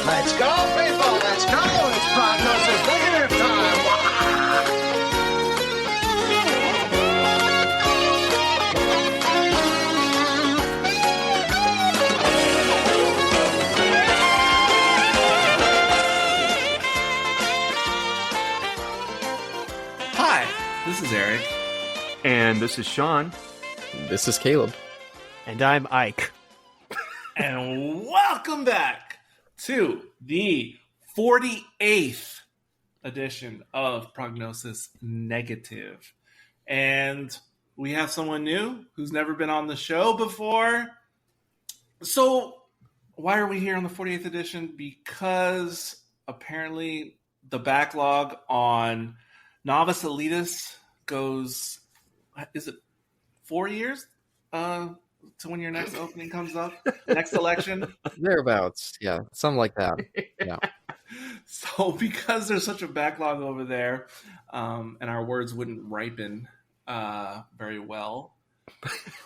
Let's go, people. Let's go. It's prognosis negative time. Hi, this is Eric. And this is Sean. This is Caleb. And I'm Ike. And welcome back to the 48th edition of Prognosis Negative. And we have someone new who's never been on the show before. So why are we here on the 48th edition? Because apparently the backlog on Novice Elitist goes, is it 4 years to when your next opening comes up? Next election? Thereabouts. Yeah, something like that. Yeah. So because there's such a backlog over there, and our words wouldn't ripen very well,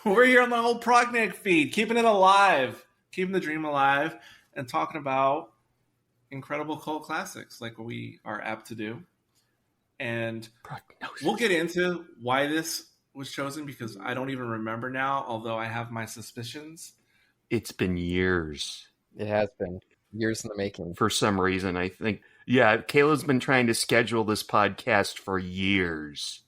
we're here on the whole ProgNeg feed, keeping it alive, keeping the dream alive, and talking about incredible cult classics like we are apt to do. And we'll get into why this was chosen because I don't even remember now, although I have my suspicions. It's been years. It has been years in the making. For some reason, I think. Yeah, Kayla's been trying to schedule this podcast for years.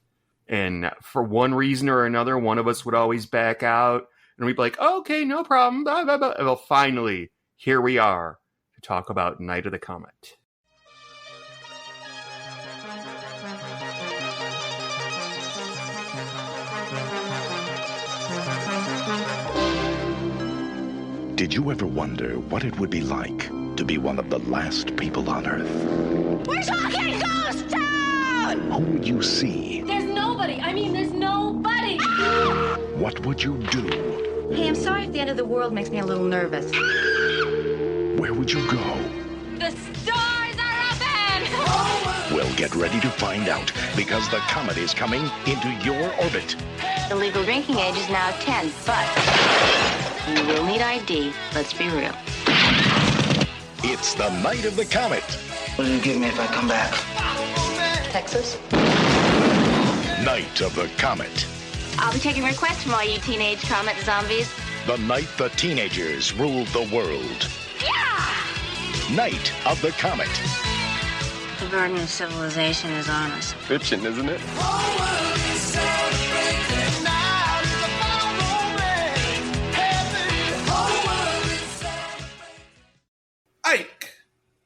And for one reason or another, one of us would always back out. And we'd be like, oh, okay, no problem. Blah, blah, blah. Well, finally, here we are to talk about Night of the Comet. Did you ever wonder what it would be like to be one of the last people on Earth? We're talking ghost town! Who would you see? There's nobody. There's nobody. What would you do? Hey, I'm sorry if the end of the world makes me a little nervous. Where would you go? The stars are open! Well, get ready to find out, because the comet is coming into your orbit. The legal drinking age is now 10, but you will need ID. Let's be real. It's the Night of the Comet. What do you give me if I come back? Texas? Night of the Comet. I'll be taking requests from all you teenage comet zombies. The night the teenagers ruled the world. Yeah! Night of the Comet. The burden of civilization is on us. Fiction, isn't it? Ike,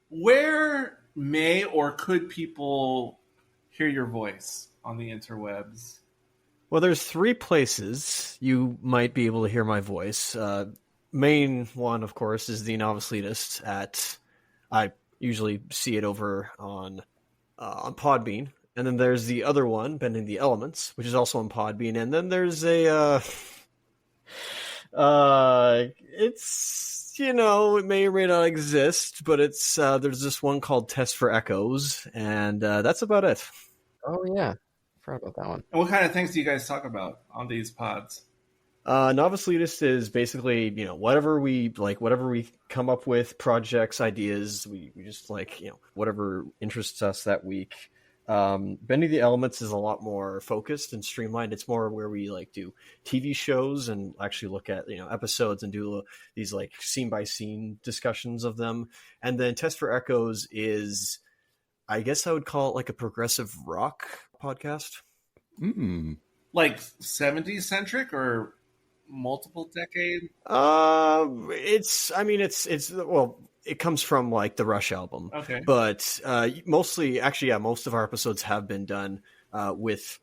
where may or could people hear your voice on the interwebs? Well, there's 3 places you might be able to hear my voice. Main one, of course, is the Novice Elitist. I usually see it over on Podbean. And then there's the other one, Bending the Elements, which is also on Podbean. And then there's a... it's, it may or may not exist, but it's there's this one called Test for Echoes, and that's about it. Oh, yeah. Forgot about that one. And what kind of things do you guys talk about on these pods? Novice Elitist is basically, whatever we come up with, projects, ideas, we just whatever interests us that week. Bending the Elements is a lot more focused and streamlined. It's more where we do TV shows and actually look at episodes and do these scene by scene discussions of them. And then Test for Echoes is, I guess I would call it a progressive rock podcast. Like 70s centric or multiple decade? It comes from the Rush album. Okay. But mostly, actually, yeah, most of our episodes have been done with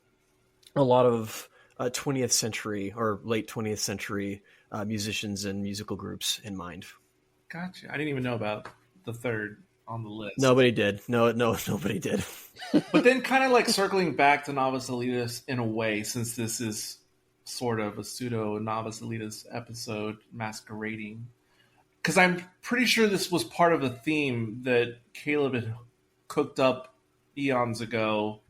a lot of 20th century or late 20th century musicians and musical groups in mind. Gotcha. I didn't even know about the third on the list. Nobody did. No, nobody did. But then kind of circling back to Novice Elitist in a way, since this is sort of a pseudo Novice Elitist episode masquerading. Because I'm pretty sure this was part of a theme that Caleb had cooked up eons ago,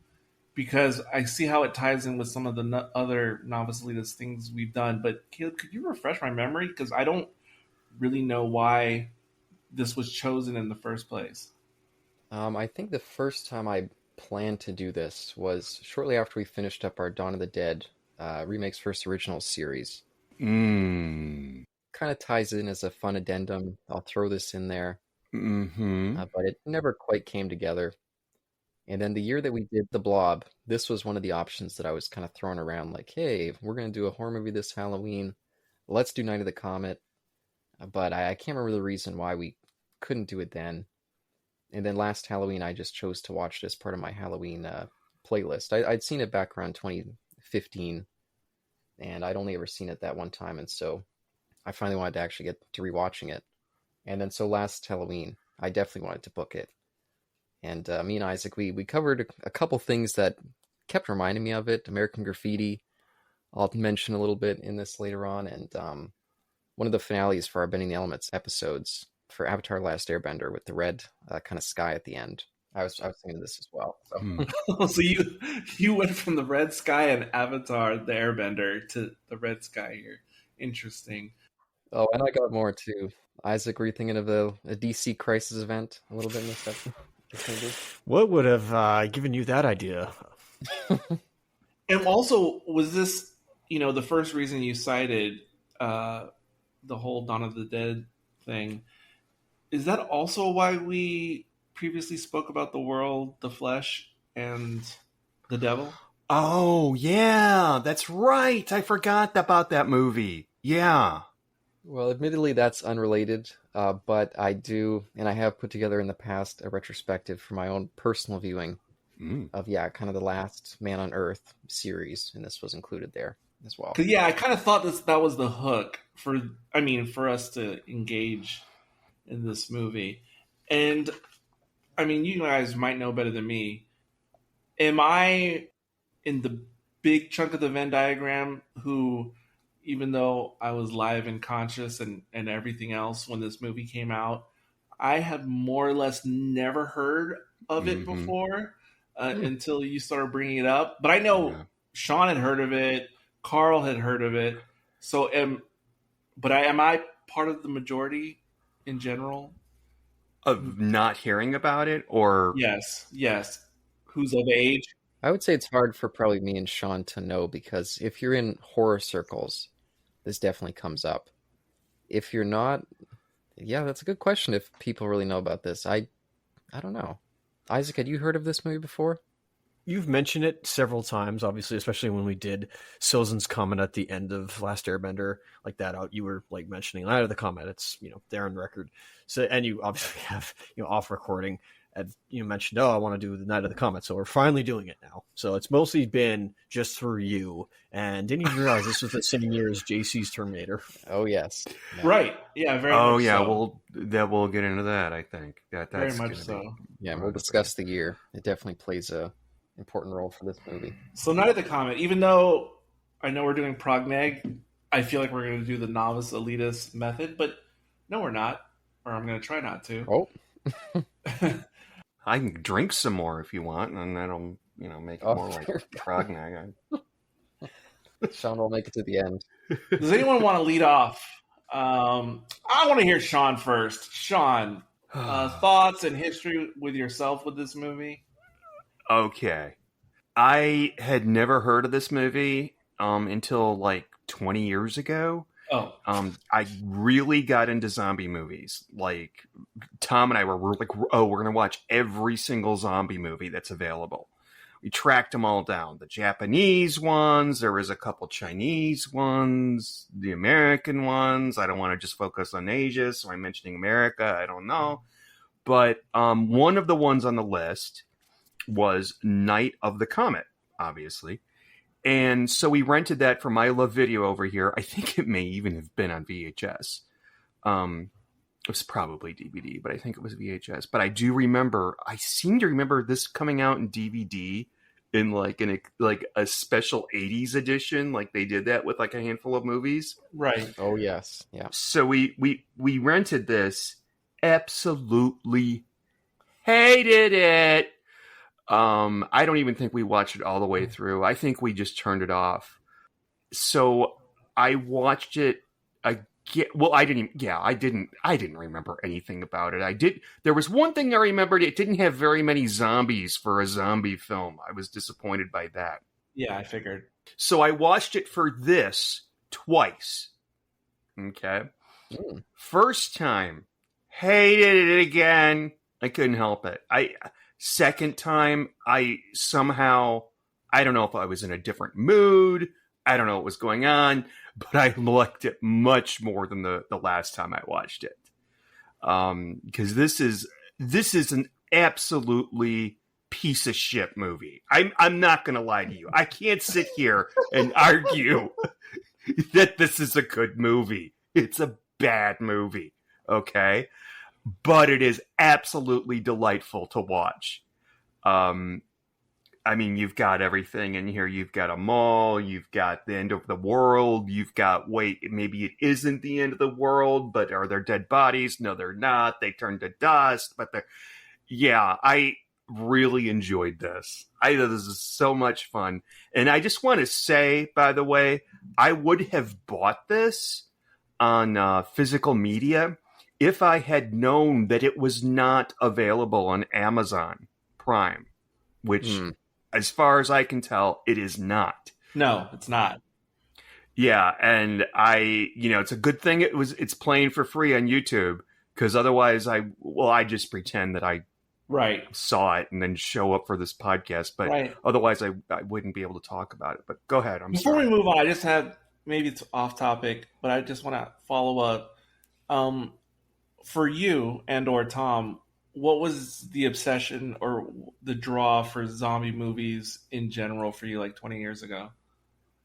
because I see how it ties in with some of the other Novice Elitist things we've done. But Caleb, could you refresh my memory? Because I don't really know why this was chosen in the first place? I think the first time I planned to do this was shortly after we finished up our Dawn of the Dead remakes first original series. Mm. Kind of ties in as a fun addendum. I'll throw this in there. Mm-hmm. But it never quite came together. And then the year that we did The Blob, this was one of the options that I was kind of throwing around, like, hey, we're going to do a horror movie this Halloween. Let's do Night of the Comet. But I can't remember the reason why we couldn't do it then. And then last Halloween, I just chose to watch it as part of my Halloween playlist. I'd seen it back around 2015, and I'd only ever seen it that one time. And so I finally wanted to actually get to rewatching it. And then so last Halloween, I definitely wanted to book it. And me and Isaac, we covered a couple things that kept reminding me of it. American Graffiti, I'll mention a little bit in this later on. And one of the finales for our Bending the Elements episodes for Avatar Last Airbender with the red kind of sky at the end. I was thinking of this as well. So, So you went from the red sky and Avatar the Airbender to the red sky here. Interesting. Oh, and I got more too. Isaac, were you thinking of a DC Crisis event a little bit in this episode? What would have given you that idea? And also, was this, the first reason you cited the whole Dawn of the Dead thing? Is that also why we previously spoke about the world, the flesh, and the devil? Oh, yeah, that's right. I forgot about that movie. Yeah. Well, admittedly, that's unrelated, but I do, and I have put together in the past a retrospective for my own personal viewing of, kind of the Last Man on Earth series, and this was included there as well. Because, I kind of thought that was the hook for us to engage in this movie. And, you guys might know better than me. Am I in the big chunk of the Venn diagram who, even though I was live and conscious and everything else when this movie came out, I had more or less never heard of it before until you started bringing it up. But I know Sean had heard of it. Carl had heard of it. So am I part of the majority in general? Of not hearing about it, or... Yes. Who's of age? I would say it's hard for probably me and Sean to know, because if you're in horror circles, this definitely comes up. If you're not, that's a good question if people really know about this. I don't know. Isaac, had you heard of this movie before? You've mentioned it several times, obviously, especially when we did Silzen's comment at the end of Last Airbender, like that out. You were like mentioning Night of the Comet. It's, there on record. So, and you obviously have, off recording, and you mentioned, I want to do the Night of the Comet. So we're finally doing it now. So it's mostly been just through you. And didn't even realize this was the same year as JC's Terminator. Oh, yes. Yeah. Right. Yeah, very much so. We'll get into that, I think. That's very much so. Yeah, we'll discuss the year. It definitely plays a important role for this movie. So Night of the Comet, even though I know we're doing ProgNeg, I feel like we're going to do the novice elitist method, but no, we're not. Or I'm going to try not to. Oh. I can drink some more if you want, and that'll, make it more like ProgNeg. Sean will make it to the end. Does anyone want to lead off? I want to hear Sean first. Sean, thoughts and history with yourself with this movie? Okay. I had never heard of this movie until like 20 years ago. Oh. I really got into zombie movies. Like, Tom and I were like, we're going to watch every single zombie movie that's available. We tracked them all down. The Japanese ones, there was a couple Chinese ones, the American ones. I don't want to just focus on Asia, so I'm mentioning America. I don't know. But one of the ones on the list was Night of the Comet, obviously. And so we rented that from My Love Video over here. I think it may even have been on VHS. It was probably DVD, but I think it was VHS. But I seem to remember this coming out in DVD in like a special 80s edition. Like they did that with like a handful of movies. Right. Oh, yes. Yeah. So we rented this, absolutely hated it. I don't even think we watched it all the way through. I think we just turned it off. So I watched it Yeah, well, I didn't. Yeah, I didn't remember anything about it. I did. There was one thing I remembered. It didn't have very many zombies for a zombie film. I was disappointed by that. Yeah, I figured. So I watched it for this twice. Okay. First time, hated it again. I couldn't help it. Second time, I don't know if I was in a different mood. I don't know what was going on, but I liked it much more than the last time I watched it. Because this is an absolutely piece of shit movie. I'm not going to lie to you. I can't sit here and argue that this is a good movie. It's a bad movie, okay? But it is absolutely delightful to watch. I mean, you've got everything in here. You've got a mall. You've got the end of the world. You've got, maybe it isn't the end of the world, but are there dead bodies? No, they're not. They turn to dust, but they're... Yeah, I really enjoyed this. I thought this is so much fun. And I just want to say, by the way, I would have bought this on physical media if I had known that it was not available on Amazon Prime, which, as far as I can tell, it is not. No, it's not. Yeah, and it's a good thing it's playing for free on YouTube, because otherwise I just pretend that I saw it and then show up for this podcast, but otherwise I wouldn't be able to talk about it. But go ahead. Before we move on, I just have, maybe it's off topic, but I just want to follow up. For you and or Tom, what was the obsession or the draw for zombie movies in general for you like 20 years ago?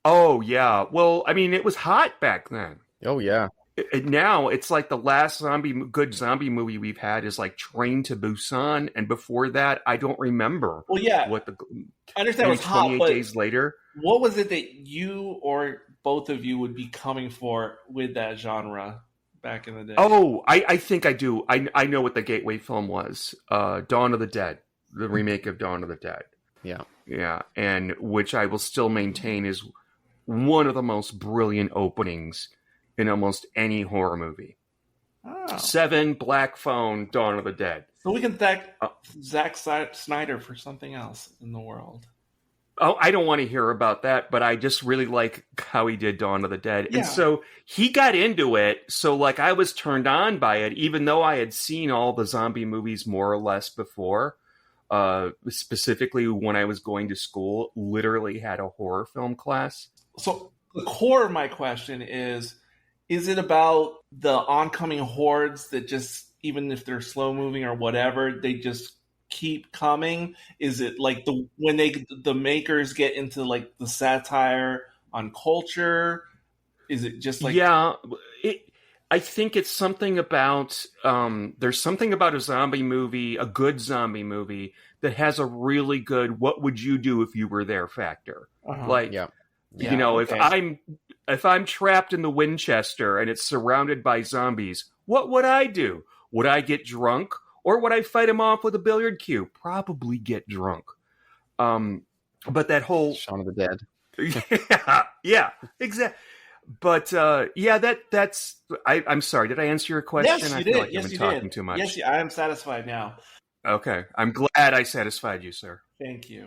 Oh, yeah. Well, I mean, it was hot back then. Oh, yeah. Now it's like the last good zombie movie we've had is like Train to Busan, and before that, I don't remember. Well, yeah, I understand it was hot, 28 but days later. What was it that you or both of you would be coming for with that genre back in the day? Oh, I think I do. I know what the gateway film was. Dawn of the Dead, the remake of Dawn of the Dead. Yeah, and which I will still maintain is one of the most brilliant openings in almost any horror movie. Oh. 7, Black Phone, Dawn of the Dead. So we can thank Zack Snyder for something else in the world. Oh, I don't want to hear about that, but I just really like how he did Dawn of the Dead. Yeah. And so he got into it, so like I was turned on by it, even though I had seen all the zombie movies more or less before. Specifically when I was going to school, literally had a horror film class. So the core of my question is it about the oncoming hordes that just, even if they're slow moving or whatever, they just keep coming? Is it like when the makers get into like the satire on culture? Is it just like... Yeah, I think it's something about, there's something about a zombie movie, a good zombie movie, that has a really good, what would you do if you were there factor. Uh-huh. Like, you know, okay. If I'm trapped in the Winchester and it's surrounded by zombies, what would I do? Would I get drunk? Or would I fight him off with a billiard cue? Probably get drunk. But that whole... Shaun of the Dead. Yeah, exactly. But that's... I'm sorry, did I answer your question? Yes, you I did. feel like yes, I've been you talking did. too much. Yes, I am satisfied now. Okay, I'm glad I satisfied you, sir. Thank you.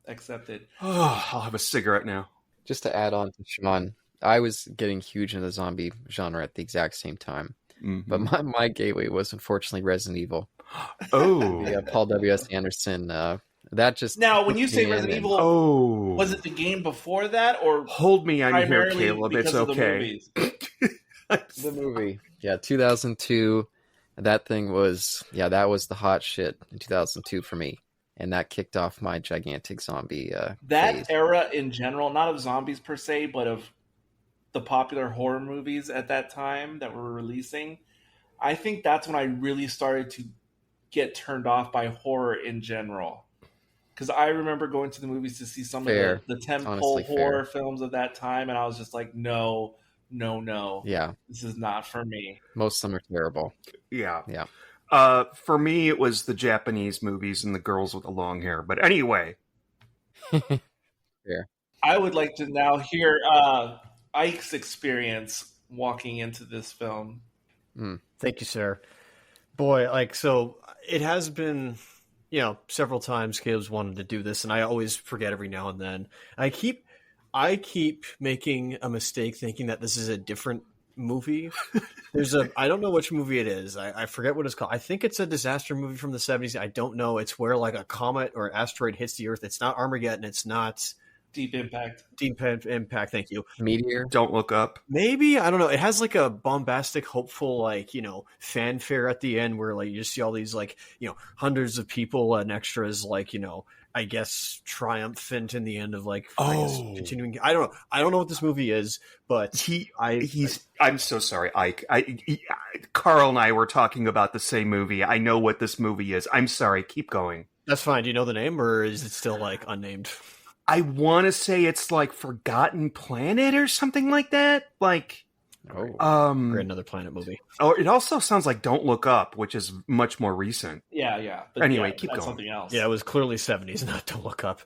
Accepted. Oh, I'll have a cigarette now. Just to add on to Sean, I was getting huge into the zombie genre at the exact same time. Mm-hmm. But my gateway was unfortunately Resident Evil. Oh. Yeah, Paul W.S. Anderson. That just... Now, when you say Resident Evil, was it the game before that? Or hold me on here, Caleb. It's okay. The movie. Yeah, 2002. That thing was... Yeah, that was the hot shit in 2002 for me. And that kicked off my gigantic zombie that phase. Era in general, not of zombies per se, but of the popular horror movies at that time that were releasing, I think that's when I really started to get turned off by horror in general. Because I remember going to the movies to see some of the tentpole horror films of that time, and I was just like, no. Yeah. This is not for me. Most of them are terrible. Yeah. Yeah. For me, it was the Japanese movies and the girls with the long hair. But anyway. Fair. I would like to now hear Ike's experience walking into this film? Thank you, sir. Boy, like, so it has been, several times Caleb's wanted to do this, and I always forget every now and then. I keep making a mistake thinking that this is a different movie. I don't know which movie it is. I forget what it's called. I think it's a disaster movie from the 70s. I don't know. It's where like a comet or asteroid hits the Earth. It's not Armageddon. It's not Deep Impact. Deep Impact. Thank you. Meteor. Don't Look Up. Maybe, I don't know. It has like a bombastic, hopeful, like, fanfare at the end where like you just see all these like, hundreds of people and extras like, I guess triumphant in the end of like I guess, continuing. I don't know what this movie is, but I'm so sorry, Ike. Carl and I were talking about the same movie. I know what this movie is. I'm sorry. Keep going. That's fine. Do you know the name, or is it still like unnamed? I want to say it's like Forgotten Planet or something like that. Like, or another Planet movie. Oh, it also sounds like Don't Look Up, which is much more recent. Yeah. But anyway, keep going. Something else. Yeah, it was clearly 70s, not Don't Look Up.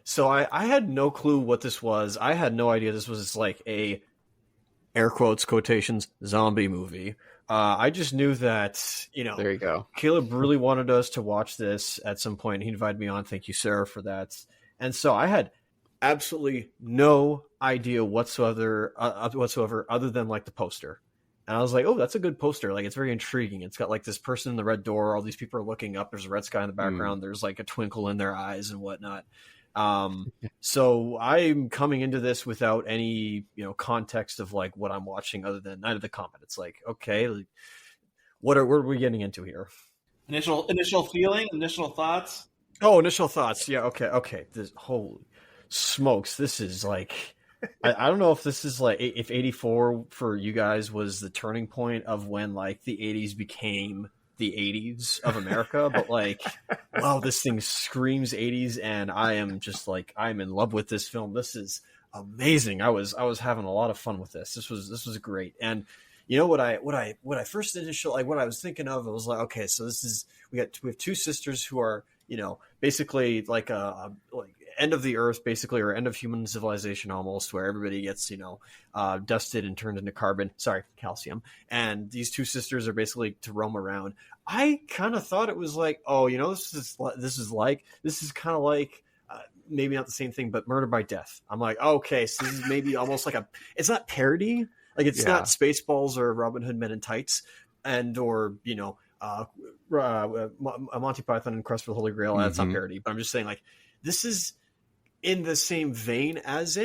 So I had no clue what this was. I had no idea this was like a air quotations zombie movie. I just knew that, there you go. Caleb really wanted us to watch this at some point. He invited me on. Thank you, Sarah, for that. And so I had absolutely no idea whatsoever other than like the poster. And I was like, oh, that's a good poster. Like, it's very intriguing. It's got like this person in the red door. All these people are looking up. There's a red sky in the background. There's like a twinkle in their eyes and whatnot. So I'm coming into this without any, context of like what I'm watching other than Night of the Comet. It's like, okay, like, what are we getting into here? Initial feeling, initial thoughts. Oh, initial thoughts. Yeah. Okay. This, holy smokes. This is like, I don't know if this is like, if 84 for you guys was the turning point of when like the 80s became the 80s of America, but like, wow, this thing screams 80s, and I am just like, I'm in love with this film. This is amazing. I was having a lot of fun with this. This was great. And what I first initially, like, what I was thinking of, it was like, okay, so we have two sisters who are, basically like like end of the earth, basically, or end of human civilization almost, where everybody gets, dusted and turned into calcium. And these two sisters are basically to roam around. I kind of thought it was like, oh, this is kind of like, maybe not the same thing, but Murder by Death. I'm like, okay, so this is maybe almost like it's not parody. Like, it's not Spaceballs or Robin Hood Men in Tights or, Monty Python and Quest for the Holy Grail. That's not parody, but I'm just saying, like, this is in the same vein as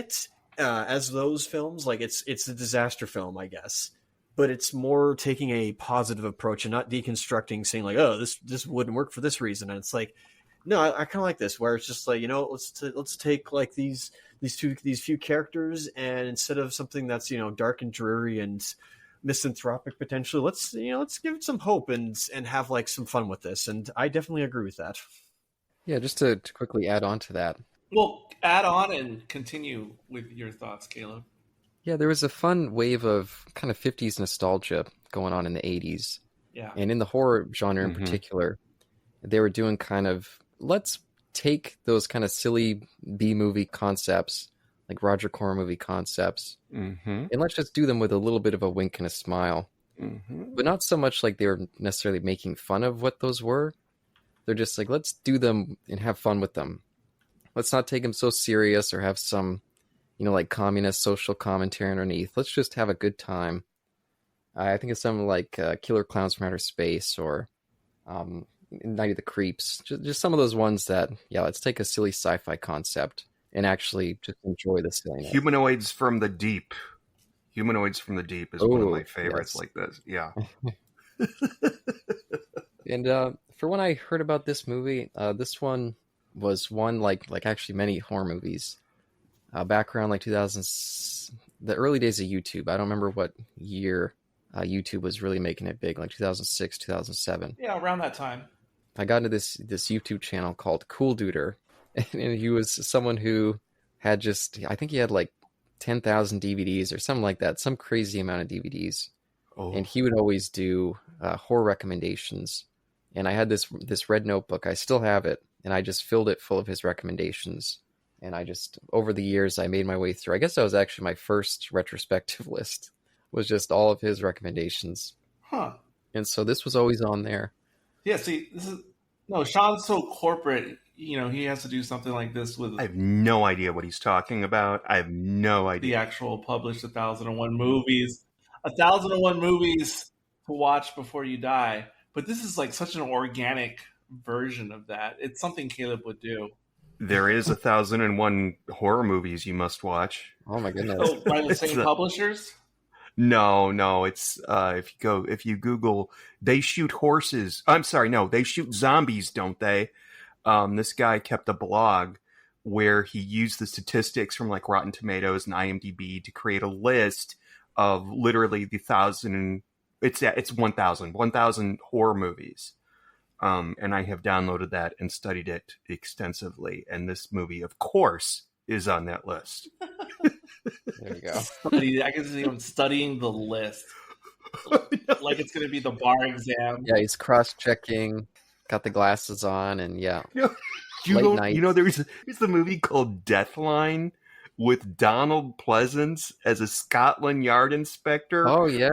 those films. Like, it's a disaster film, I guess, but it's more taking a positive approach and not deconstructing, saying like, oh, this wouldn't work for this reason. And it's like, no, I kind of like this, where it's just like, let's take like these few characters, and instead of something that's dark and dreary and misanthropic potentially, let's give it some hope and have like some fun with this. And I definitely agree with that. Yeah, just to quickly add on to that. Well, add on and continue with your thoughts, Caleb. Yeah, there was a fun wave of kind of 50s nostalgia going on in the 80s. Yeah. And in the horror genre in particular, they were doing kind of, let's take those kind of silly B-movie concepts, like Roger Corman movie concepts, and let's just do them with a little bit of a wink and a smile. But not so much like they were necessarily making fun of what those were. They're just like, let's do them and have fun with them. Let's not take them so serious or have some, like communist social commentary underneath. Let's just have a good time. I think it's something like Killer Clowns from Outer Space or Night of the Creeps. Just some of those ones that, let's take a silly sci-fi concept and actually just enjoy the silliness. Humanoids from the Deep. Humanoids from the Deep is one of my favorites like this. Yeah. And for when I heard about this movie, this one was one like actually many horror movies. Back around like 2000, the early days of YouTube. I don't remember what year YouTube was really making it big, like 2006, 2007. Yeah, around that time. I got into this YouTube channel called Cool Duder, and he was someone who had I think he had like 10,000 DVDs or something like that, some crazy amount of DVDs. And he would always do horror recommendations. And I had this red notebook. I still have it, and I just filled it full of his recommendations. And I just, over the years, I made my way through. I guess that was actually my first retrospective list. was just all of his recommendations. Huh. And so this was always on there. Yeah, see, Sean's so corporate, he has to do something like this with I have no idea what he's talking about. I have no the idea. actual published 1001 movies. 1001 movies to watch before you die. But this is like such an organic version of that. It's something Caleb would do. There is 1001 horror movies you must watch. Oh my goodness. Oh, by the same publishers? No, it's if you Google, they shoot horses. I'm sorry, no, they shoot zombies, don't they? This guy kept a blog where he used the statistics from like Rotten Tomatoes and IMDb to create a list of literally the 1,000. It's 1,000 horror movies. And I have downloaded that and studied it extensively. And this movie, of course, is on that list. There you go. I can see him studying the list. Like it's going to be the bar exam. Yeah, he's cross-checking, got the glasses on, and yeah. There's a movie called Deathline with Donald Pleasance as a Scotland Yard inspector. Oh yeah,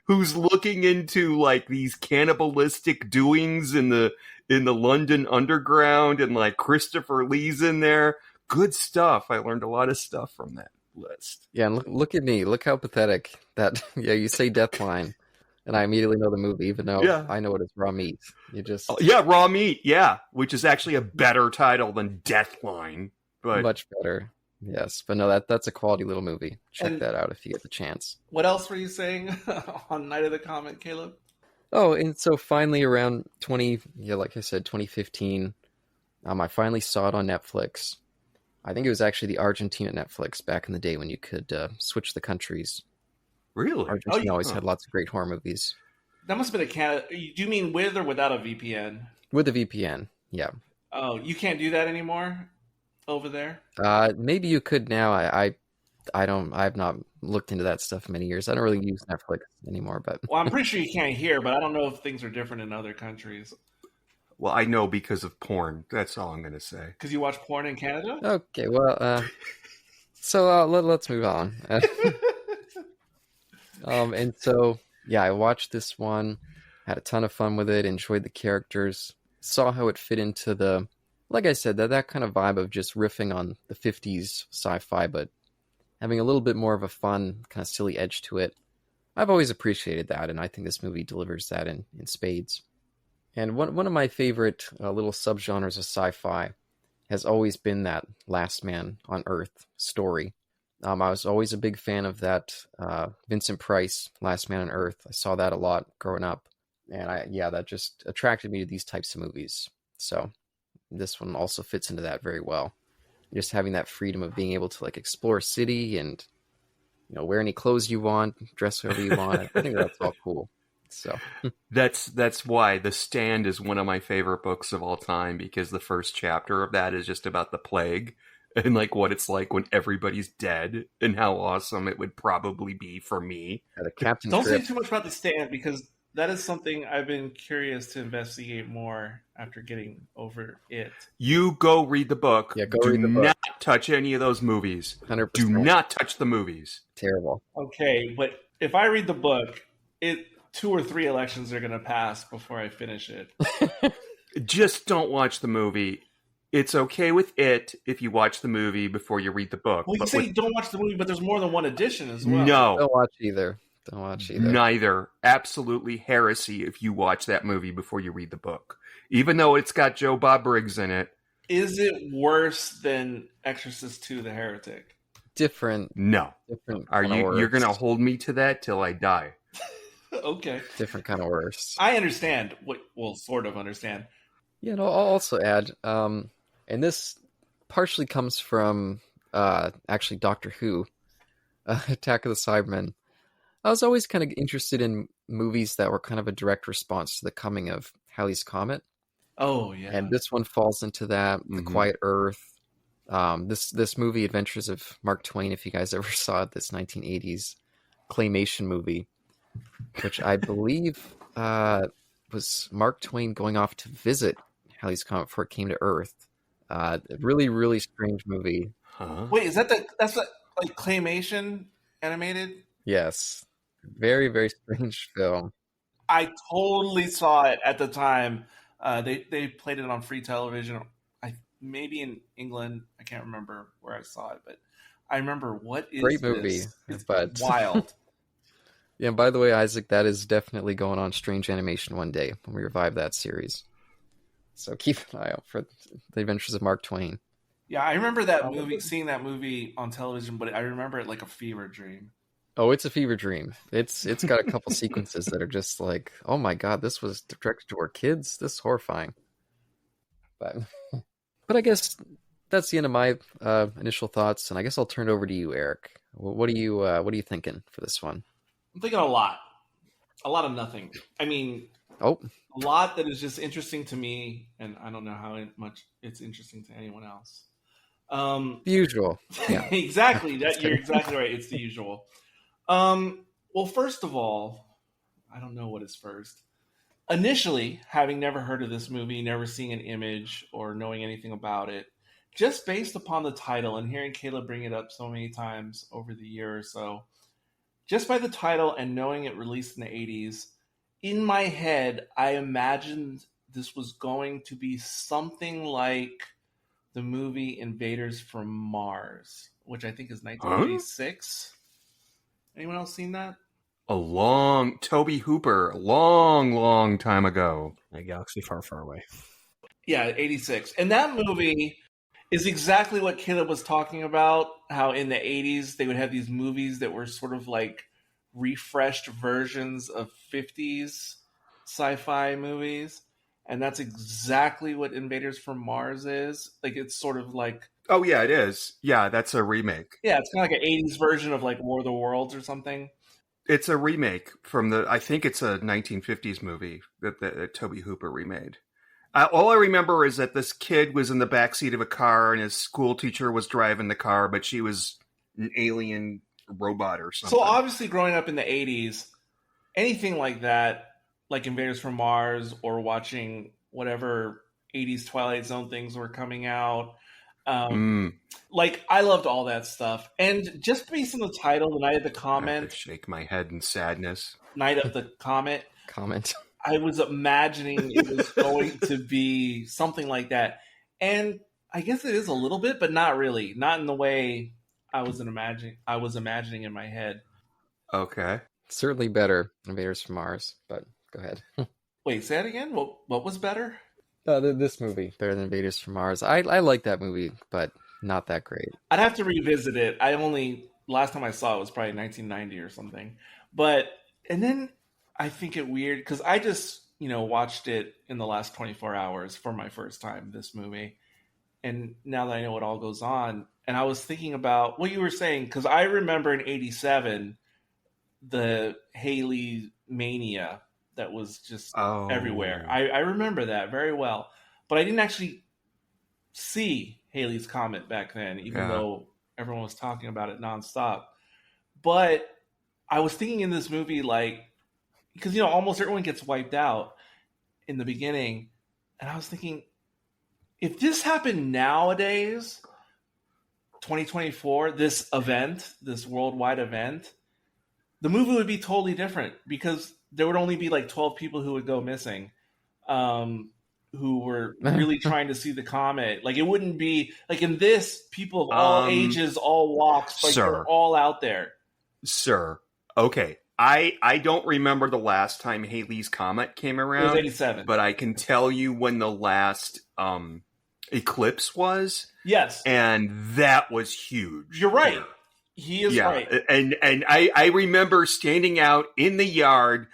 who's looking into like these cannibalistic doings in the London Underground, and like Christopher Lee's in there. Good stuff. I learned a lot of stuff from that list. Yeah, and look at me. Look how pathetic that. Yeah, you say Deathline, and I immediately know the movie, even though I know it is Raw Meat. You just Raw Meat. Yeah, which is actually a better title than Deathline, but much better. Yes, but no, that's a quality little movie. Check that out if you get the chance. What else were you saying on Night of the Comet, Caleb? Oh, and so finally around 2015, I finally saw it on Netflix. I think it was actually the Argentina Netflix back in the day when you could switch the countries. Really? Argentina always had lots of great horror movies. That must have been a Canada. Do you mean with or without a VPN? With a VPN, yeah. Oh, you can't do that anymore over there? Maybe you could now. I've not looked into that stuff in many years. I don't really use Netflix anymore, but well, I'm pretty sure you can't hear, but I don't know if things are different in other countries. Well, I know because of porn. That's all I'm going to say. Because you watch porn in Canada? Okay, well, so let's move on. And so, yeah, I watched this one, had a ton of fun with it, enjoyed the characters, saw how it fit into the, like I said, that kind of vibe of just riffing on the 50s sci-fi, but having a little bit more of a fun, kind of silly edge to it. I've always appreciated that, and I think this movie delivers that in spades. And one of my favorite little subgenres of sci-fi has always been that Last Man on Earth story. I was always a big fan of that Vincent Price, Last Man on Earth. I saw that a lot growing up. And that just attracted me to these types of movies. So this one also fits into that very well. Just having that freedom of being able to like explore a city and wear any clothes you want, dress however you want. I think that's all cool. So that's why The Stand is one of my favorite books of all time, because the first chapter of that is just about the plague and like what it's like when everybody's dead and how awesome it would probably be for me. Don't say too much about The Stand, because that is something I've been curious to investigate more after getting over it. You go read the book. Yeah, read the book. Do not touch any of those movies. 100%. Do not touch the movies. Terrible. Okay, but if I read the book, 2 or 3 elections are going to pass before I finish it. Just don't watch the movie. It's okay with it if you watch the movie before you read the book. Well, you say don't watch the movie, but there's more than one edition as well. No. Don't watch either. Neither. Absolutely heresy if you watch that movie before you read the book. Even though it's got Joe Bob Briggs in it. Is it worse than Exorcist 2: The Heretic? Different. No. Different. You're going to hold me to that till I die. Okay. Different kind of worse. I understand. Sort of understand. Yeah, and I'll also add, and this partially comes from actually Doctor Who, Attack of the Cybermen. I was always kind of interested in movies that were kind of a direct response to the coming of Halley's Comet. Oh, yeah. And this one falls into that, The Quiet Earth. This movie, Adventures of Mark Twain, if you guys ever saw it, this 1980s claymation movie, which I believe was Mark Twain going off to visit Halley's Comet before it came to Earth. A really, really strange movie. Huh? Wait, that's like claymation animated? Yes. Very, very strange film. I totally saw it at the time. They played it on free television. Maybe in England. I can't remember where I saw it, but I remember, what is Great movie, this? It's but wild. yeah, by the way, Isaac, that is definitely going on Strange Animation one day when we revive that series. So keep an eye out for The Adventures of Mark Twain. Yeah, I remember that movie, seeing that movie on television, but I remember it like a fever dream. Oh, it's a fever dream. It's got a couple sequences that are just like, oh my god, this was directed toward kids. This is horrifying. But I guess that's the end of my initial thoughts, and I guess I'll turn it over to you, Eric. What are you thinking for this one? I'm thinking a lot of nothing. I mean, Oh, a lot that is just interesting to me, and I don't know how much it's interesting to anyone else. the usual. Yeah. Exactly. You're exactly right. It's the usual. Well, first of all, I don't know what is first. Initially, having never heard of this movie, never seeing an image or knowing anything about it, just based upon the title and hearing Caleb bring it up so many times over the year or so, just by the title and knowing it released in the 80s, in my head, I imagined this was going to be something like the movie Invaders from Mars, which I think is 1986. Anyone else seen that? Toby Hooper, long time ago. A galaxy far, far away. Yeah, 86. And that movie is exactly what Caleb was talking about, how in the 80s they would have these movies that were sort of like refreshed versions of 50s sci-fi movies. And that's exactly what Invaders from Mars is. Like, it's sort of like... Oh, yeah, it is. Yeah, that's a remake. Yeah, it's kind of like an 80s version of like War of the Worlds or something. It's a remake from I think it's a 1950s movie that Toby Hooper remade. All I remember is that this kid was in the backseat of a car and his school teacher was driving the car, but she was an alien robot or something. So obviously growing up in the 80s, anything like that, like Invaders from Mars or watching whatever 80s Twilight Zone things were coming out, like, I loved all that stuff. And just based on the title, The Night of the Comet. I have to shake my head in sadness. Night of the Comet. I was imagining it was going to be something like that. And I guess it is a little bit, but not really. Not in the way I was imagining in my head. Okay. Certainly better than Invaders from Mars, but go ahead. Wait, say that again? What was better? This movie, better than Invaders from Mars. I like that movie, but not that great. I'd have to revisit it. Last time I saw it was probably 1990 or something. And then I think it weird, because I just, watched it in the last 24 hours for my first time, this movie. And now that I know what all goes on, and I was thinking about what you were saying, because I remember in 87, the Haley mania that was just everywhere. I remember that very well. But I didn't actually see Haley's Comet back then, even though everyone was talking about it nonstop. But I was thinking in this movie, like, because, almost everyone gets wiped out in the beginning. And I was thinking, if this happened nowadays, 2024, this worldwide event, the movie would be totally different, because there would only be like 12 people who would go missing, who were really trying to see the comet. Like, it wouldn't be like in this, people of all ages, all walks, like, they're all out there. Sir, okay. I don't remember the last time Haley's Comet came around. It was 87. But I can tell you when the last eclipse was. Yes. And that was huge. You're right. He is right. And I remember standing out in the yard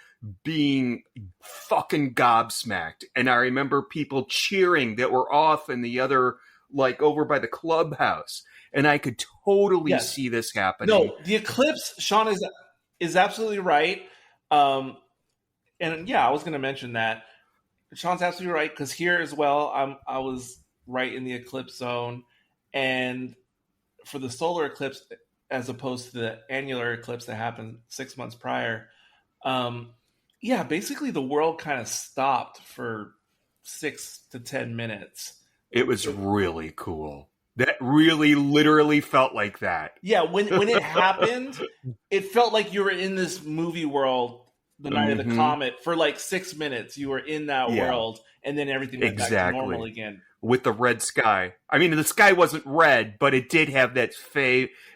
being fucking gobsmacked. And I remember people cheering that were off in the other, like, over by the clubhouse. And I could totally see this happening. No, the eclipse, Sean is absolutely right. And yeah, I was going to mention that. Sean's absolutely right, because here as well, I was right in the eclipse zone. And for the solar eclipse, as opposed to the annular eclipse that happened 6 months prior, basically the world kind of stopped for 6 to 10 minutes. It was really cool. That really literally felt like that. Yeah, when it happened, it felt like you were in this movie world, the night of the comet, for like 6 minutes. You were in that world, and then everything went back to normal again. With the red sky. I mean, the sky wasn't red, but it did have that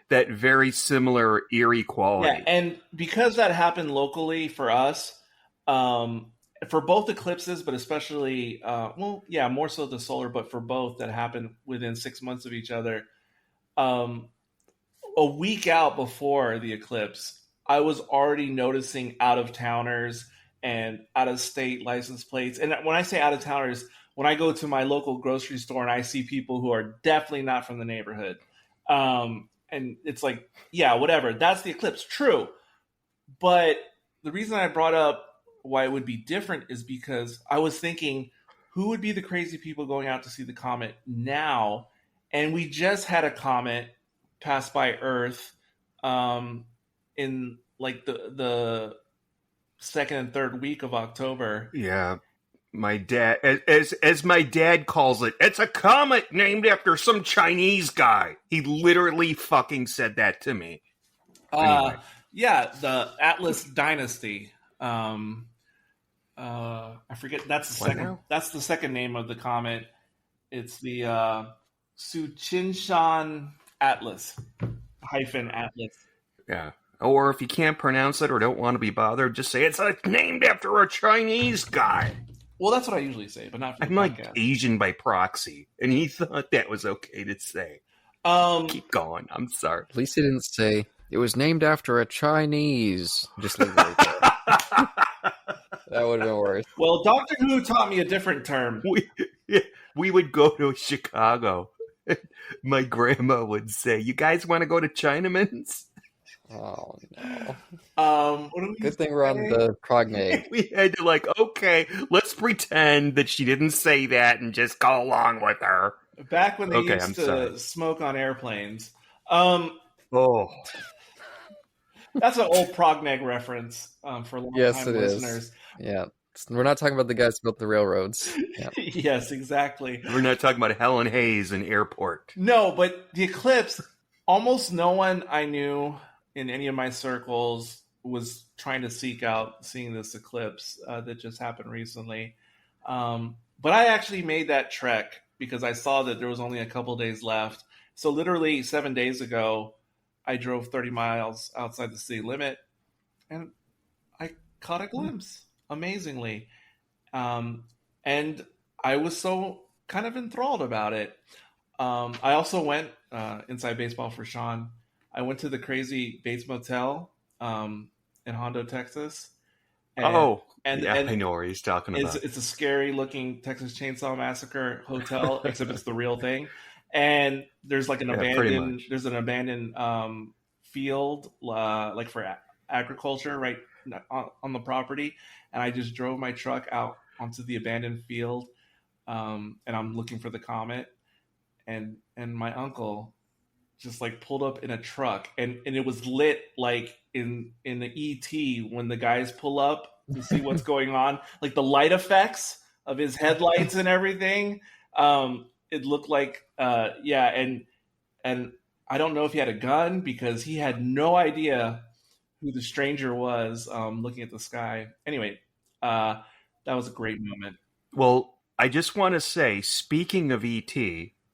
that very similar eerie quality. Yeah, and because that happened locally for us, for both eclipses, but especially, more so the solar, but for both that happened within 6 months of each other, a week out before the eclipse, I was already noticing out-of-towners and out-of-state license plates. And when I say out-of-towners, when I go to my local grocery store and I see people who are definitely not from the neighborhood, and it's like, yeah, whatever, that's the eclipse. True. But the reason I brought up why it would be different is because I was thinking, who would be the crazy people going out to see the comet now? And we just had a comet pass by Earth in like the second and third week of October. Yeah. My dad, as my dad calls it, it's a comet named after some Chinese guy. He literally fucking said that to me. Anyway. Yeah, the Atlas Dynasty. I forget. That's the second. Now? That's the second name of the comet. It's the Tsuchinshan Atlas Atlas. Yeah. Or if you can't pronounce it or don't want to be bothered, just say it's named after a Chinese guy. Well, that's what I usually say, but not for the I'm like podcast. Asian by proxy, and he thought that was okay to say. Keep going. I'm sorry. At least he didn't say it was named after a Chinese. Just leave it right there. That would have been worse. Well, Doctor Who taught me a different term. We would go to Chicago. My grandma would say, "You guys want to go to Chinaman's?" Oh no! What do we Good thing we're on the ProgNeg. We had to okay, let's pretend that she didn't say that and just go along with her. Back when they used to smoke on airplanes. Oh, that's an old ProgNeg reference for long-time listeners. Is. Yeah, we're not talking about the guys who built the railroads. Yeah. Yes, exactly. We're not talking about Helen Hayes and Airport. No, but the eclipse, almost no one I knew in any of my circles was trying to seek out seeing this eclipse that just happened recently. But I actually made that trek because I saw that there was only a couple days left. So literally 7 days ago, I drove 30 miles outside the city limit and I caught a glimpse, amazingly. And I was so kind of enthralled about it. I also went, inside baseball for Sean, I went to the Crazy Bates Motel in Hondo, Texas. And I know where he's talking about. It's a scary looking Texas Chainsaw Massacre hotel, except it's the real thing. And there's like an abandoned field, like for agriculture, right on the property. And I just drove my truck out onto the abandoned field, and I'm looking for the comet. And my uncle just like pulled up in a truck, and it was lit like in the ET when the guys pull up to see what's going on, like the light effects of his headlights and everything. It looked like and I don't know if he had a gun because he had no idea who the stranger was looking at the sky. Anyway, that was a great moment. Well, I just want to say, speaking of ET,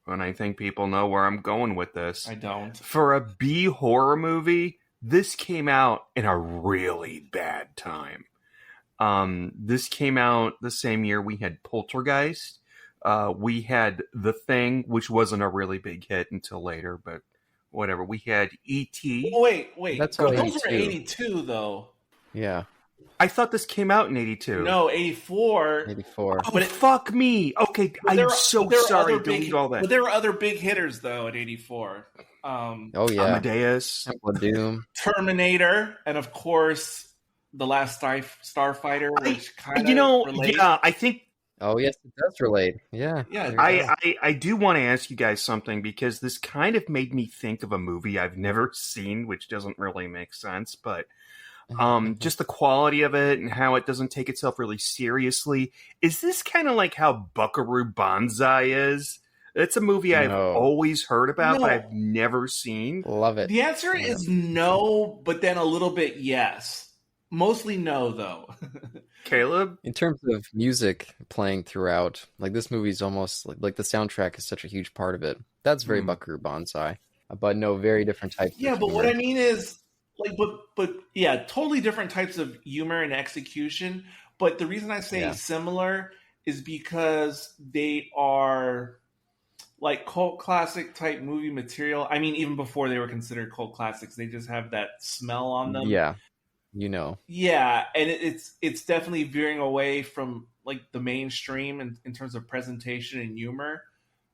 and I think people know where I'm going with this. I don't. For a B horror movie, this came out in a really bad time. This came out the same year we had Poltergeist. We had The Thing, which wasn't a really big hit until later, but whatever. We had E.T. Oh, wait. That's those 82. were 82, though. Yeah. I thought this came out in 82. No, 84. 84. Oh, but fuck me. Okay, I'm so sorry. Delete all that. But there were other big hitters, though, at 84. Oh, yeah. Amadeus. Temple of Doom. Terminator, and of course, The Last Starfighter, which kind of relates. Yeah, I think... Oh, yes, it does relate. Yeah. Yeah. I do want to ask you guys something, because this kind of made me think of a movie I've never seen, which doesn't really make sense, but... just the quality of it and how it doesn't take itself really seriously. Is this kind of like how Buckaroo Banzai is? It's a movie I've No. always heard about, but No. I've never seen. Love it. The answer Yeah. is no, but then a little bit yes. Mostly no, though. Caleb? In terms of music playing throughout, like this movie's almost like the soundtrack is such a huge part of it. That's very Buckaroo Banzai, but no, very different types. Yeah, of but what humor. I mean is, like, but yeah, totally different types of humor and execution. But the reason I say similar is because they are like cult classic type movie material. I mean, even before they were considered cult classics, they just have that smell on them. Yeah, you know. Yeah, and it's definitely veering away from like the mainstream in terms of presentation and humor.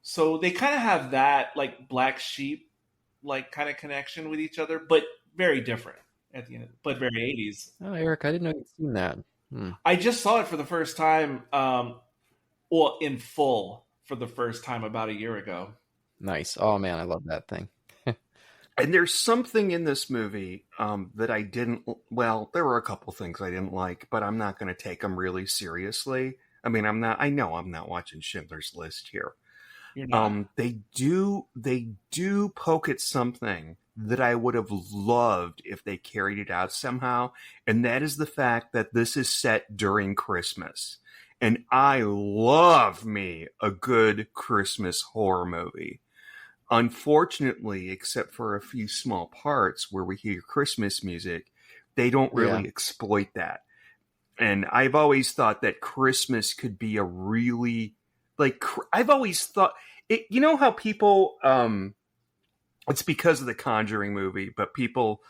So they kind of have that like black sheep like kind of connection with each other, but very different at the end, but very 80s. Oh, Eric, I didn't know you'd seen that. I just saw it for the first time, well, in full for the first time about a year ago. Nice. Oh man, I love that thing. And there's something in this movie that I didn't. Well, there were a couple things I didn't like, but I'm not going to take them really seriously. I mean, I'm not. I know I'm not watching Schindler's List here. You're not. They do poke at something that I would have loved if they carried it out somehow, and that is the fact that this is set during Christmas, and I love me a good Christmas horror movie. Unfortunately, except for a few small parts where we hear Christmas music, they don't really exploit that. And I've always thought that Christmas could be a really, like, I've always thought, you know how people, it's because of the Conjuring movie, but people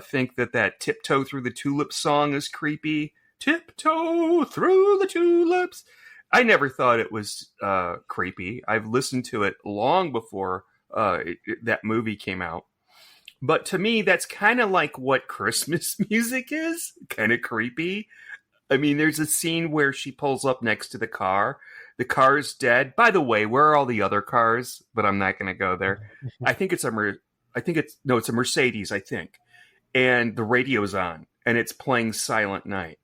think that Tiptoe Through the Tulips song is creepy. Tiptoe through the tulips. I never thought it was creepy. I've listened to it long before that movie came out. But to me, that's kind of like what Christmas music is. Kind of creepy. I mean, there's a scene where she pulls up next to the car. The car is dead. By the way, where are all the other cars? But I'm not going to go there. I think it's a Mercedes, I think. And the radio's on, and it's playing Silent Night.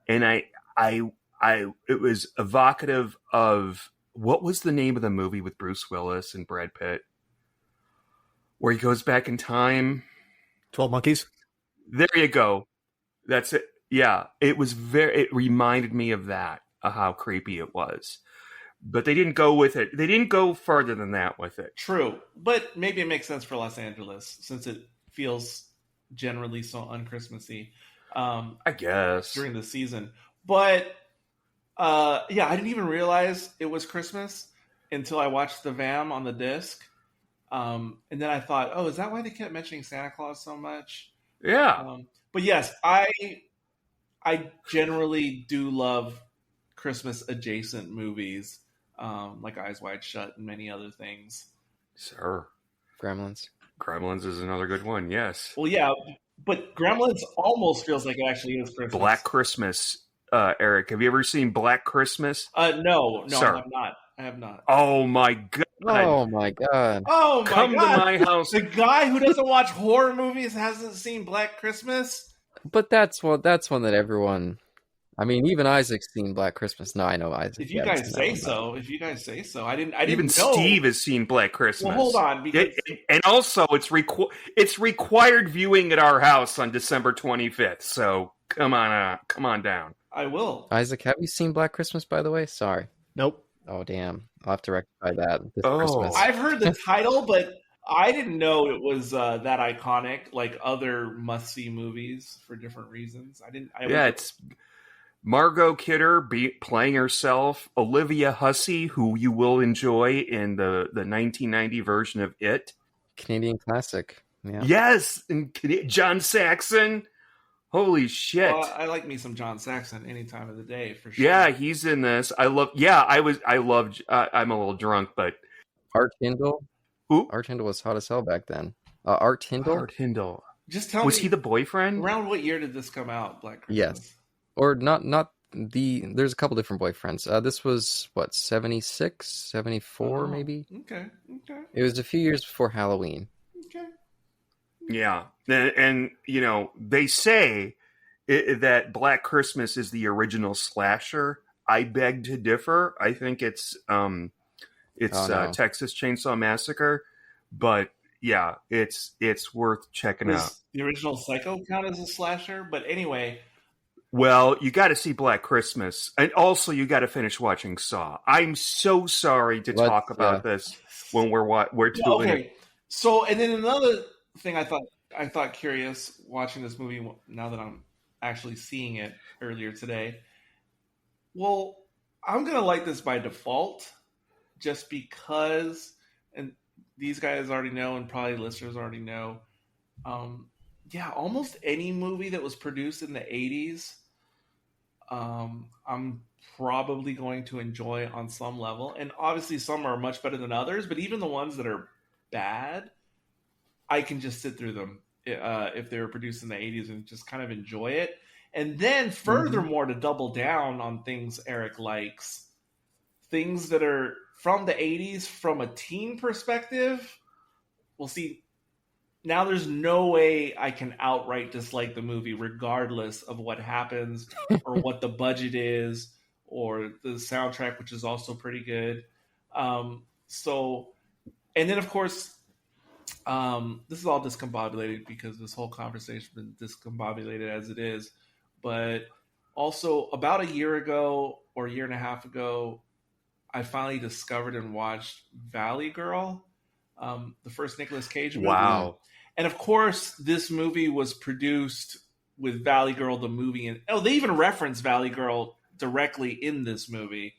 And it was evocative of, what was the name of the movie with Bruce Willis and Brad Pitt, where he goes back in time? 12 Monkeys. There you go. That's it. Yeah, it reminded me of that, how creepy it was. But they didn't go with it. They didn't go further than that with it. True, but maybe it makes sense for Los Angeles since it feels generally so un-Christmassy. I guess during the season, but I didn't even realize it was Christmas until I watched the VAM on the disc, and then I thought, oh, is that why they kept mentioning Santa Claus so much? Yeah, but yes, I generally do love Christmas adjacent movies, like Eyes Wide Shut and many other things. Sure. Gremlins is another good one. Yes. Well, yeah, but Gremlins almost feels like it actually is Christmas. Black Christmas. Eric, have you ever seen Black Christmas? No, Sir. I have not. Oh my god. Oh my god. Oh my Come god. to my house. The guy who doesn't watch horror movies hasn't seen Black Christmas? But that's one that everyone. I mean, even Isaac's seen Black Christmas. No, I know Isaac. If you guys say so, I didn't Even know. Steve has seen Black Christmas. Well, hold on, because and also it's required viewing at our house on December 25th. So come on down. I will. Isaac, have you seen Black Christmas? By the way, sorry. Nope. Oh damn, I'll have to rectify that this Christmas. I've heard the title, but I didn't know it was that iconic, like other must-see movies for different reasons. It's Margot Kidder playing herself, Olivia Hussey, who you will enjoy in the 1990 version of It. Canadian classic. Yeah. Yes, and John Saxon. Holy shit! Well, I like me some John Saxon any time of the day for sure. Yeah, he's in this. I'm a little drunk, but Art Hindle. Who? Art Hindle was hot as hell back then. Art Hindle. Art Hindle. Just tell me, was he the boyfriend? Around what year did this come out? Black Christmas. Yes. Or not the. There's a couple different boyfriends. This was what 76, 74 maybe. Okay. It was a few years before Halloween. Okay. Yeah, and they say that Black Christmas is the original slasher. I beg to differ. I think it's It's Oh, no. Texas Chainsaw Massacre, but yeah, it's worth checking out. Does the original Psycho count as a slasher? But anyway, Well, you got to see Black Christmas, and also you got to finish watching Saw. I'm so sorry to talk about this when we're doing it. okay. So, and then another thing I thought curious watching this movie now that I'm actually seeing it earlier today. Well, I'm gonna like this by default, just because, and these guys already know, and probably listeners already know. Yeah, almost any movie that was produced in the 80s, I'm probably going to enjoy on some level. And obviously some are much better than others, but even the ones that are bad, I can just sit through them if they were produced in the 80s and just kind of enjoy it. And then furthermore, to double down on things Eric likes, things that are from the 80s from a teen perspective, we'll see. Now there's no way I can outright dislike the movie regardless of what happens or what the budget is or the soundtrack, which is also pretty good. So, and then of course, this is all discombobulated because this whole conversation has been discombobulated as it is. But also about a year ago or a year and a half ago, I finally discovered and watched Valley Girl, the first Nicolas Cage movie. Wow. And of course, this movie was produced with Valley Girl, the movie. And they even reference Valley Girl directly in this movie,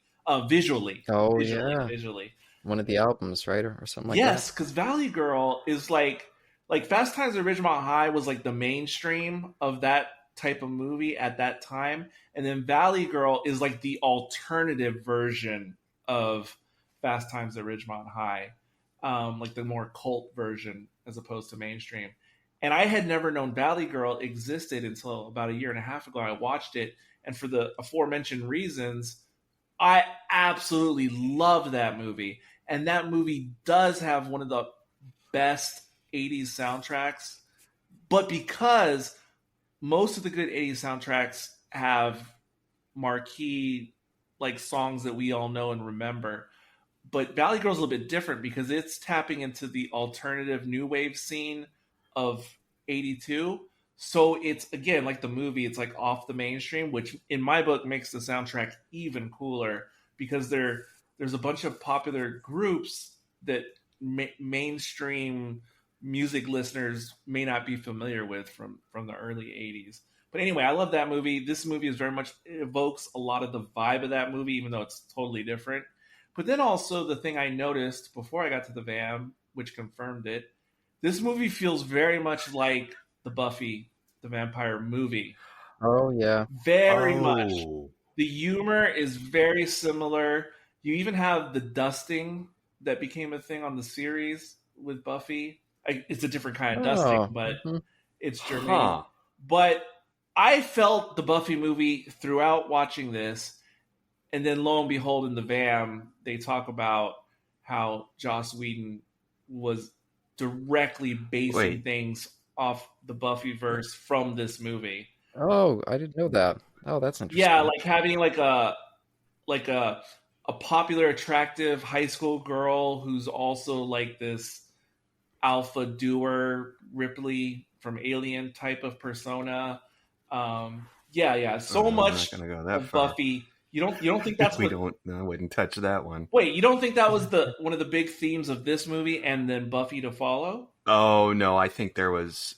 visually. Oh, Visually. One of the albums, right? Or something like Yes, that. because Valley Girl is like Fast Times at Ridgemont High was like the mainstream of that type of movie at that time. And then Valley Girl is like the alternative version of Fast Times at Ridgemont High. Like the more cult version as opposed to mainstream. And I had never known Valley Girl existed until about a year and a half ago. I watched it, and for the aforementioned reasons, I absolutely love that movie. And that movie does have one of the best 80s soundtracks, but because most of the good 80s soundtracks have marquee like songs that we all know and remember. But Valley Girl's a little bit different because it's tapping into the alternative new wave scene of 82. So it's, again, like the movie, it's like off the mainstream, which in my book makes the soundtrack even cooler because there's a bunch of popular groups that mainstream music listeners may not be familiar with from the early 80s. But anyway, I love that movie. This movie is very much, it evokes a lot of the vibe of that movie, even though it's totally different. But then also the thing I noticed before I got to the VAM, which confirmed it, this movie feels very much like the Buffy the Vampire movie. Oh, yeah. Very much. The humor is very similar. You even have the dusting that became a thing on the series with Buffy. It's a different kind of dusting, but it's germane. But I felt the Buffy movie throughout watching this. And then lo and behold, in the VAM, they talk about how Joss Whedon was directly basing things off the Buffyverse from this movie. Oh, I didn't know that. Oh, that's interesting. Yeah, like having like a popular, attractive high school girl who's also like this alpha doer Ripley from Alien type of persona. So much I'm not gonna go that of far. Buffy. You don't think that's I wouldn't touch that one. Wait, you don't think that was one of the big themes of this movie and then Buffy to follow? Oh no, I think there was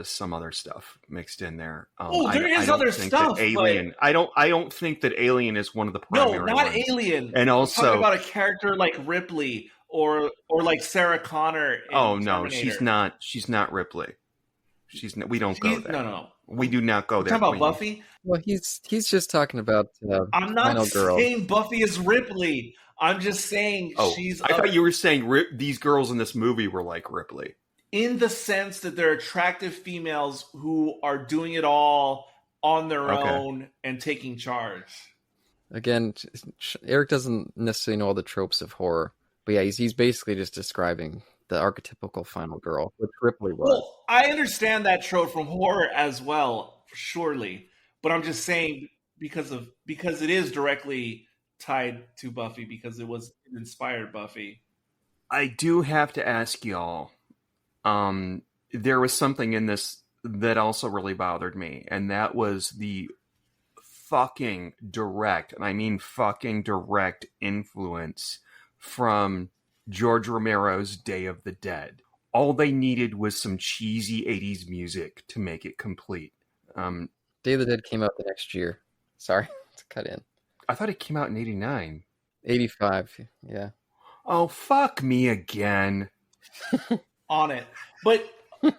some other stuff mixed in there. There is other stuff. Alien. I don't think that Alien is one of the primary. No, not ones. Alien. And also, I'm talking about a character like Ripley or like Sarah Connor. In Terminator. She's not Ripley. We don't go there. No. We do not go there. Talking about Buffy? Well, he's just talking about I'm not Final Girl. saying Buffy is Ripley. I'm just saying she's. I thought you were saying these girls in this movie were like Ripley. In the sense that they're attractive females who are doing it all on their own and taking charge. Again, Eric doesn't necessarily know all the tropes of horror, but yeah, he's basically just describing the archetypical final girl, which Ripley was. Well, I understand that trope from horror as well, surely, but I'm just saying because it is directly tied to Buffy because it inspired Buffy. I do have to ask y'all. There was something in this that also really bothered me, and that was the fucking direct, and I mean fucking direct influence from George Romero's Day of the Dead. All they needed was some cheesy 80s music to make it complete. Day of the Dead came out the next year. Sorry to cut in. I thought it came out in 89. 85, yeah. Oh, fuck me again. On it. But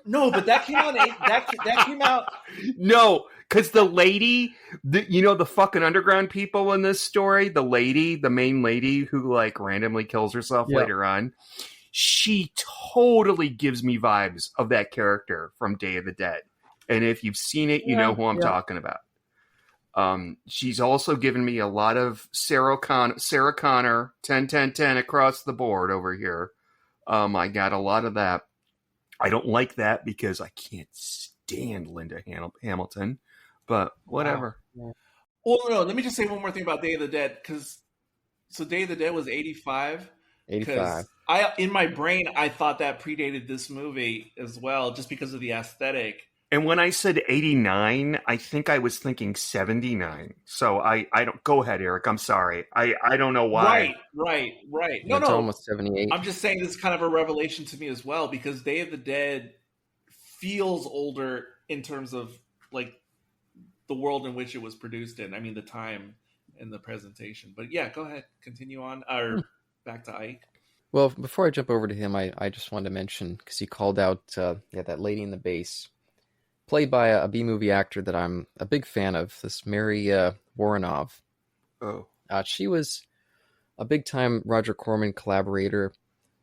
no, but that came out that came out. No, because the lady, the fucking underground people in this story, the main lady who like randomly kills herself later on, she totally gives me vibes of that character from Day of the Dead. And if you've seen it, you know who I'm talking about. She's also given me a lot of Sarah Connor, 10-10-10 across the board over here. I got a lot of that. I don't like that because I can't stand Linda Hamilton, but whatever. Wow. Well, no, let me just say one more thing about Day of the Dead, so Day of the Dead was 85. 85. In my brain, I thought that predated this movie as well, just because of the aesthetic. And when I said 89, I think I was thinking 79. So I don't. Go ahead, Eric. I'm sorry. I don't know why. Right. No, it's almost 78. I'm just saying this is kind of a revelation to me as well, because Day of the Dead feels older in terms of like the world in which it was produced in. I mean, the time and the presentation. But yeah, go ahead. Continue on. Or back to Ike. Well, before I jump over to him, I just wanted to mention, because he called out that lady in the bass, played by a B-movie actor that I'm a big fan of, this Mary Woronov. Oh. She was a big-time Roger Corman collaborator,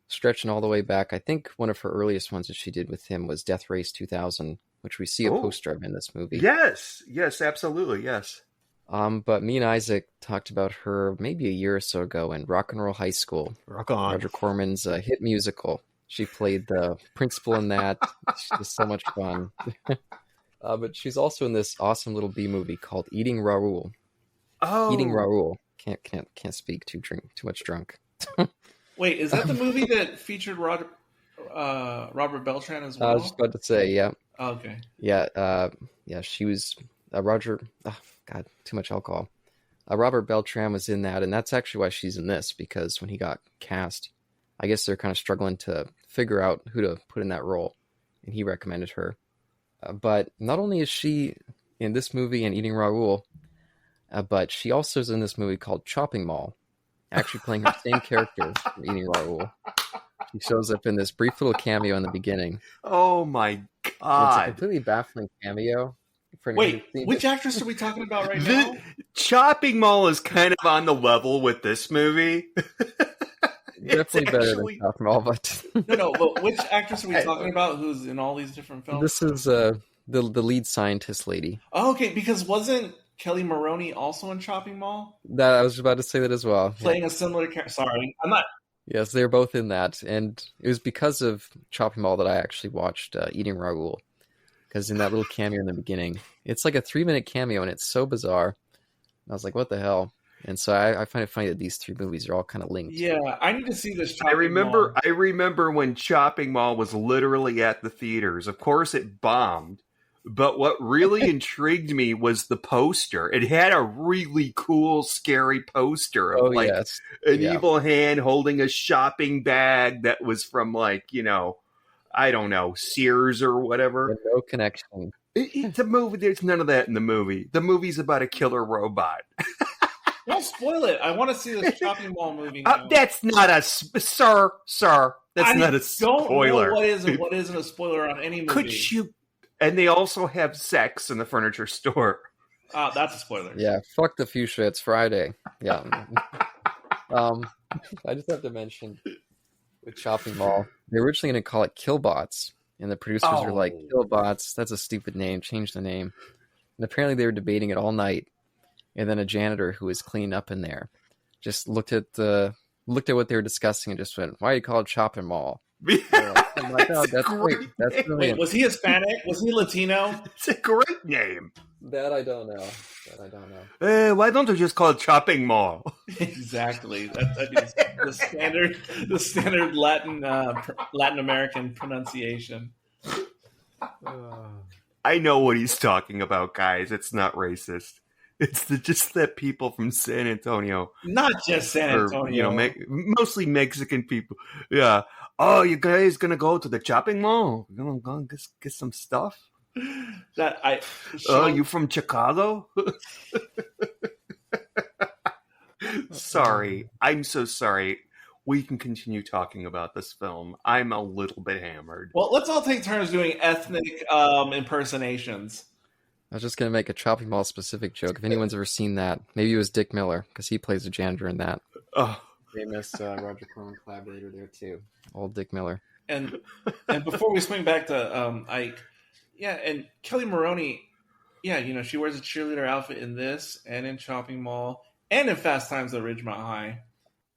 stretching all the way back. I think one of her earliest ones that she did with him was Death Race 2000, which we see a poster of in this movie. Yes, absolutely, yes. But me and Isaac talked about her maybe a year or so ago in Rock and Roll High School. Rock on. Roger Corman's hit musical. She played the principal in that. She's just so much fun. But she's also in this awesome little B movie called Eating Raoul. Oh, Eating Raoul. Can't speak too much drunk. Wait, is that the movie that featured Robert Beltran as well? I was just about to say, yeah. Oh, okay. Yeah, she was Roger. Oh, God, too much alcohol. Robert Beltran was in that, and that's actually why she's in this, because when he got cast, I guess they're kind of struggling to figure out who to put in that role, and he recommended her. But not only is she in this movie and Eating Raoul, but she also is in this movie called Chopping Mall, actually playing her same character from Eating Raoul. She shows up in this brief little cameo in the beginning. Oh my God. It's a completely baffling cameo. Wait, which actress are we talking about right now? Chopping Mall is kind of on the level with this movie. Definitely better than Chopping Mall, but... No, but which actress are we talking about who's in all these different films? This is the lead scientist lady. Oh, okay, because wasn't Kelly Maroney also in Chopping Mall? That I was about to say that as well. Playing a similar character. Sorry, I'm not... Yes, they're both in that, and it was because of Chopping Mall that I actually watched Eating Raoul. Because in that little cameo in the beginning, it's like a 3-minute cameo, and it's so bizarre. And I was like, what the hell? And so I find it funny that these three movies are all kind of linked. Yeah, I need to see this Chopping Mall. I remember when Chopping Mall was literally at the theaters. Of course, it bombed. But what really intrigued me was the poster. It had a really cool, scary poster of an evil hand holding a shopping bag that was from I don't know, Sears or whatever. No connection. The movie, there's none of that in the movie. The movie's about a killer robot. Don't spoil it. I want to see this Chopping Mall movie now. That's not a sir. That's not a spoiler. Don't know what is and what isn't a spoiler on any movie. Could you? And they also have sex in the furniture store. That's a spoiler. Yeah, fuck the fuchsia. It's Friday. Yeah. I just have to mention with Chopping Mall, they were originally going to call it Killbots, and the producers were like, "Killbots, that's a stupid name. Change the name." And apparently, they were debating it all night. And then a janitor who was cleaning up in there just looked at what they were discussing and just went, "Why do you call it Chopping Mall?" I'm like, "Oh, that's great. That's brilliant." Wait, was he Hispanic? Was he Latino? It's a great name. That I don't know. Why don't you just call it Chopping Mall? Exactly. That'd be the standard Latin American pronunciation. I know what he's talking about, guys. It's not racist. It's just that people from San Antonio, Not just San Antonio, mostly Mexican people. Yeah. Oh, you guys gonna go to the shopping mall? You gonna go get some stuff? You from Chicago? Sorry. I'm so sorry. We can continue talking about this film. I'm a little bit hammered. Well, let's all take turns doing ethnic impersonations. I was just going to make a Chopping Mall specific joke. If anyone's ever seen that, maybe it was Dick Miller, because he plays a janitor in that. Oh. Famous Roger Corman collaborator there, too. Old Dick Miller. And before we swing back to Ike, yeah, and Kelly Maroney, yeah, she wears a cheerleader outfit in this, and in Chopping Mall, and in Fast Times at Ridgemont High.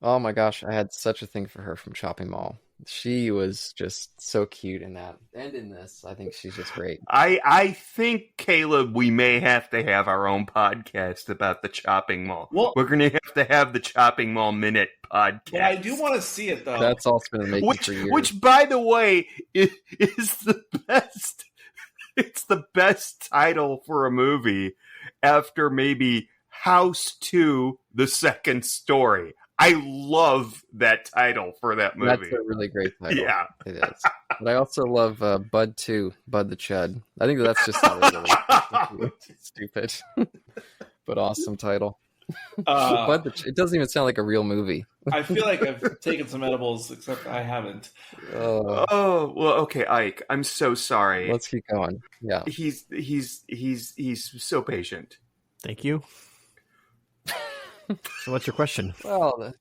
Oh my gosh, I had such a thing for her from Chopping Mall. She was just so cute in that. And in this, I think she's just great. I think, Caleb, we may have to have our own podcast about the Chopping Mall. Well, we're going to have the Chopping Mall Minute podcast. But I do want to see it, though. That's also going to make it for years. Which, by the way, is the best. It's the best title for a movie after maybe House 2, The Second Story. I love that title for that movie. That's a really great title. Yeah. It is. But I also love Bud 2, Bud the Chud. I think that's just really stupid, but awesome title. Bud it doesn't even sound like a real movie. I feel like I've taken some edibles, except I haven't. Oh, well, okay, Ike. I'm so sorry. Let's keep going. Yeah. He's so patient. Thank you. So what's your question? Well,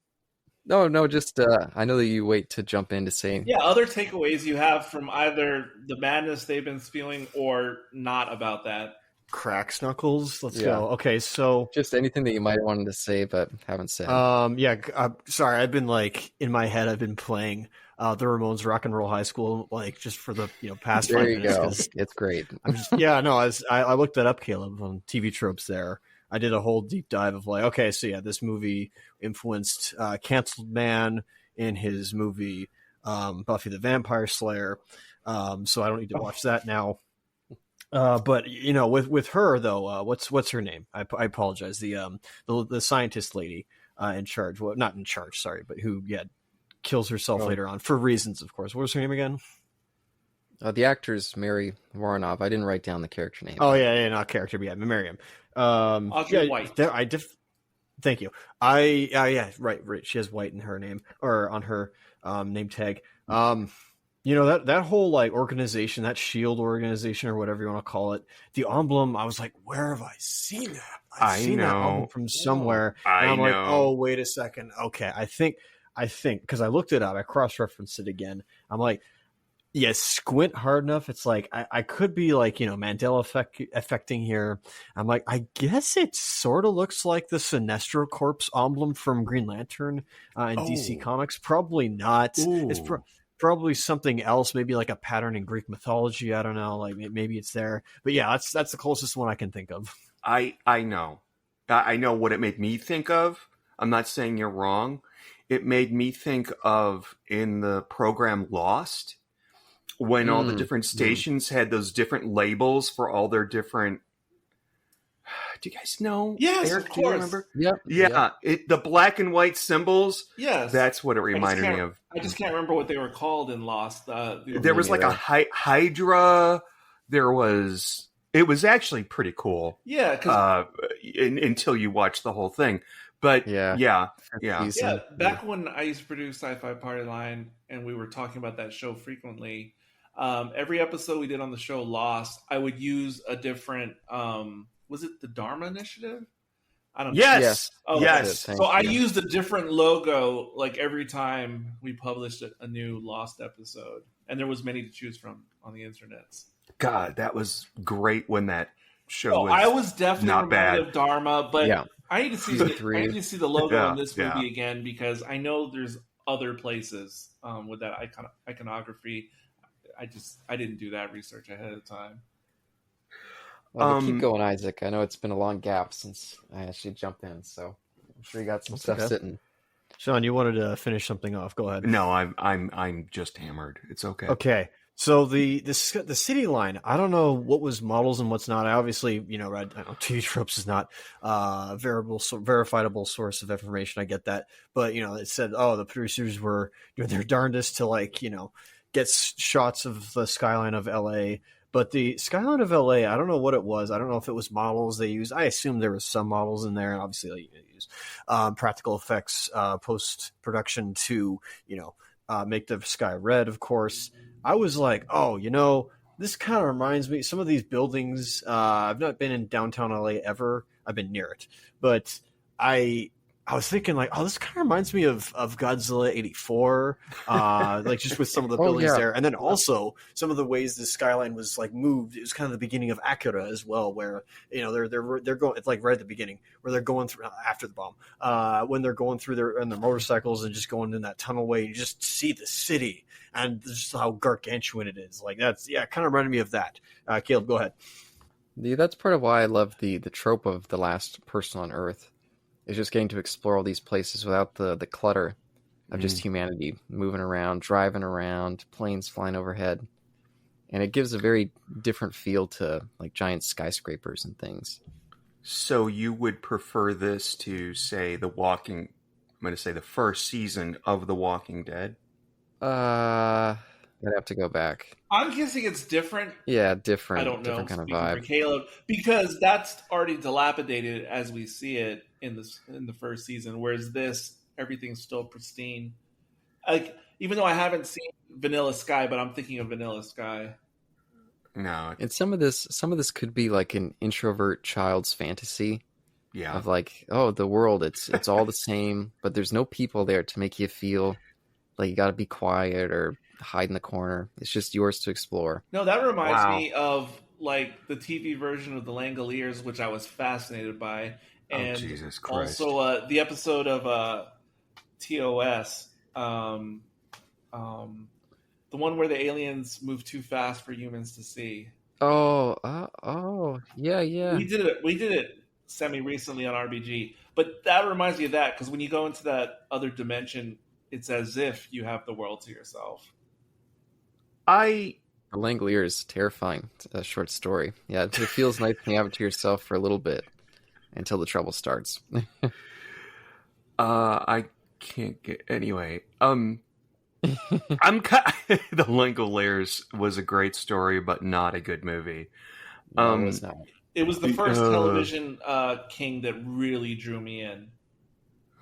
no, just I know that you wait to jump in to say. Yeah, other takeaways you have from either the madness they've been spewing or not about that. Crack Snuckles. Let's go. Okay, so just anything that you might have wanted to say but haven't said. Sorry, I've been in my head. I've been playing the Ramones Rock and Roll High School just for the past 5 minutes. There you go. It's great. I looked that up, Caleb, on TV Tropes there. I did a whole deep dive of this movie influenced Canceled Man in his movie Buffy the Vampire Slayer. So I don't need to watch that now. But with her though, what's her name? I apologize. The scientist lady in charge. Well, not in charge, sorry, but who kills herself later on for reasons, of course. What was her name again? The actor's Mary Woronov. I didn't write down the character name. Oh yeah, not character, but yeah, Miriam. White. Thank you. Right. She has white in her name or on her name tag. That whole organization, that SHIELD organization or whatever you want to call it, the emblem. I was like, where have I seen that? I've seen that emblem from somewhere. And I'm like, oh, wait a second. Okay, I think because I looked it up, I cross-referenced it again. I'm like, yes, squint hard enough. It's like I could be Mandela affecting here. I'm like, I guess it sort of looks like the Sinestro Corps emblem from Green Lantern in DC Comics. Probably not. Ooh. It's probably something else. Maybe like a pattern in Greek mythology. I don't know. Maybe it's there. But yeah, that's the closest one I can think of. I know. I know what it made me think of. I'm not saying you're wrong. It made me think of in the program Lost, when all the different stations had those different labels for all their different. Do you guys know? Yes, Eric, of course. do you remember? Yep. Yeah. The black and white symbols. Yes. That's what it reminded me of. I just can't remember what they were called in Lost. There was a Hydra. It was actually pretty cool. Yeah. Until you watch the whole thing. But yeah. Back when I used to produce Sci-Fi Party Line and we were talking about that show frequently, every episode we did on the show Lost, I would use a different, was it the Dharma Initiative? I don't know. Yes. Oh, yes. So I used a different logo every time we published a new Lost episode. And there was many to choose from on the internets. God, that was great when that show was I was definitely not bad. Of Dharma, but I need to see the logo in this movie again because I know there's other places with that iconography. I didn't do that research ahead of time. Well, but keep going, Isaac. I know it's been a long gap since I actually jumped in, so I'm sure you got some stuff sitting. Sean, you wanted to finish something off. Go ahead. No, I'm just hammered. It's okay. Okay. So the city line, I don't know what was models and what's not. I obviously, read TV Tropes is not verifiable source of information. I get that, but it said, the producers were doing their darndest to get shots of the skyline of LA. But the skyline of LA, I don't know what it was. I don't know if it was models they used. I assume there was some models in there, and obviously they use practical effects post production to make the sky red, of course. I was like, this kind of reminds me. Some of these buildings. I've not been in downtown LA ever. I've been near it, but I was thinking like, this kind of reminds me of Godzilla 84, like just with some of the buildings there. And then also some of the ways the skyline was like moved. It was kind of the beginning of Akira as well, where, they're going, it's like right at the beginning where they're going through after the bomb, when they're going through their motorcycles and just going in that tunnel way, you just see the city and just how gargantuan it is. Like kind of reminded me of that. Caleb, go ahead. That's part of why I love the trope of the last person on Earth. Is just getting to explore all these places without the clutter of just humanity moving around, driving around, planes flying overhead. And it gives a very different feel to like giant skyscrapers and things. So you would prefer this to, say, I'm going to say the first season of The Walking Dead? I'd have to go back. I'm guessing it's different. Yeah, different. I don't know. Different kind of Speaking vibe. for Caleb, because that's already dilapidated as we see it in the first season, whereas this, everything's still pristine. Like, even though I haven't seen Vanilla Sky, but I'm thinking of Vanilla Sky. No. And some of this could be like an introvert child's fantasy. Yeah. Of like, the world, it's all the same, but there's no people there to make you feel like you got to be quiet or hide in the corner. It's just yours to explore. No, that reminds me of like the TV version of The Langoliers, which I was fascinated by. And Jesus Christ. Also the episode of TOS, the one where the aliens move too fast for humans to see. Yeah. We did it semi recently on RBG, but that reminds me of that because when you go into that other dimension, it's as if you have the world to yourself. The Langolier is terrifying. It's a short story. Yeah, it feels nice when you have it to yourself for a little bit until the trouble starts. I can't get anyway. The Langoliers was a great story, but not a good movie. No, it was not. It was the first television king that really drew me in.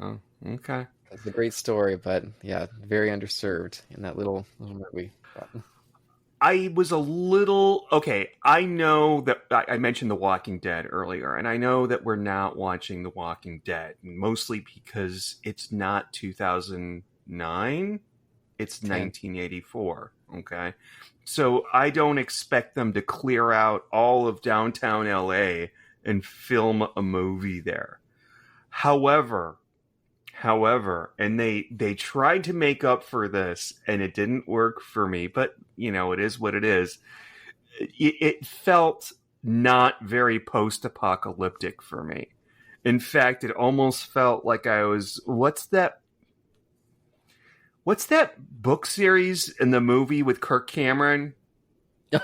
Oh, okay. It's a great story, but yeah, very underserved in that little movie. I was a little... Okay, I know that I mentioned The Walking Dead earlier, and I know that we're not watching The Walking Dead, mostly because it's not 2009, it's 1984, okay? So I don't expect them to clear out all of downtown LA and film a movie there. However, and they tried to make up for this, and it didn't work for me, but, it is what it is. It felt not very post-apocalyptic for me. In fact, it almost felt like I was... What's that book series in the movie with Kirk Cameron?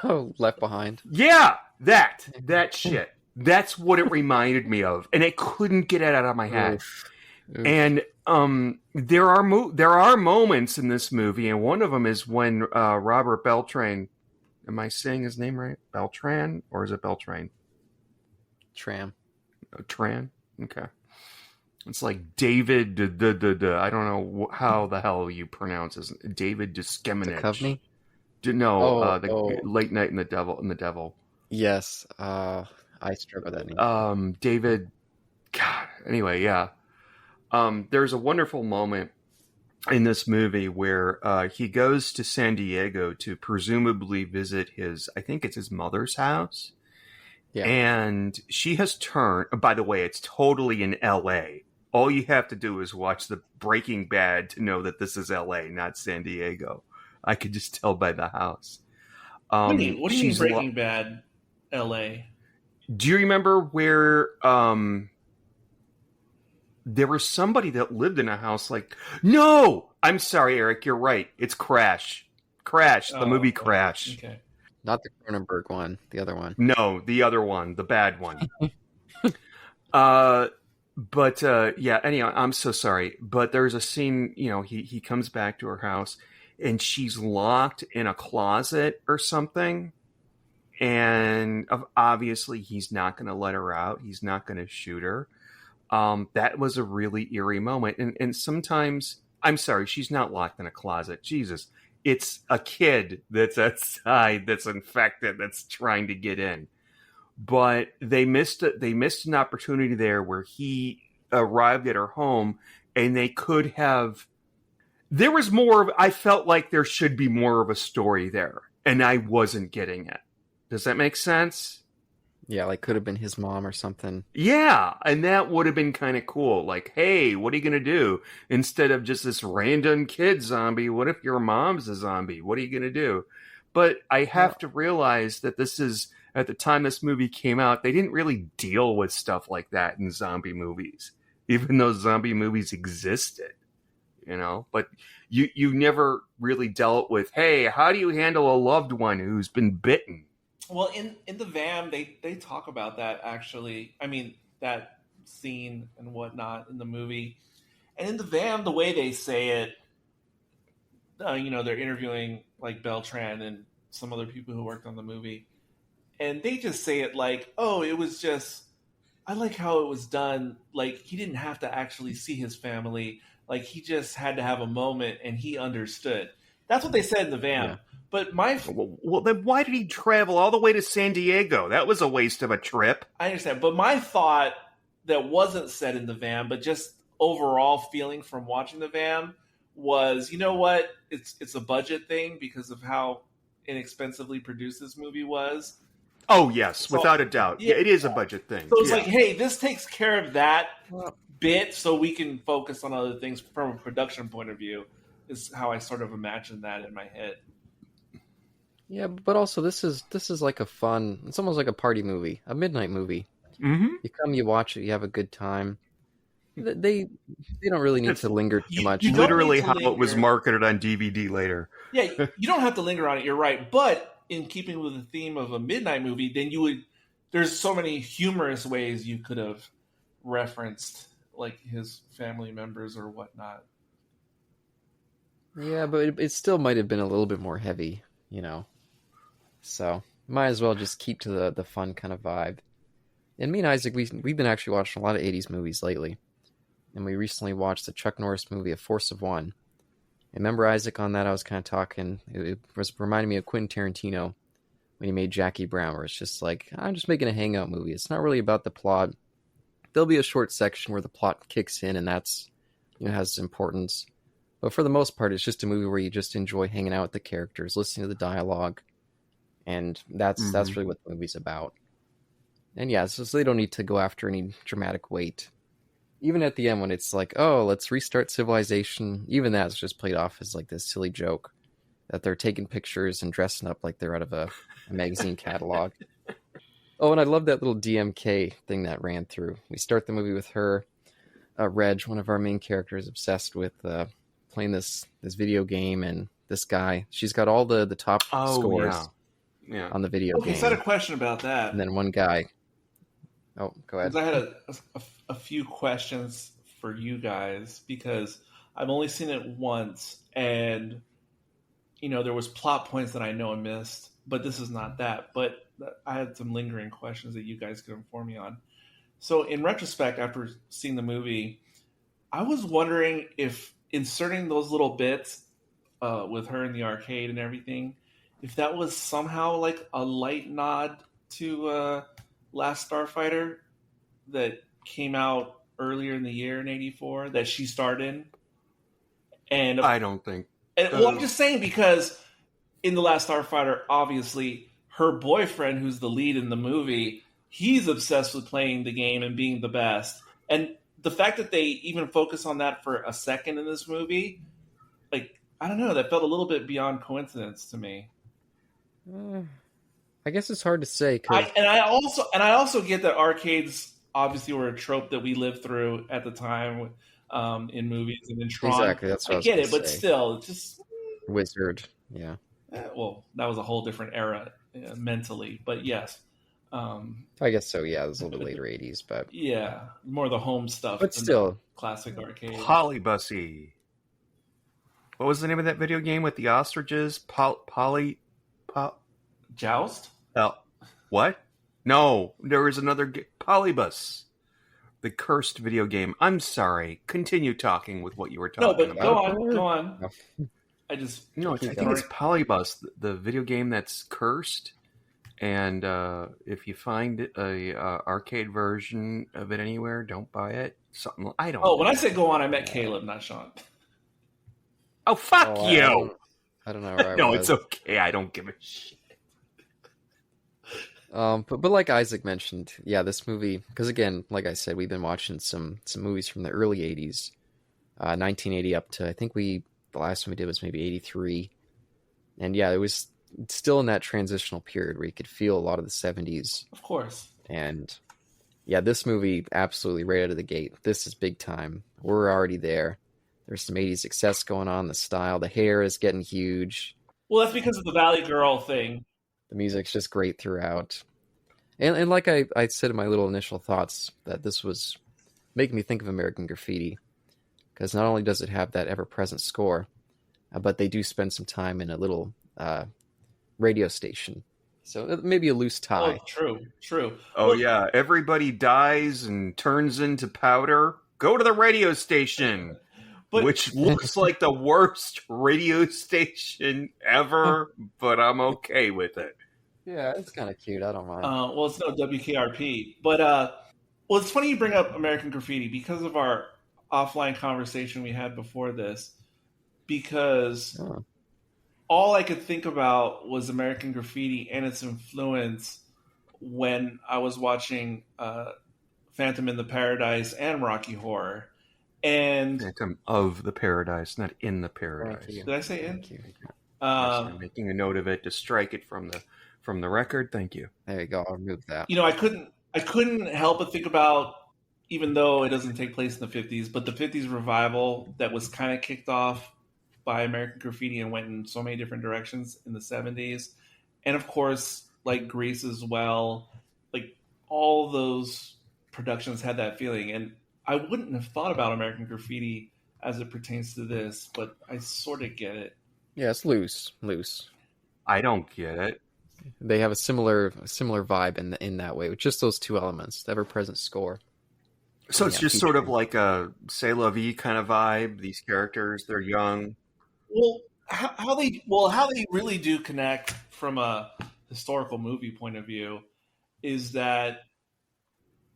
Oh, Left Behind. Yeah, that shit. That's what it reminded me of, and I couldn't get it out of my head. Oof. And there are moments in this movie, and one of them is when Robert Beltran, am I saying his name right? Beltran, or is it Beltran? Tran. Tran? Okay. It's like David, I don't know how the hell you pronounce this. David Duskevich. Duchovny? The Late Night and the Devil. Yes. I struggle with that name. David, God, anyway, yeah. There's a wonderful moment in this movie where he goes to San Diego to presumably visit I think it's his mother's house. Yeah. And she has turned, by the way, it's totally in LA. All you have to do is watch the Breaking Bad to know that this is LA, not San Diego. I could just tell by the house. What do you mean Breaking Bad, LA? Do you remember where there was somebody that lived in a house like... No! I'm sorry, Eric, you're right. It's Crash. Crash, the movie Crash. Okay. Not the Cronenberg one, the other one. No, the other one, the bad one. Yeah, anyhow, I'm so sorry. But there's a scene, he comes back to her house and she's locked in a closet or something. And obviously he's not going to let her out. He's not going to shoot her. That was a really eerie moment. And sometimes, I'm sorry, she's not locked in a closet. Jesus. It's a kid that's outside, that's infected, that's trying to get in. But they missed an opportunity there where he arrived at her home, and they could have. There was more. I felt like there should be more of a story there, and I wasn't getting it. Does that make sense? Yeah, like could have been his mom or something. Yeah, and that would have been kind of cool. Like, hey, what are you going to do? Instead of just this random kid zombie, what if your mom's a zombie? What are you going to do? But I have to realize that this is, at the time this movie came out, they didn't really deal with stuff like that in zombie movies, even though zombie movies existed, But you never really dealt with, hey, how do you handle a loved one who's been bitten? Well, in the van, they talk about that, actually. I mean, that scene and whatnot in the movie. And in the van, the way they say it, they're interviewing like Beltran and some other people who worked on the movie. And they just say it like, oh, it was just, I like how it was done. Like, he didn't have to actually see his family. Like, he just had to have a moment and he understood. That's what they said in the van. Yeah. But well, then why did he travel all the way to San Diego? That was a waste of a trip. I understand. But my thought that wasn't said in the van, but just overall feeling from watching the van was, you know what? It's a budget thing because of how inexpensively produced this movie was. Oh, yes, without a doubt. Yeah, it is a budget thing. So it's like, hey, this takes care of that bit so we can focus on other things from a production point of view, is how I sort of imagine that in my head. Yeah, but also this is like a fun. It's almost like a party movie, a midnight movie. Mm-hmm. You come, you watch it, you have a good time. They don't really need to linger too much. Literally how it was marketed on DVD later. Yeah, you don't have to linger on it. You're right, but in keeping with the theme of a midnight movie, then you would. There's so many humorous ways you could have referenced, like his family members or whatnot. Yeah, but it still might have been a little bit more heavy, So might as well just keep to the fun kind of vibe. And me and Isaac, we've been actually watching a lot of 80s movies lately. And we recently watched the Chuck Norris movie, A Force of One. And remember, Isaac, on that I was kind of talking, it was reminding me of Quentin Tarantino when he made Jackie Brown, where it's just like, I'm just making a hangout movie. It's not really about the plot. There'll be a short section where the plot kicks in and that's, has importance. But for the most part, it's just a movie where you just enjoy hanging out with the characters, listening to the dialogue. And that's really what the movie's about. And yeah, so they don't need to go after any dramatic weight. Even at the end when it's like, oh, let's restart civilization, even that's just played off as like this silly joke that they're taking pictures and dressing up like they're out of a magazine catalog. Oh, and I love that little DMK thing that ran through. We start the movie with her, Reg, one of our main characters, obsessed with playing this video game, and this guy, she's got all the top scores on the video game. Okay, so I had a question about that. And then one guy. Oh, go ahead. I had a few questions for you guys because I've only seen it once, and there was plot points that I know I missed, but this is not that. But I had some lingering questions that you guys could inform me on. So in retrospect, after seeing the movie, I was wondering if inserting those little bits with her in the arcade and everything, if that was somehow like a light nod to Last Starfighter that came out earlier in the year in '84 that she starred in. And I don't think. Well, I'm just saying because in The Last Starfighter, obviously her boyfriend, who's the lead in the movie, he's obsessed with playing the game and being the best. And the fact that they even focus on that for a second in this movie, like, I don't know, that felt a little bit beyond coincidence to me. I guess it's hard to say because I also get that arcades obviously were a trope that we lived through at the time in movies and in Tron. exactly that's what I I was get gonna it, but say. still, it's just Wizard, yeah. well, that was a whole different era mentally. But yes, I guess so. Yeah, it was a little bit later '80s, but yeah, more the home stuff. but than still, the classic arcade. Polybussy. What was the name of that video game with the ostriches? Joust? What? No, there was another Polybus. The cursed video game. I'm sorry. Continue talking with what you were talking No, but about. go on. No. I just No, I think it's Polybus, the video game that's cursed. And if you find a arcade version of it anywhere, don't buy it. Something I don't. Oh, when I said go on, I meant Caleb, not Sean. Oh, fuck you! I don't know where I No, was. it's okay. I don't give a shit. But like Isaac mentioned, yeah, this movie, because again, like I said, we've been watching some movies from the early '80s, 1980 up to I think the last one we did was maybe '83, and yeah, it was still in that transitional period where you could feel a lot of the '70s, Of course. and yeah, this movie absolutely right out of the gate. This is big time. We're already there. There's some '80s success going on. The style, the hair is getting huge. Well, that's because of the Valley Girl thing. The music's just great throughout. And like I said in my little initial thoughts, that this was making me think of American Graffiti. Because not only does it have that ever-present score, but they do spend some time in a little radio station. So maybe a loose tie. Oh, true. Oh, Well, yeah. Everybody dies and turns into powder. Go to the radio station. But Which looks like the worst radio station ever, but I'm okay with it. Yeah, it's kind of cute. I don't mind. well, it's no WKRP, but well, it's funny you bring up American Graffiti because of our offline conversation we had before this. Because all I could think about was American Graffiti and its influence when I was watching Phantom in the Paradise and Rocky Horror. And Phantom of the Paradise, not in the Paradise. did I say in? Thank you. Yes, I'm making a note of it to strike it from the record. Thank you. There you go. I'll remove that. You know, I couldn't help but think about, even though it doesn't take place in the 50s, but the 50s revival that was kind of kicked off by American Graffiti and went in so many different directions in the 70s. And of course, like Grease as well, like all those productions had that feeling. And I wouldn't have thought about American Graffiti as it pertains to this, but I sort of get it. Yeah, it's loose. I don't get it. They have a similar vibe in that way with just those two elements, the ever-present score. So it's Yeah, just sort of featuring. like a C'est la vie kind of vibe. These characters, they're young. Well, how they really do connect from a historical movie point of view is that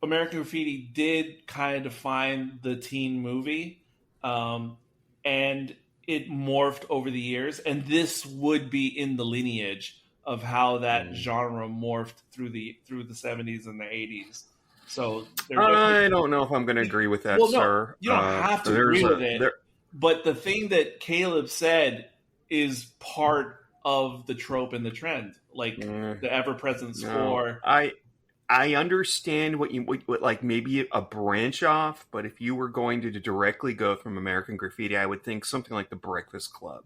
American Graffiti did kind of define the teen movie, and it morphed over the years. And this would be in the lineage of how that genre morphed through the 70s and the 80s. So I don't know if I'm going to agree with that, well, no, sir. you don't have to agree with it. But the thing that Caleb said is part of the trope and the trend, like the ever-present score. I understand what like maybe a branch off, but if you were going to directly go from American Graffiti, I would think something like the Breakfast Club.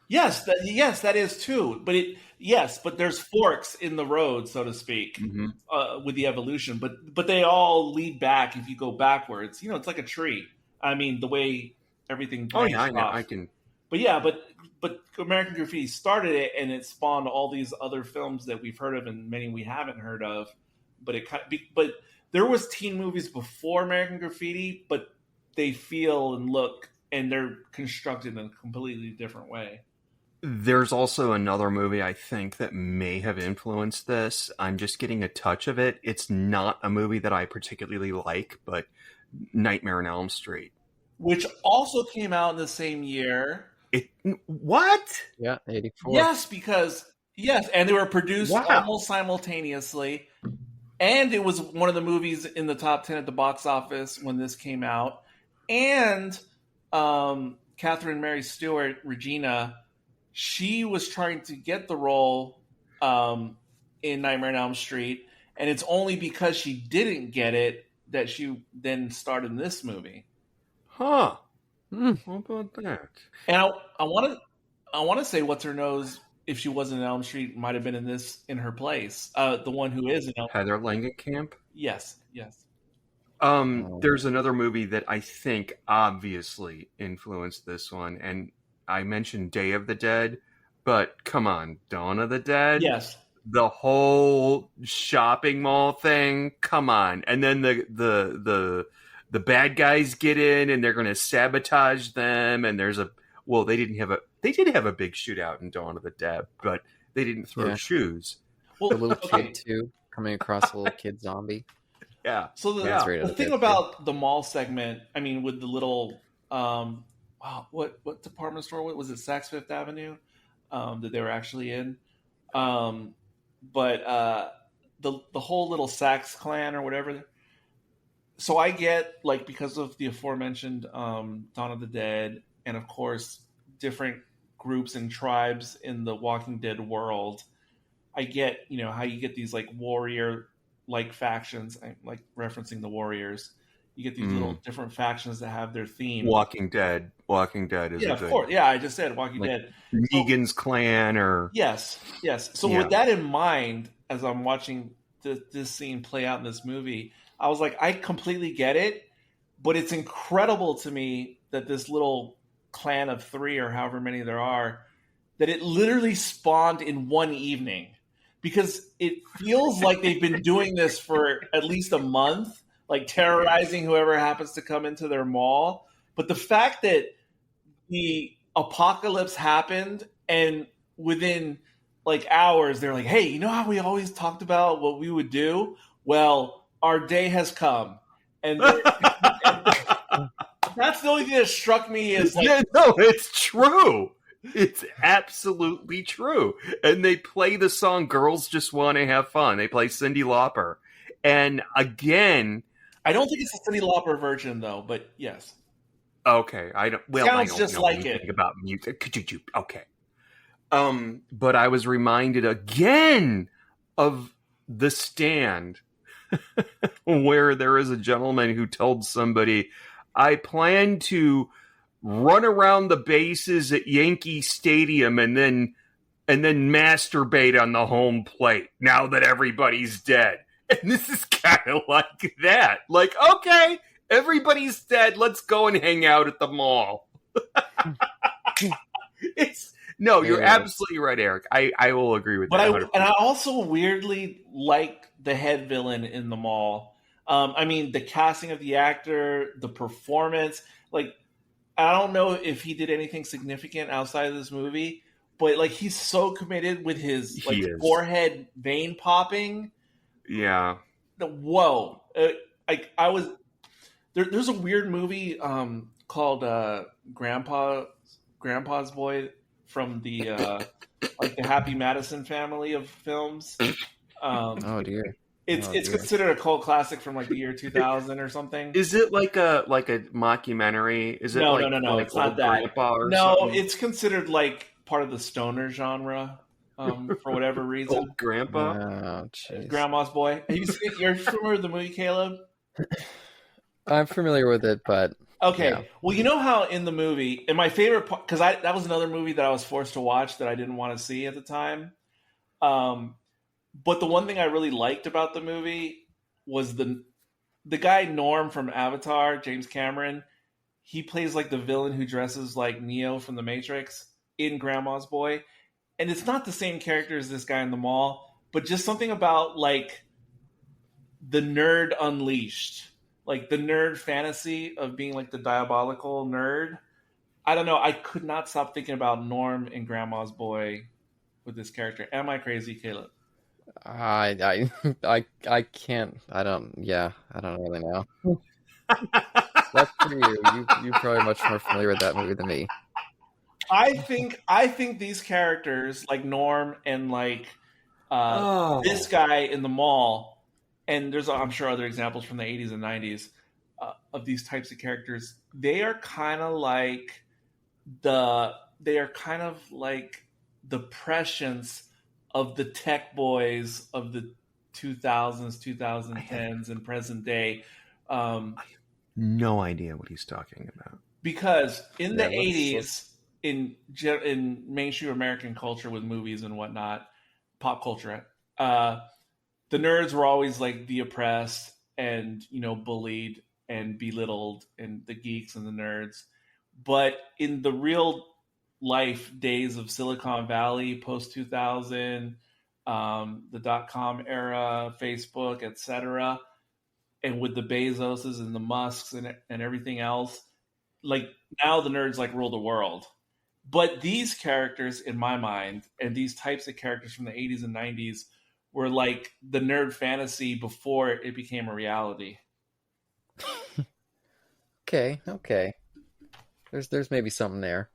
Yes, that is too. But there's forks in the road, so to speak, with the evolution. But they all lead back. If you go backwards, it's like a tree. I mean, the way everything. Oh yeah, I know. off. I can. But yeah, but American Graffiti started it, and it spawned all these other films that we've heard of, and many we haven't heard of. But but there was teen movies before American Graffiti, but they feel and look, and they're constructed in a completely different way. There's also another movie I think that may have influenced this. I'm just getting a touch of it. It's not a movie that I particularly like, but Nightmare on Elm Street, which also came out in the same year. What? Yeah, 84. Yes, and they were produced almost simultaneously. And it was one of the movies in the top 10 at the box office when this came out. And Catherine Mary Stewart, Regina, she was trying to get the role in Nightmare on Elm Street, and it's only because she didn't get it that she then starred in this movie. Huh. How about that? And I want to say what's her nose, if she wasn't in Elm Street, might have been in her place. The one who is in Elm Street. Heather Langenkamp? Yes. There's another movie that I think obviously influenced this one, and I mentioned Day of the Dead, but come on, Dawn of the Dead? Yes. The whole shopping mall thing, come on. And then the bad guys get in and they're going to sabotage them, and they did have a big shootout in Dawn of the Dead, but they didn't throw shoes. The little kid too, coming across a little kid zombie. Yeah. So the thing about the mall segment, I mean, with the little, what department store was it? Saks Fifth Avenue, that they were actually in, but the whole little Saks clan or whatever. So I get, like, because of the aforementioned Dawn of the Dead, and of course different groups and tribes in the Walking Dead world, I get, how you get these like warrior like factions, like referencing the Warriors. You get these little different factions that have their theme. Walking Dead is of course. Yeah, I just said Walking Dead. Negan's clan or yes. So with that in mind, as I'm watching this scene play out in this movie, I was like, I completely get it, but it's incredible to me that this little clan of 3 or however many there are, that it literally spawned in one evening. Because it feels like they've been doing this for at least a month, like terrorizing whoever happens to come into their mall. But the fact that the apocalypse happened and within like hours, they're like, hey, you know how we always talked about what we would do? Well, our day has come. And that's the only thing that struck me is like... Yeah, no, it's true. It's absolutely true. And they play the song Girls Just Want to Have Fun. They play Cyndi Lauper. And again... I don't think it's a Cyndi Lauper version, though, but yes. Okay. I don't know anything about music. Okay. But I was reminded again of The Stand, where there is a gentleman who told somebody, I plan to run around the bases at Yankee Stadium and then masturbate on the home plate now that everybody's dead. And this is kind of like that. Like, okay, everybody's dead. Let's go and hang out at the mall. You're absolutely right, Eric. I will agree with that. And I also weirdly like the head villain in the mall. I mean, the casting of the actor, the performance, like, I don't know if he did anything significant outside of this movie, but like he's so committed with his forehead vein popping. Yeah. Whoa. I was there's a weird movie called Grandpa's Boy from the like the Happy Madison family of films. Oh dear. It's considered a cult classic from like the year 2000 or something. Is it like a mockumentary? Is it no, like it's not that. No, something? It's considered like part of the stoner genre for whatever reason. Old Grandpa? Oh, Grandma's Boy. You're familiar with the movie, Caleb? I'm familiar with it, but okay. Yeah. Well, you know how in the movie, and my favorite part, because that was another movie that I was forced to watch that I didn't want to see at the time. But the one thing I really liked about the movie was the guy Norm from Avatar, James Cameron. He plays like the villain who dresses like Neo from The Matrix in Grandma's Boy. And it's not the same character as this guy in the mall, but just something about like the nerd unleashed, like the nerd fantasy of being like the diabolical nerd. I don't know. I could not stop thinking about Norm in Grandma's Boy with this character. Am I crazy, Caleb? I can't. I don't really know. That's for you. You're probably much more familiar with that movie than me. I think these characters like Norm and like this guy in the mall, and there's I'm sure other examples from the 80s and 90s of these types of characters. They are kind of like the prescience of the tech boys of the 2000s, 2010s, and present day. No idea what he's talking about. Because in the Yeah, let's- 80s, in mainstream American culture with movies and whatnot, pop culture, the nerds were always like the oppressed and, you know, bullied and belittled, and the geeks and the nerds. But in the real life days of Silicon Valley, post 2000, the .com era, Facebook, etc., and with the Bezoses and the Musks and everything else, like now the nerds like rule the world. But these characters, in my mind, and these types of characters from the 80s and 90s were like the nerd fantasy before it became a reality. Okay. There's maybe something there.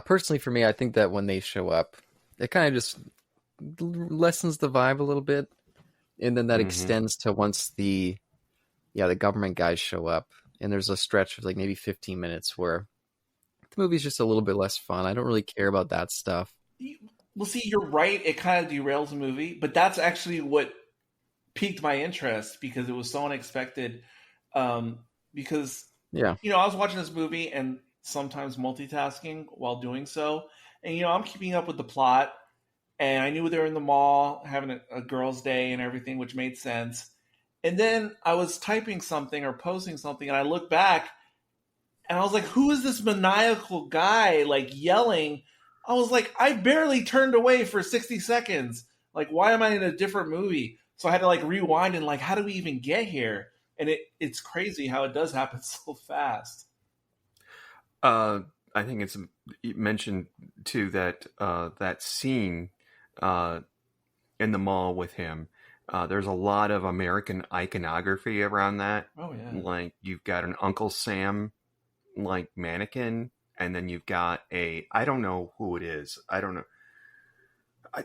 Personally, for me, I think that when they show up, it kind of just lessens the vibe a little bit, and then that extends to once the government guys show up, and there's a stretch of like maybe 15 minutes where the movie's just a little bit less fun. I don't really care about that stuff. Well, see, you're right. It kind of derails the movie, but that's actually what piqued my interest because it was so unexpected. Because Yeah. you know, I was watching this movie and sometimes multitasking while doing so, and you know, I'm keeping up with the plot, and I knew they were in the mall having a girls' day and everything, which made sense. And then I was typing something or posting something, and I looked back, and I was like, "Who is this maniacal guy like yelling?" I was like, I barely turned away for 60 seconds. Like, why am I in a different movie? So I had to like rewind and like, how do we even get here? And it's crazy how it does happen so fast. I think it's mentioned too that that scene in the mall with him. There's a lot of American iconography around that. Oh yeah. Like you've got an Uncle Sam like mannequin, and then you've got I don't know who it is. I don't know.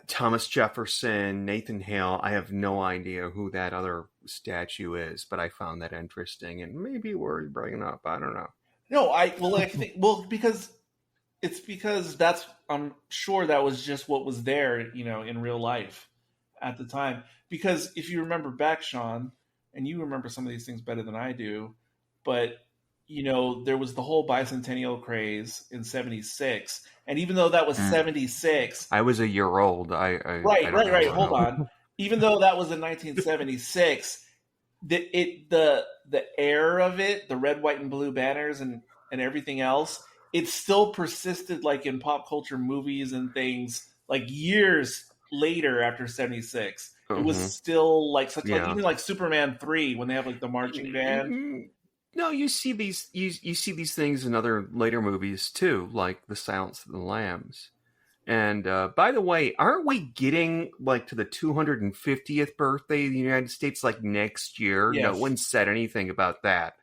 Thomas Jefferson, Nathan Hale. I have no idea who that other statue is, but I found that interesting, and maybe worth bringing up. I don't know. No, I think because that's, I'm sure that was just what was there, you know, in real life at the time. Because if you remember back, Sean, and you remember some of these things better than I do, but you know, there was the whole bicentennial craze in '76, and even though that was '76, I was a year old. Right. Know. Hold on. Even though that was in 1976, the air of it, the red, white, and blue banners, and everything else, it still persisted like in pop culture movies and things like years later after '76. It was still like such like even like Superman 3 when they have like the marching band. No, you see these you see these things in other later movies too, like The Silence of the Lambs. And by the way, aren't we getting like to the 250th birthday of the United States like next year? Yes. No one said anything about that.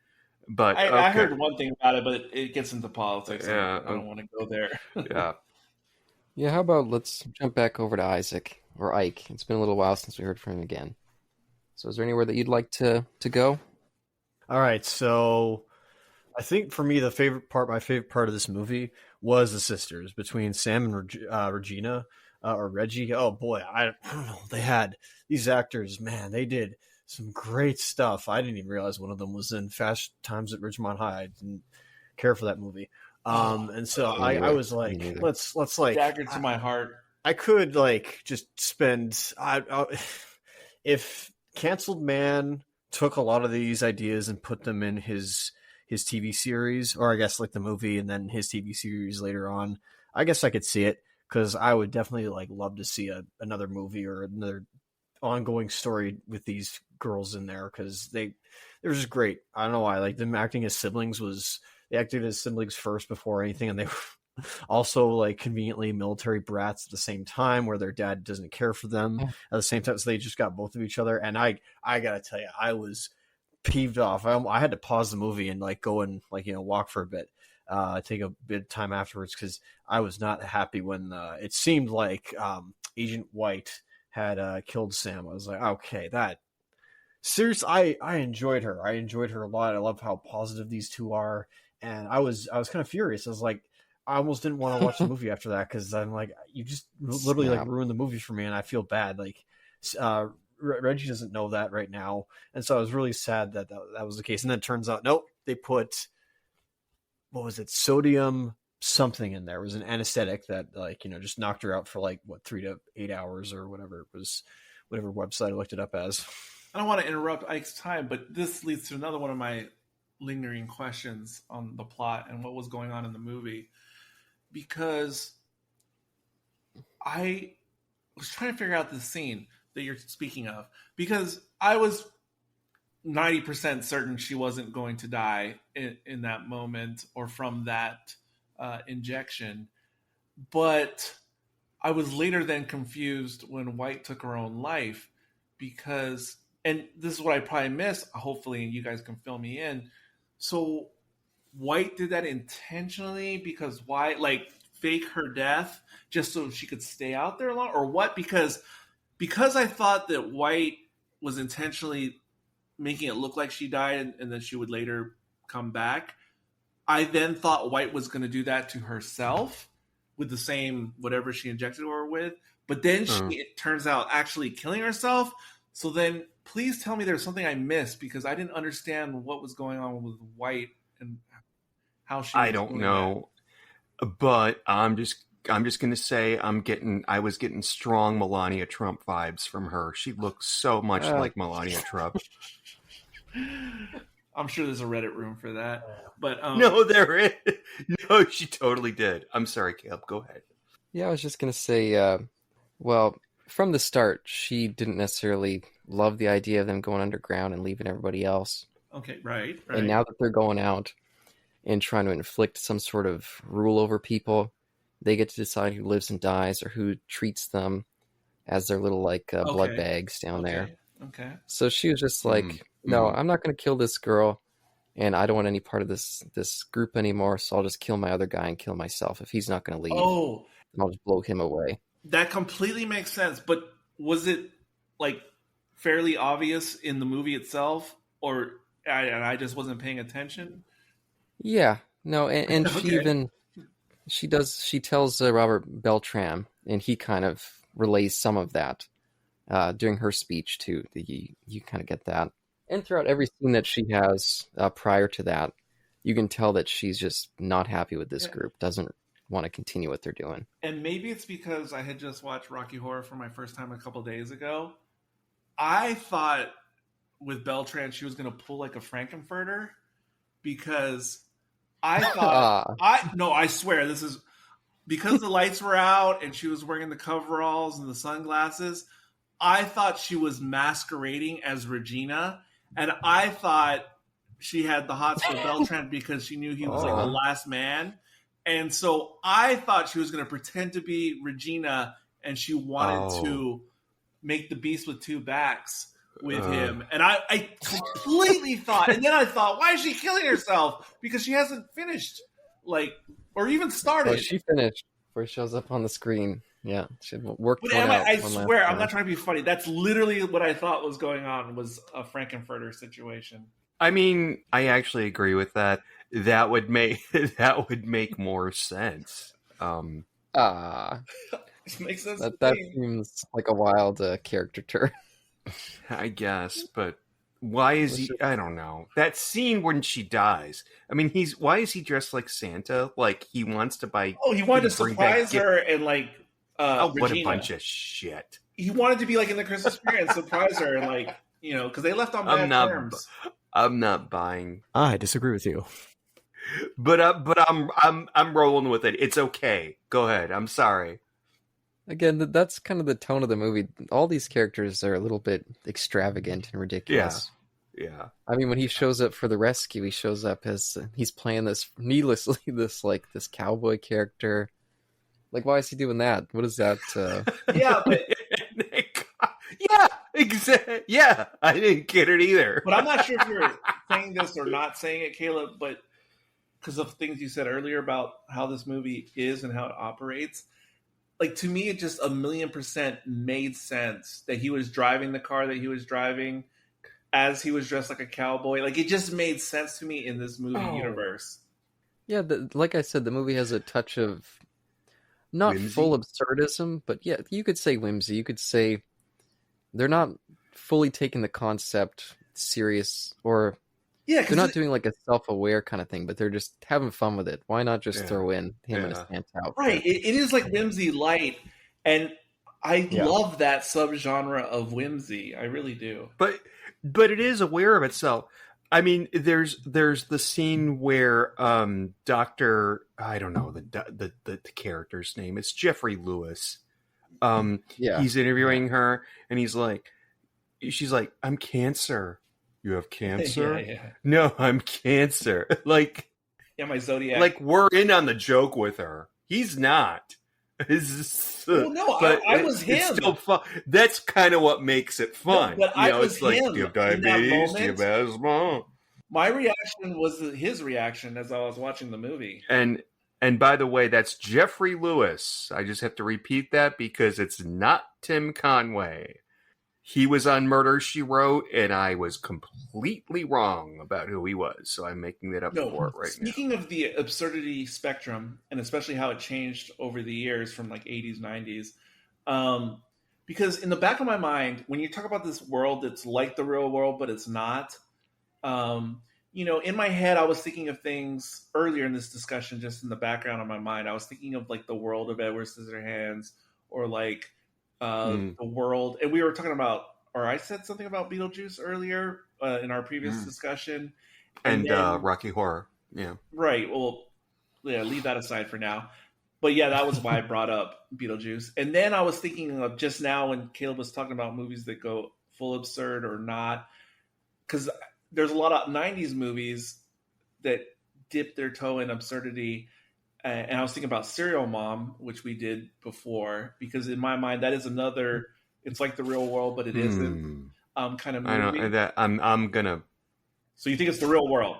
But I heard one thing about it, but it gets into politics. Yeah, I don't want to go there. Yeah. Yeah, how about let's jump back over to Isaac or Ike. It's been a little while since we heard from him again. So is there anywhere that you'd like to go? All right, so I think for me, my favorite part of this movie was the sisters between Sam and Regina or Reggie. Oh boy, I don't know. They had these actors, man. They did some great stuff. I didn't even realize one of them was in Fast Times at Ridgemont High. I didn't care for that movie. And so I was like, let's like dagger to my heart. I could like just spend if Canceled Man took a lot of these ideas and put them in his TV series, or I guess like the movie and then his TV series later on, I guess I could see it, because I would definitely like love to see another movie or another ongoing story with these girls in there, because they were just great. I don't know why, like them acting as siblings they acted as siblings first before anything, and they were also like conveniently military brats at the same time, where their dad doesn't care for them at the same time, so they just got both of each other. And I gotta tell you, I was peeved off. I had to pause the movie and like go and like, you know, walk for a bit, take a bit of time afterwards, because I was not happy when it seemed like Agent White had killed Sam. I was like, okay, that seriously, I enjoyed her. I enjoyed her a lot. I love how positive these two are, and I was kind of furious. I was like, I almost didn't want to watch the movie after that because I'm like, you just literally like ruined the movie for me, and I feel bad. Like, Reggie doesn't know that right now, and so I was really sad that was the case. And then it turns out, nope, they put, what was it, sodium something in there. It was an anesthetic that, like, just knocked her out for like 3 to 8 hours or whatever it was, whatever website I looked it up as. I don't want to interrupt Ike's time, but this leads to another one of my lingering questions on the plot and what was going on in the movie, because I was trying to figure out the scene that you're speaking of, because I was 90% certain she wasn't going to die in that moment or from that injection, but I was later then confused when White took her own life, because, and this is what I probably missed, hopefully you guys can fill me in. So White did that intentionally because White, like, fake her death just so she could stay out there long, or what? Because I thought that White was intentionally making it look like she died and then she would later come back. I then thought White was going to do that to herself with the same whatever she injected her with, but then it turns out actually killing herself. So then please tell me there's something I missed, because I didn't understand what was going on with White and how she was I don't know, but I'm just going to say I was getting strong Melania Trump vibes from her. She looks so much like Melania Trump. I'm sure there's a Reddit room for that, but no, there is. No, she totally did. I'm sorry, Caleb. Go ahead. Yeah, I was just going to say, well, from the start, she didn't necessarily love the idea of them going underground and leaving everybody else. Okay, right. And now that they're going out and trying to inflict some sort of rule over people, they get to decide who lives and dies or who treats them as their little, like, blood bags down there. Okay. So she was just like, no, I'm not going to kill this girl, and I don't want any part of this group anymore, so I'll just kill my other guy and kill myself. If he's not going to leave, I'll just blow him away. That completely makes sense, but was it, like, fairly obvious in the movie itself, or I just wasn't paying attention? Yeah, no, and she tells Robert Beltran, and he kind of relays some of that during her speech too. You kind of get that, and throughout every scene that she has prior to that, you can tell that she's just not happy with this group, doesn't want to continue what they're doing. And maybe it's because I had just watched Rocky Horror for my first time a couple days ago. I thought with Beltran she was going to pull like a Frankenfurter, because I thought I swear this is because the lights were out and she was wearing the coveralls and the sunglasses. I thought she was masquerading as Regina, and I thought she had the hots for Beltran because she knew he was like the last man. And so I thought she was going to pretend to be Regina, and she wanted to make the beast with two backs with him. And I completely thought, and then I thought, why is she killing herself? Because she hasn't finished, like, or even started. Well, she finished before it shows up on the screen. Yeah, she worked. But I swear, I'm not trying to be funny. That's literally what I thought was going on, was a Frankenfurter situation. I mean, I actually agree with that. That would make more sense. It makes sense. That seems like a wild character turn. I guess, but why is he? I don't know. That scene when she dies. I mean, why is he dressed like Santa? Like he wants to buy. Oh, he wanted to surprise her and like. What a bunch of shit! He wanted to be like in the Christmas spirit and surprise her, and like, because they left on bad terms. I'm not buying. I disagree with you. But I'm rolling with it. It's okay. Go ahead. I'm sorry. Again, that's kind of the tone of the movie. All these characters are a little bit extravagant and ridiculous. Yeah. I mean, when he shows up for the rescue, he shows up as he's playing this needlessly this cowboy character. Like, why is he doing that? What is that? Yeah, but yeah, exactly. Yeah, I didn't get it either. But I'm not sure if you're saying this or not saying it, Caleb, but because of things you said earlier about how this movie is and how it operates, like, to me, it just 1,000,000% made sense that he was driving the car that he was driving as he was dressed like a cowboy. Like, it just made sense to me in this movie universe. Yeah, like I said, the movie has a touch of not Whimsy? full absurdism, but yeah, you could say whimsy. You could say they're not fully taking the concept serious, or Yeah, they're not doing like a self-aware kind of thing, but they're just having fun with it. Why not just Yeah. throw in him in a Yeah. Santa outfit? right. It is like whimsy light, and I Yeah. love that subgenre of whimsy. I really do. But it is aware of itself. I mean, there's the scene where Doctor, I don't know the character's name. It's Jeffrey Lewis. Yeah. He's interviewing her, and she's like, "I'm cancer. You have cancer? Yeah. No, I'm cancer." Like, Yeah, my Zodiac. like we're in on the joke with her. He's not. Well, no, but I was it's him. still fun. That's kind of what makes it fun. No, but I was it's like, him do you have in that diabetes? Do you have moment. asthma? My reaction was his reaction as I was watching the movie. And by the way, that's Jeffrey Lewis. I just have to repeat that because it's not Tim Conway. He was on Murder, She Wrote, and I was completely wrong about who he was. So I'm making that up for it right now. Speaking of the absurdity spectrum, and especially how it changed over the years from like 80s, 90s, because in the back of my mind, when you talk about this world that's like the real world, but it's not, in my head, I was thinking of things earlier in this discussion, just in the background of my mind. I was thinking of like the world of Edward Scissorhands, or like the world, and we were talking about, or I said something about Beetlejuice earlier in our previous discussion, and then, Rocky Horror, yeah, right. Well, yeah, leave that aside for now. But yeah, that was why I brought up Beetlejuice, and then I was thinking of just now when Caleb was talking about movies that go full absurd or not, because there's a lot of 90s movies that dip their toe in absurdity. And I was thinking about Serial Mom, which we did before, because in my mind, that is another, it's like the real world, but it isn't kind of movie. I know that I'm gonna. So you think it's the real world?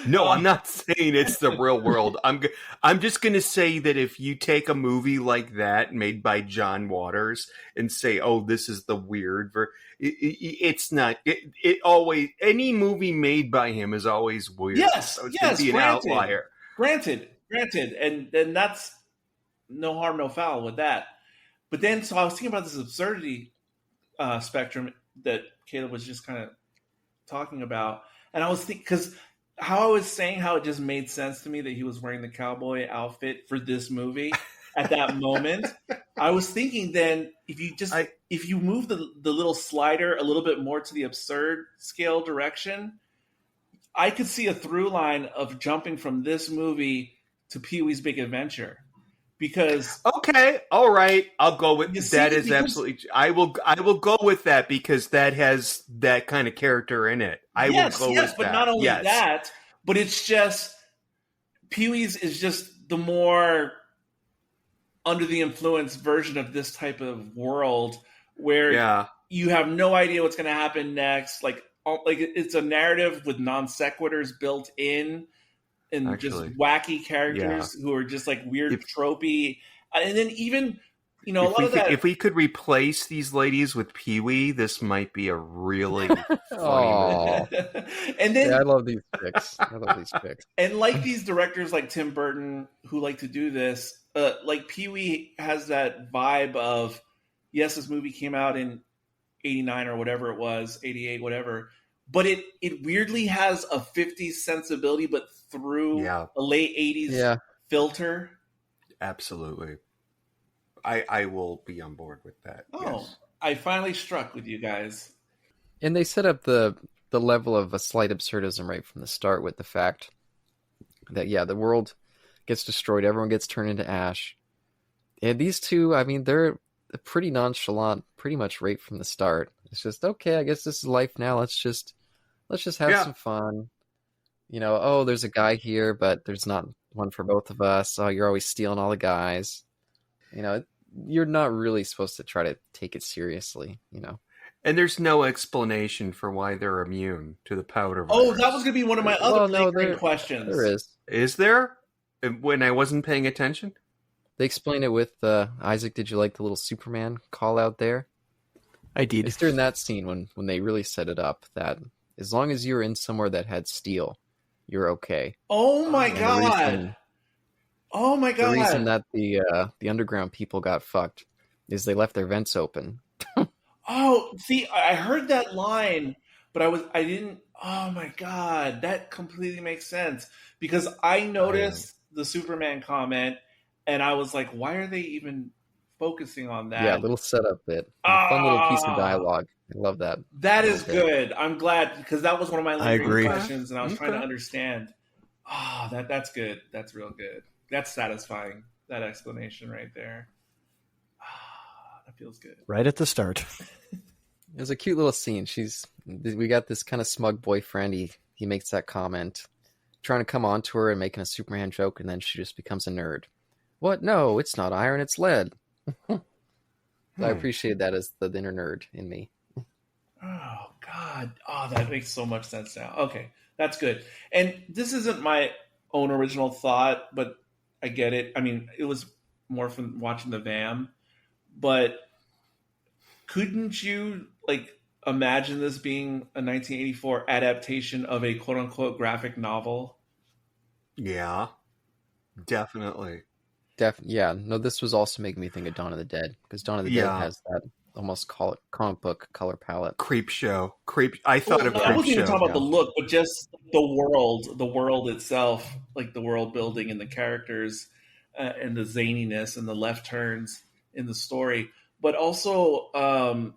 No, I'm not saying it's the real world. I'm just gonna say that if you take a movie like that made by John Waters and say, "Oh, this is the weird," it's not. It always, any movie made by him is always weird. Yes, so it's gonna be an outlier. Granted, and that's no harm, no foul with that. But then, so I was thinking about this absurdity spectrum that Caleb was just kind of talking about, and I was thinking, because how I was saying how it just made sense to me that he was wearing the cowboy outfit for this movie at that moment. I was thinking then, if you move the little slider a little bit more to the absurd scale direction, I could see a through line of jumping from this movie to Pee-wee's Big Adventure, because okay, all right, I'll go with that. Is because, absolutely. I will go with that because that has that kind of character in it. I will go with but that. not only that, but it's just Pee-wee's is just the more under the influence version of this type of world where you have no idea what's going to happen next. Like it's a narrative with non sequiturs built in, and just wacky characters who are just like weird, tropey. And then even, a lot of that. If we could replace these ladies with Pee-wee, this might be a really funny movie. And then I love these picks. And like these directors like Tim Burton who like to do this, like Pee-wee has that vibe of, yes, this movie came out in 89 or whatever it was, 88, whatever. But it weirdly has a 50s sensibility, but through a late 80s filter. Absolutely. I will be on board with that. Oh, yes. I finally struck with you guys. And they set up the level of a slight absurdism right from the start with the fact that, the world gets destroyed, everyone gets turned into ash. And these two, I mean, they're pretty nonchalant pretty much right from the start. It's just, okay, I guess this is life now. Let's just have some fun. There's a guy here, but there's not one for both of us. Oh, you're always stealing all the guys. You're not really supposed to try to take it seriously, And there's no explanation for why they're immune to the powder virus. Oh, that was going to be one of my other questions. There is. Is there? When I wasn't paying attention? They explain it with, Isaac, did you like the little Superman call out there? I did. It's during that scene when they really set it up that as long as you're in somewhere that had steel, you're okay. Oh my And god! Oh my god! The reason that the underground people got fucked is they left their vents open. Oh, see, I heard that line, but I didn't. Oh my god, that completely makes sense because I noticed the Superman comment, and I was like, why are they even focusing on that? Yeah, a little setup bit, a fun little piece of dialogue. I love that. That is good. I'm glad because that was one of my lingering questions, and I was trying to understand. That's good. That's real good. That's satisfying. That explanation right there. That feels good. Right at the start. It was a cute little scene. We got this kind of smug boyfriend. He makes that comment, trying to come on to her and making a Superman joke, and then she just becomes a nerd. What? No, it's not iron, it's lead. I appreciate that as the inner nerd in me. Oh, God. Oh, that makes so much sense now. Okay, that's good. And this isn't my own original thought, but I get it. I mean, it was more from watching the VAM, but couldn't you, imagine this being a 1984 adaptation of a quote-unquote graphic novel? Yeah, definitely. Yeah, no, this was also making me think of Dawn of the Dead, because Dawn of the Dead has that almost comic book color palette. Creep show. I thought of Creep Show. I wasn't even talking about the look, but just the world itself, like the world building and the characters and the zaniness and the left turns in the story. But also, what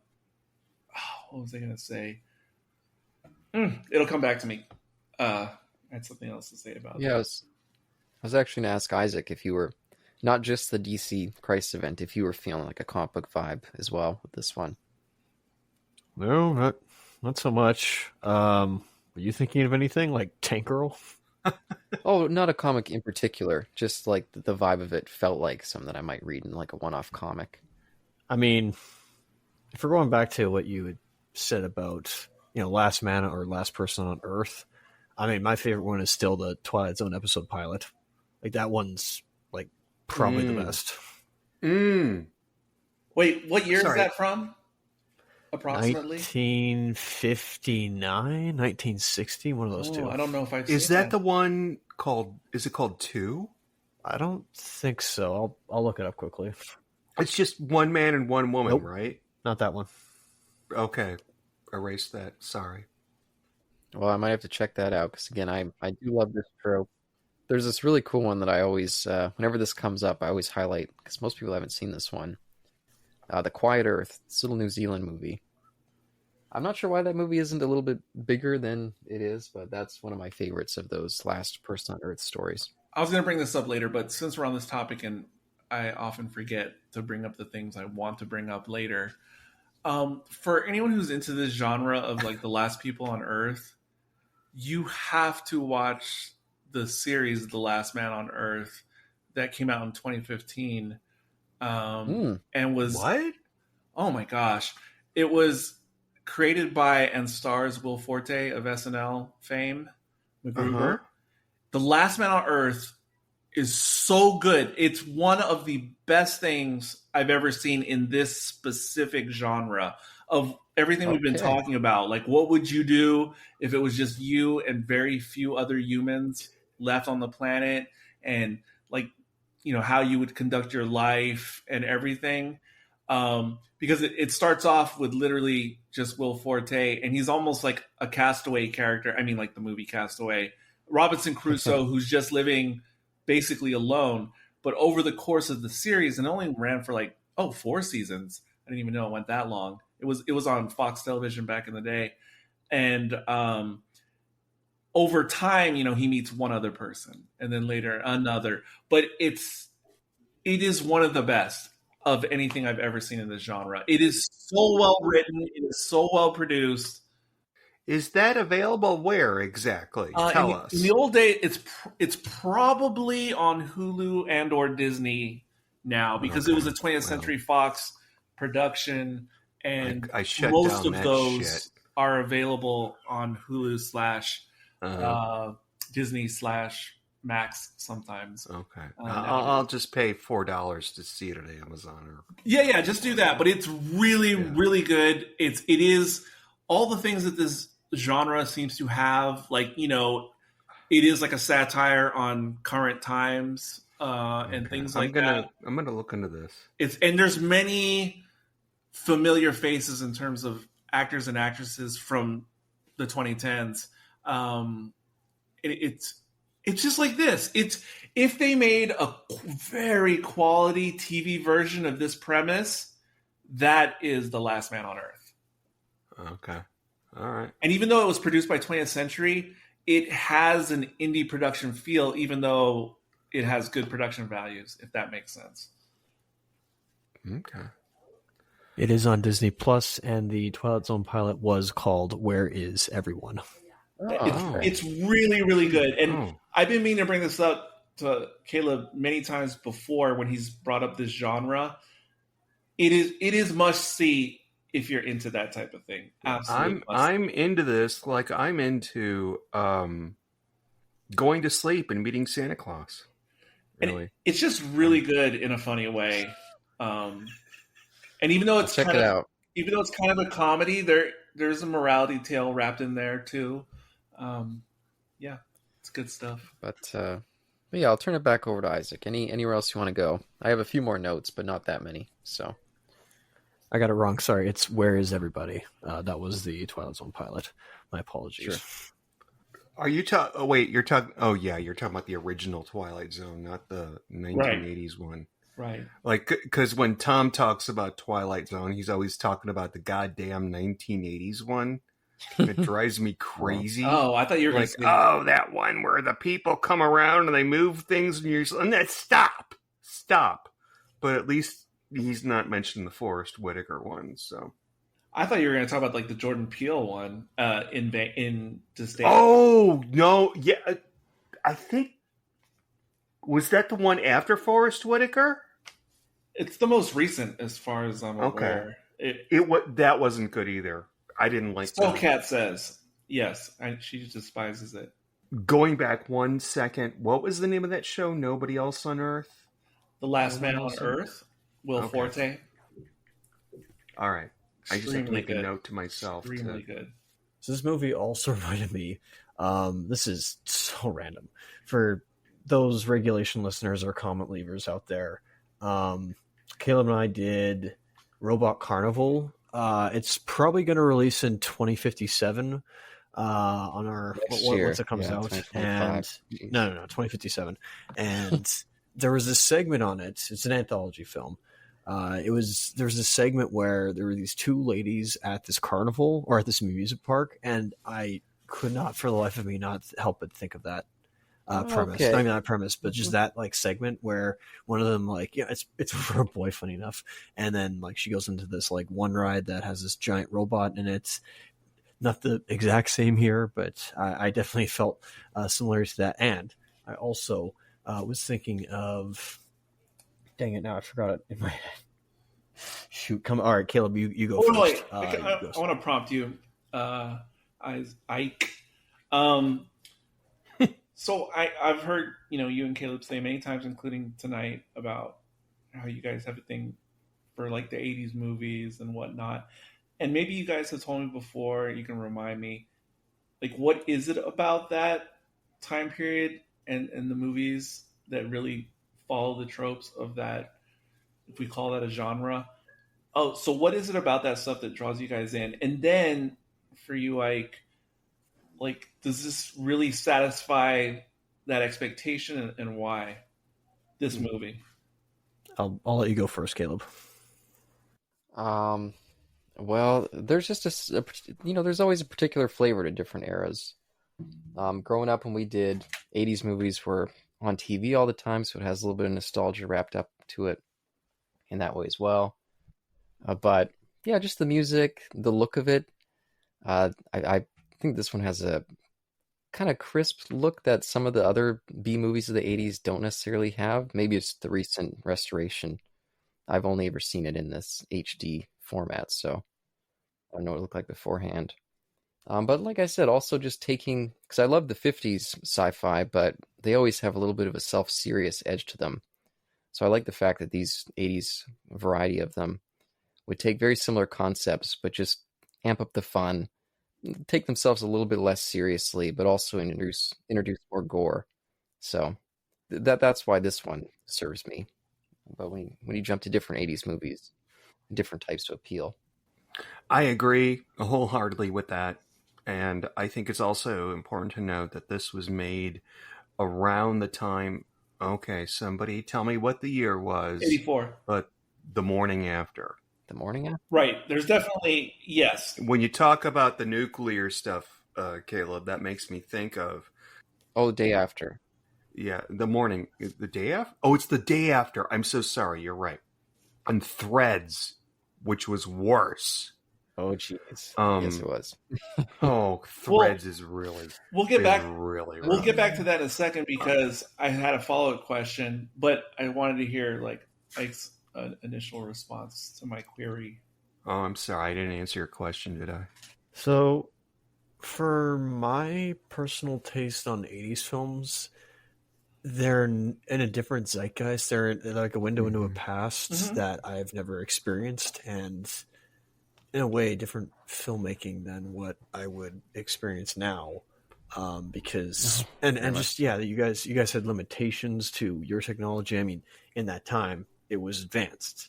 was I going to say? It'll come back to me. I had something else to say about that. I was actually going to ask Isaac if you were, not just the DC Christ event, if you were feeling like a comic book vibe as well with this one. No, not so much. Were you thinking of anything like Tank Girl? Oh, not a comic in particular. Just like the vibe of it felt like something that I might read in like a one-off comic. I mean, if we're going back to what you had said about, Last Man or Last Person on Earth, I mean, my favorite one is still the Twilight Zone episode pilot. Like that one's probably the best. Wait, what year is that from? Approximately 1959, 1960, one of those two. I don't know if I've seen Is that the one called? Is it called 2? I don't think so. I'll look it up quickly. It's just one man and one woman, Nope. right? Not that one. Okay, erase that. Sorry. Well, I might have to check that out because again, I do love this trope. There's this really cool one that I always, whenever this comes up, I always highlight because most people haven't seen this one. The Quiet Earth, this little New Zealand movie. I'm not sure why that movie isn't a little bit bigger than it is, but that's one of my favorites of those Last Person on Earth stories. I was going to bring this up later, but since we're on this topic and I often forget to bring up the things I want to bring up later, for anyone who's into this genre of the Last People on Earth, you have to watch the series The Last Man on Earth that came out in 2015 and was what? Oh my gosh, it was created by and stars Will Forte of SNL fame, MacGruber. The Last Man on Earth is so good. It's one of the best things I've ever seen in this specific genre of everything we've been talking about. Like, what would you do if it was just you and very few other humans left on the planet, and how you would conduct your life and everything. Because it starts off with literally just Will Forte, and he's almost like a Castaway character. I mean, like the movie Castaway. Robinson Crusoe, who's just living basically alone. But over the course of the series, and it only ran for 4 seasons. I didn't even know it went that long. It was on Fox Television back in the day. And over time, he meets one other person and then later another. But it is one of the best of anything I've ever seen in this genre. It is so well written. It is so well produced. Is that available where exactly? Tell us. In the old day, it's probably on Hulu and or Disney now because it was a 20th Century Fox production, and I most of those shit. are available on Hulu / Disney / Max sometimes. Okay. I'll just pay $4 to see it at Amazon. Yeah, just do that. But it's really, really good. It is all the things that this genre seems to have. it is like a satire on current times and things like that. I'm gonna look into this. And there's many familiar faces in terms of actors and actresses from the 2010s. It's just like this. If they made a very quality TV version of this premise, that is The Last Man on Earth. Okay. All right. And even though it was produced by 20th Century, it has an indie production feel, even though it has good production values, if that makes sense. Okay. It is on Disney Plus, and the Twilight Zone pilot was called "Where Is Everyone?" It's really, really good. And I've been meaning to bring this up to Caleb many times before when he's brought up this genre. It is must see if you're into that type of thing. Absolutely. I'm into this. Like, I'm into going to sleep and meeting Santa Claus. Really. And it's just really good in a funny way. And even though it's check it out. Even though it's kind of a comedy, there's a morality tale wrapped in there too. Yeah, it's good stuff. But yeah, I'll turn it back over to Isaac. Anywhere else you want to go? I have a few more notes, but not that many. So I got it wrong. Sorry, it's "Where Is Everybody?" That was the Twilight Zone pilot. My apologies. Sure. Are you talking? Oh wait, you're talking. Oh yeah, you're talking about the original Twilight Zone, not the 1980s one. Right. Like, because when Tom talks about Twilight Zone, he's always talking about the goddamn 1980s one. It drives me crazy. Oh, I thought you were like, that one where the people come around and they move things, and then stop. But at least he's not mentioning the Forrest Whitaker one. So I thought you were going to talk about like the Jordan Peele one in Disdain. Oh no, yeah, I think. Was that the one after Forrest Whitaker? It's the most recent, as far as I'm aware. That wasn't good either. I didn't like that. Cat says yes. She despises it. Going back 1 second, what was the name of that show? Nobody Else on Earth. The Last Man on Earth. Will Forte. All right, I just have to make a note to myself. Extremely good. So this movie also reminded me. This is so random for those regulation listeners or comment leavers out there. Caleb and I did Robot Carnival. It's probably going to release in 2057 on our once it comes out. And no, 2057. And there was this segment on it. It's an anthology film. There was this segment where there were these two ladies at this carnival or at this amusement park, and I could not for the life of me not help but think of that. Premise, not even that premise, but just that like segment where one of them it's for a boy, funny enough, and then like she goes into this like one ride that has this giant robot in it. Not the exact same here, but I definitely felt similar to that. And I also was thinking of, dang it, now I forgot it in my head. Shoot, come all right, Caleb, you go first. Wait, I want to prompt you, Ike. So I've heard, you and Caleb say many times, including tonight, about how you guys have a thing for like the 80s movies and whatnot. And maybe you guys have told me before, you can remind me, like, what is it about that time period and the movies that really follow the tropes of that, if we call that a genre? Oh, so what is it about that stuff that draws you guys in? And then for you, like, does this really satisfy that expectation, and why this movie? I'll let you go first, Caleb. Well, there's just there's always a particular flavor to different eras. Growing up when we did 80s movies were on TV all the time, so it has a little bit of nostalgia wrapped up to it in that way as well. But yeah, just the music, the look of it. I think this one has a kind of crisp look that some of the other B movies of the 80s don't necessarily have. Maybe it's the recent restoration. I've only ever seen it in this HD format, so I don't know what it looked like beforehand. But like I said, also just taking, because I love the 50s sci-fi, but they always have a little bit of a self-serious edge to them. So I like the fact that these 80s variety of them would take very similar concepts, but just amp up the fun, take themselves a little bit less seriously, but also introduce more gore. So that's why this one serves me. But when you jump to different 80s movies, different types of appeal. I agree wholeheartedly with that. And I think it's also important to note that this was made around the time. Okay, somebody tell me what the year was. 84. But the morning after. The morning after? Right. There's definitely, yes. When you talk about the nuclear stuff, Caleb, that makes me think of... Oh, the day after. Yeah, the morning. The day after? Oh, it's the day after. I'm so sorry. You're right. And Threads, which was worse. Oh, jeez. Yes, it was. Threads is really... We'll get back. Really rough. We'll get back to that in a second because I had a follow-up question, but I wanted to hear Ike's initial response to my query. Oh, I'm sorry. I didn't answer your question, did I? So, for my personal taste on 80s films, they're in a different zeitgeist. They're like a window into a past that I've never experienced, and in a way, different filmmaking than what I would experience now. Because you guys had limitations to your technology. I mean, in that time, it was advanced.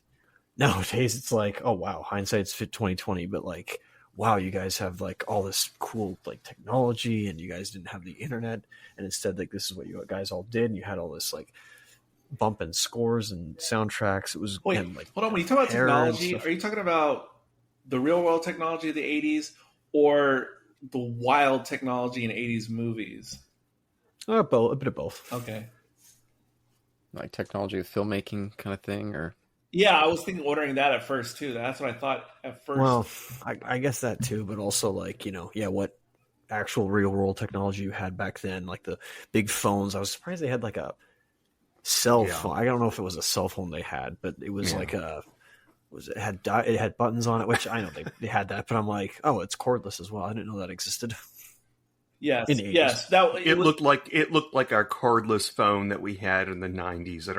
Nowadays, it's like, oh wow, hindsight's fit 2020, but like, wow, you guys have like all this cool like technology, and you guys didn't have the internet, and instead, like, this is what you guys all did, and you had all this like bumping scores and soundtracks. It was hold on. When you talk about technology, are you talking about the real world technology of the 80s or the wild technology in 80s movies? Both, a bit of both. Okay. Like technology of filmmaking kind of thing, or? Yeah, I was thinking ordering that at first too. That's what I thought at first. Well, I guess that too, but also like, what actual real world technology you had back then, like the big phones. I was surprised they had like a cell phone. I don't know if it was a cell phone they had, but it was like it had buttons on it, which I know they had that, but I'm like, oh, it's cordless as well. I didn't know that existed. Yes, in the 80s. yes. It looked like our cordless phone that we had in the 90s at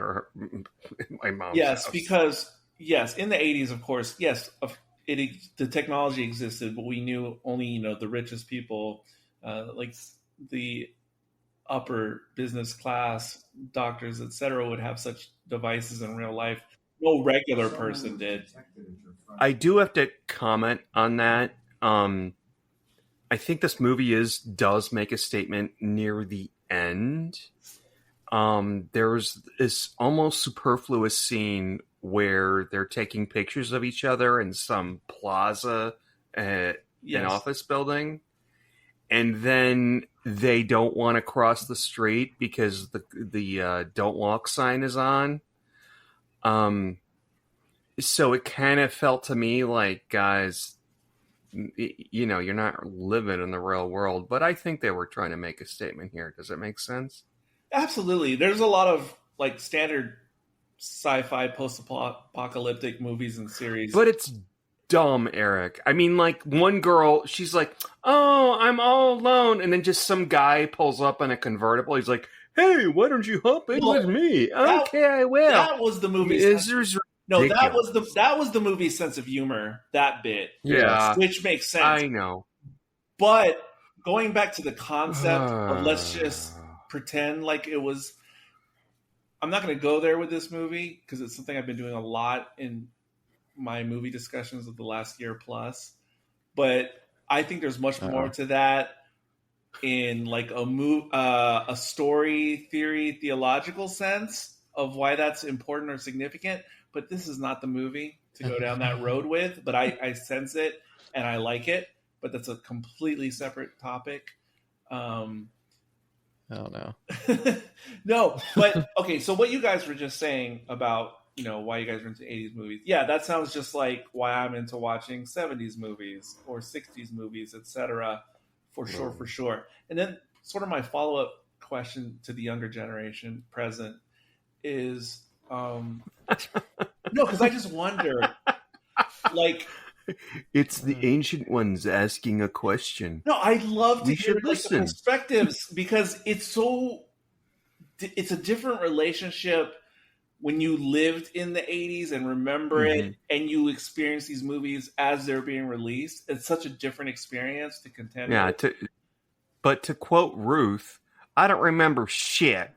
my mom's house. Because in the 80s, of course, the technology existed, but we knew only the richest people, like the upper business class, doctors, etc., would have such devices in real life. No regular person did. I do have to comment on that. I think this movie does make a statement near the end. There's this almost superfluous scene where they're taking pictures of each other in some plaza at an office building. And then they don't want to cross the street because the don't walk sign is on. So it kind of felt to me like, guys, you're not living in the real world, but I think they were trying to make a statement here. Does it make sense? Absolutely. There's a lot of like standard sci-fi post-apocalyptic movies and series. But it's dumb, Eric. I mean, like, one girl, she's like, oh, I'm all alone. And then just some guy pulls up in a convertible. He's like, hey, why don't you hop in with me? Okay, I will. That was the movie. No, that was the movie's sense of humor, that bit. Yeah. Which makes sense. I know. But going back to the concept of let's just pretend like it was... I'm not going to go there with this movie because it's something I've been doing a lot in my movie discussions of the last year plus. But I think there's much more to that in like a story theory, theological sense of why that's important or significant. But this is not the movie to go down that road with. But I sense it and I like it. But that's a completely separate topic. Oh, no. No, but okay, so what you guys were just saying about, why you guys are into 80s movies. Yeah, that sounds just like why I'm into watching 70s movies or 60s movies, etc. For sure. And then sort of my follow-up question to the younger generation present is, no, because I just wonder, like... It's the ancient ones asking a question. No, I'd love to hear the perspectives because it's a different relationship when you lived in the 80s and remember it, and you experience these movies as they're being released, it's such a different experience to contend with. But to quote Ruth, I don't remember shit.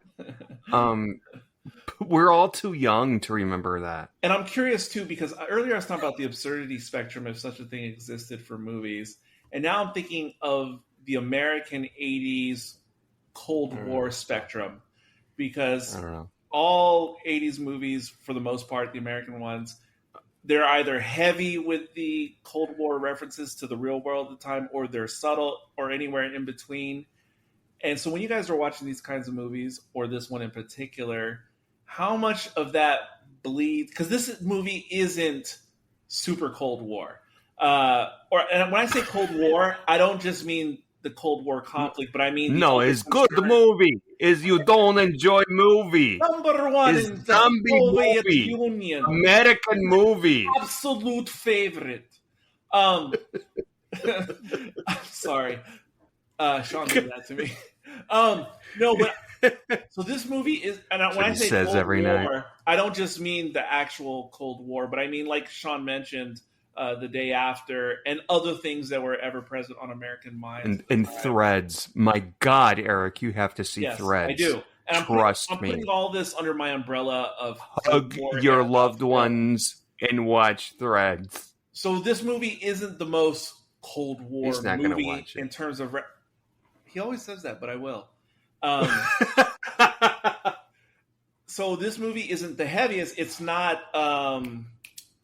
We're all too young to remember that. And I'm curious too, because earlier I was talking about the absurdity spectrum, if such a thing existed for movies. And now I'm thinking of the American 80s Cold War spectrum, because I don't know. all 80s movies, for the most part, the American ones, they're either heavy with the Cold War references to the real world at the time, or they're subtle, or anywhere in between. And so when you guys are watching these kinds of movies, or this one in particular, how much of that bleeds? Because this movie isn't super Cold War. And when I say Cold War, I don't just mean the Cold War conflict, but I mean... No, it's good movie. Is you don't enjoy movie. Number one is in the zombie Soviet movie. Union. American movie. Absolute favorite. I'm sorry. Sean did that to me. No, but so this movie is, and when I say Cold War, I don't just mean the actual Cold War, but I mean, like Sean mentioned, The Day After, and other things that were ever present on American minds. And Threads. My God, Eric, you have to see Threads. I do. And I'm putting all this under my umbrella of hug your loved ones and watch Threads. So this movie isn't the most Cold War movie in terms of... He always says that, but I will. So this movie isn't the heaviest. It's not...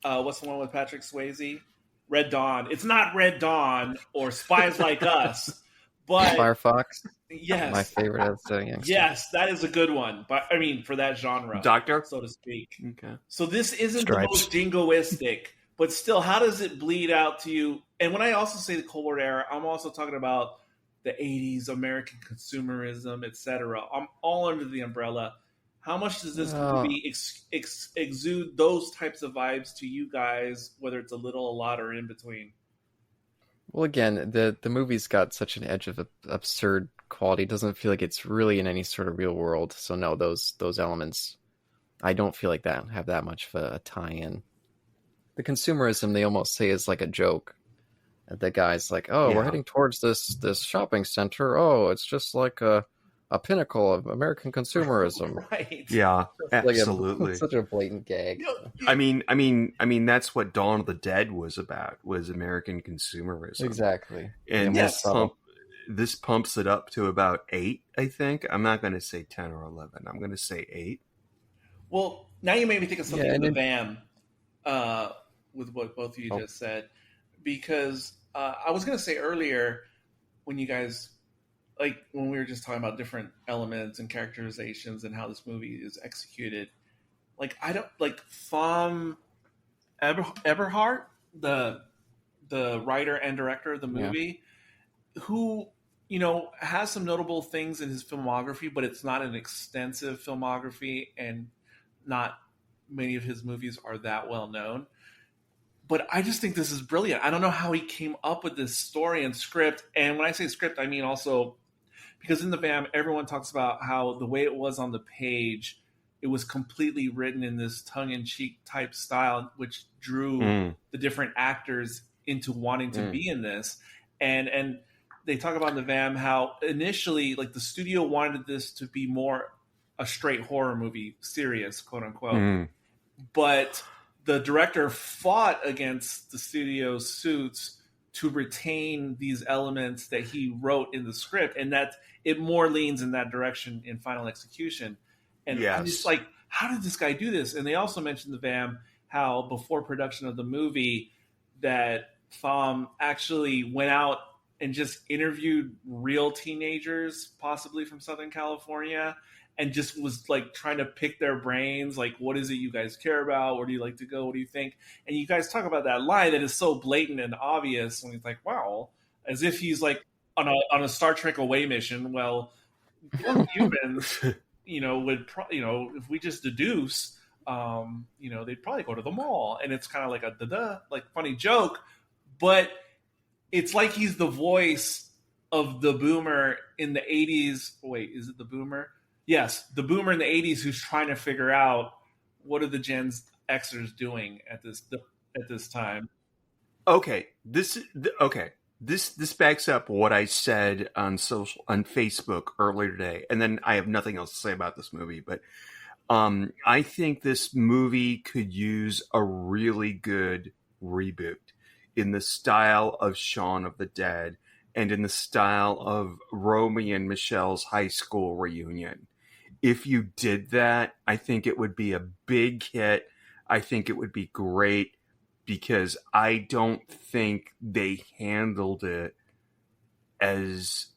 what's the one with Patrick Swayze? Red Dawn. It's not Red Dawn or Spies Like Us, but Firefox. Yes, my favorite as a youngster. Yes, that is a good one. But I mean, for that genre, Doctor, so to speak. Okay. So this isn't the most jingoistic, but still, how does it bleed out to you? And when I also say the Cold War era, I'm also talking about the '80s, American consumerism, etc. I'm all under the umbrella. How much does this movie exude those types of vibes to you guys, whether it's a little, a lot, or in between? Well, again, the movie's got such an edge of absurd quality. It doesn't feel like it's really in any sort of real world. So no, those elements, I don't feel like that have that much of a tie-in. The consumerism, they almost say, is like a joke. The guy's like, we're heading towards this shopping center. Oh, it's just like a pinnacle of American consumerism. Right. Yeah, absolutely. Such a blatant gag. I mean, that's what Dawn of the Dead was about, was American consumerism. Exactly. And this pumps it up to about 8, I think. I'm not going to say 10 or 11. I'm going to say 8. Well, now you made me think of something in the van with what both of you just said. Because I was going to say earlier, when you guys... like when we were just talking about different elements and characterizations and how this movie is executed, like I don't like Thom Eberhardt, the writer and director of the movie, who has some notable things in his filmography, but it's not an extensive filmography, and not many of his movies are that well known. But I just think this is brilliant. I don't know how he came up with this story and script. And when I say script, I mean also because in the BAM, everyone talks about how the way it was on the page, it was completely written in this tongue-in-cheek type style, which drew the different actors into wanting to be in this. And they talk about in the VAM how initially, like, the studio wanted this to be more a straight horror movie, serious, quote unquote. But the director fought against the studio's suits to retain these elements that he wrote in the script, and that it more leans in that direction in final execution. And I'm just like, how did this guy do this? And they also mentioned the VAM how before production of the movie that Thom actually went out and just interviewed real teenagers, possibly from Southern California, and just was like trying to pick their brains, like, what is it you guys care about? Where do you like to go? What do you think? And you guys talk about that line that is so blatant and obvious when he's like, wow, as if he's like on a Star Trek away mission. Well, young humans, would if we just deduce, they'd probably go to the mall. And it's kind of like a like funny joke, but it's like he's the voice of the boomer in the 80s. Wait, is it the boomer? Yes, the boomer in the 80s who's trying to figure out what are the Gen Xers doing at this time? Okay, this backs up what I said on Facebook earlier today, and then I have nothing else to say about this movie. But I think this movie could use a really good reboot in the style of Shaun of the Dead and in the style of Romy and Michelle's high school reunion. If you did that, I think it would be a big hit. I think it would be great because I don't think they handled it as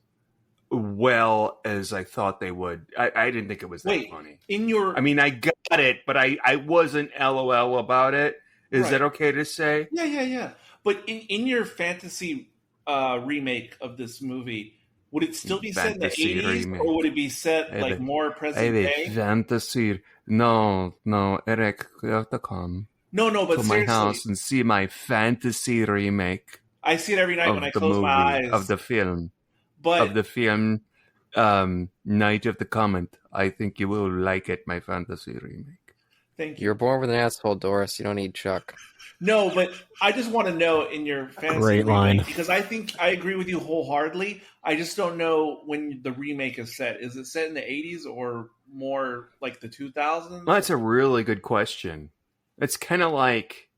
well as I thought they would. I didn't think it was that funny. I mean, I got it, but I wasn't LOL about it. Is that okay to say? Yeah. But in your fantasy remake of this movie, would it still be set in the 80s, or would it be set like more present day? Fantasy. No, Eric, you have to come. No, but to seriously, my house and see my fantasy remake. I see it every night when I close my eyes. Of the film. But of the film Night of the Comet. I think you will like it, my fantasy remake. Thank you. You're born with an asshole, Doris. You don't need Chuck. No, but I just want to know in your fantasy Great remake, line. because I think I agree with you wholeheartedly. I just don't know when the remake is set. Is it set in the 80s or more like the 2000s? Well, that's a really good question. It's kind of like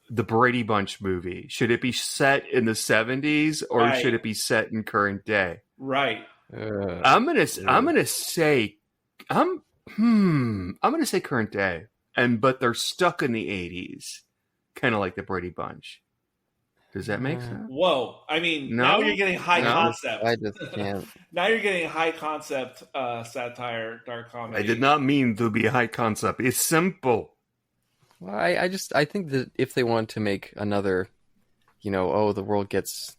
the Brady Bunch movie. Should it be set in the 70s or should it be set in current day? Right. I'm gonna say current day. But they're stuck in the 80s. Kind of like the Brady Bunch. Does that make sense? Whoa. I mean, now you're getting high concept. I just can't. Now you're getting high concept satire, dark comedy. I did not mean to be high concept. It's simple. Well, I think that if they want to make another, the world gets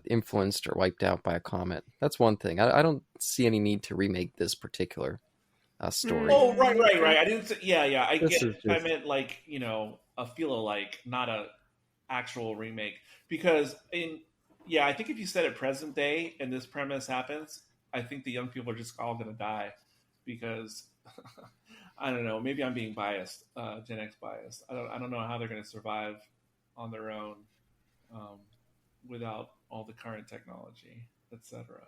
influenced or wiped out by a comet, that's one thing. I don't see any need to remake this particular story. Oh, right. I didn't say, yeah. I This get it. is just- I meant like, a feel-alike, not a actual remake. Because I think if you set it present day and this premise happens, I think the young people are just all going to die because I don't know. Maybe I'm being biased, Gen X biased. I don't know how they're going to survive on their own without all the current technology, etc.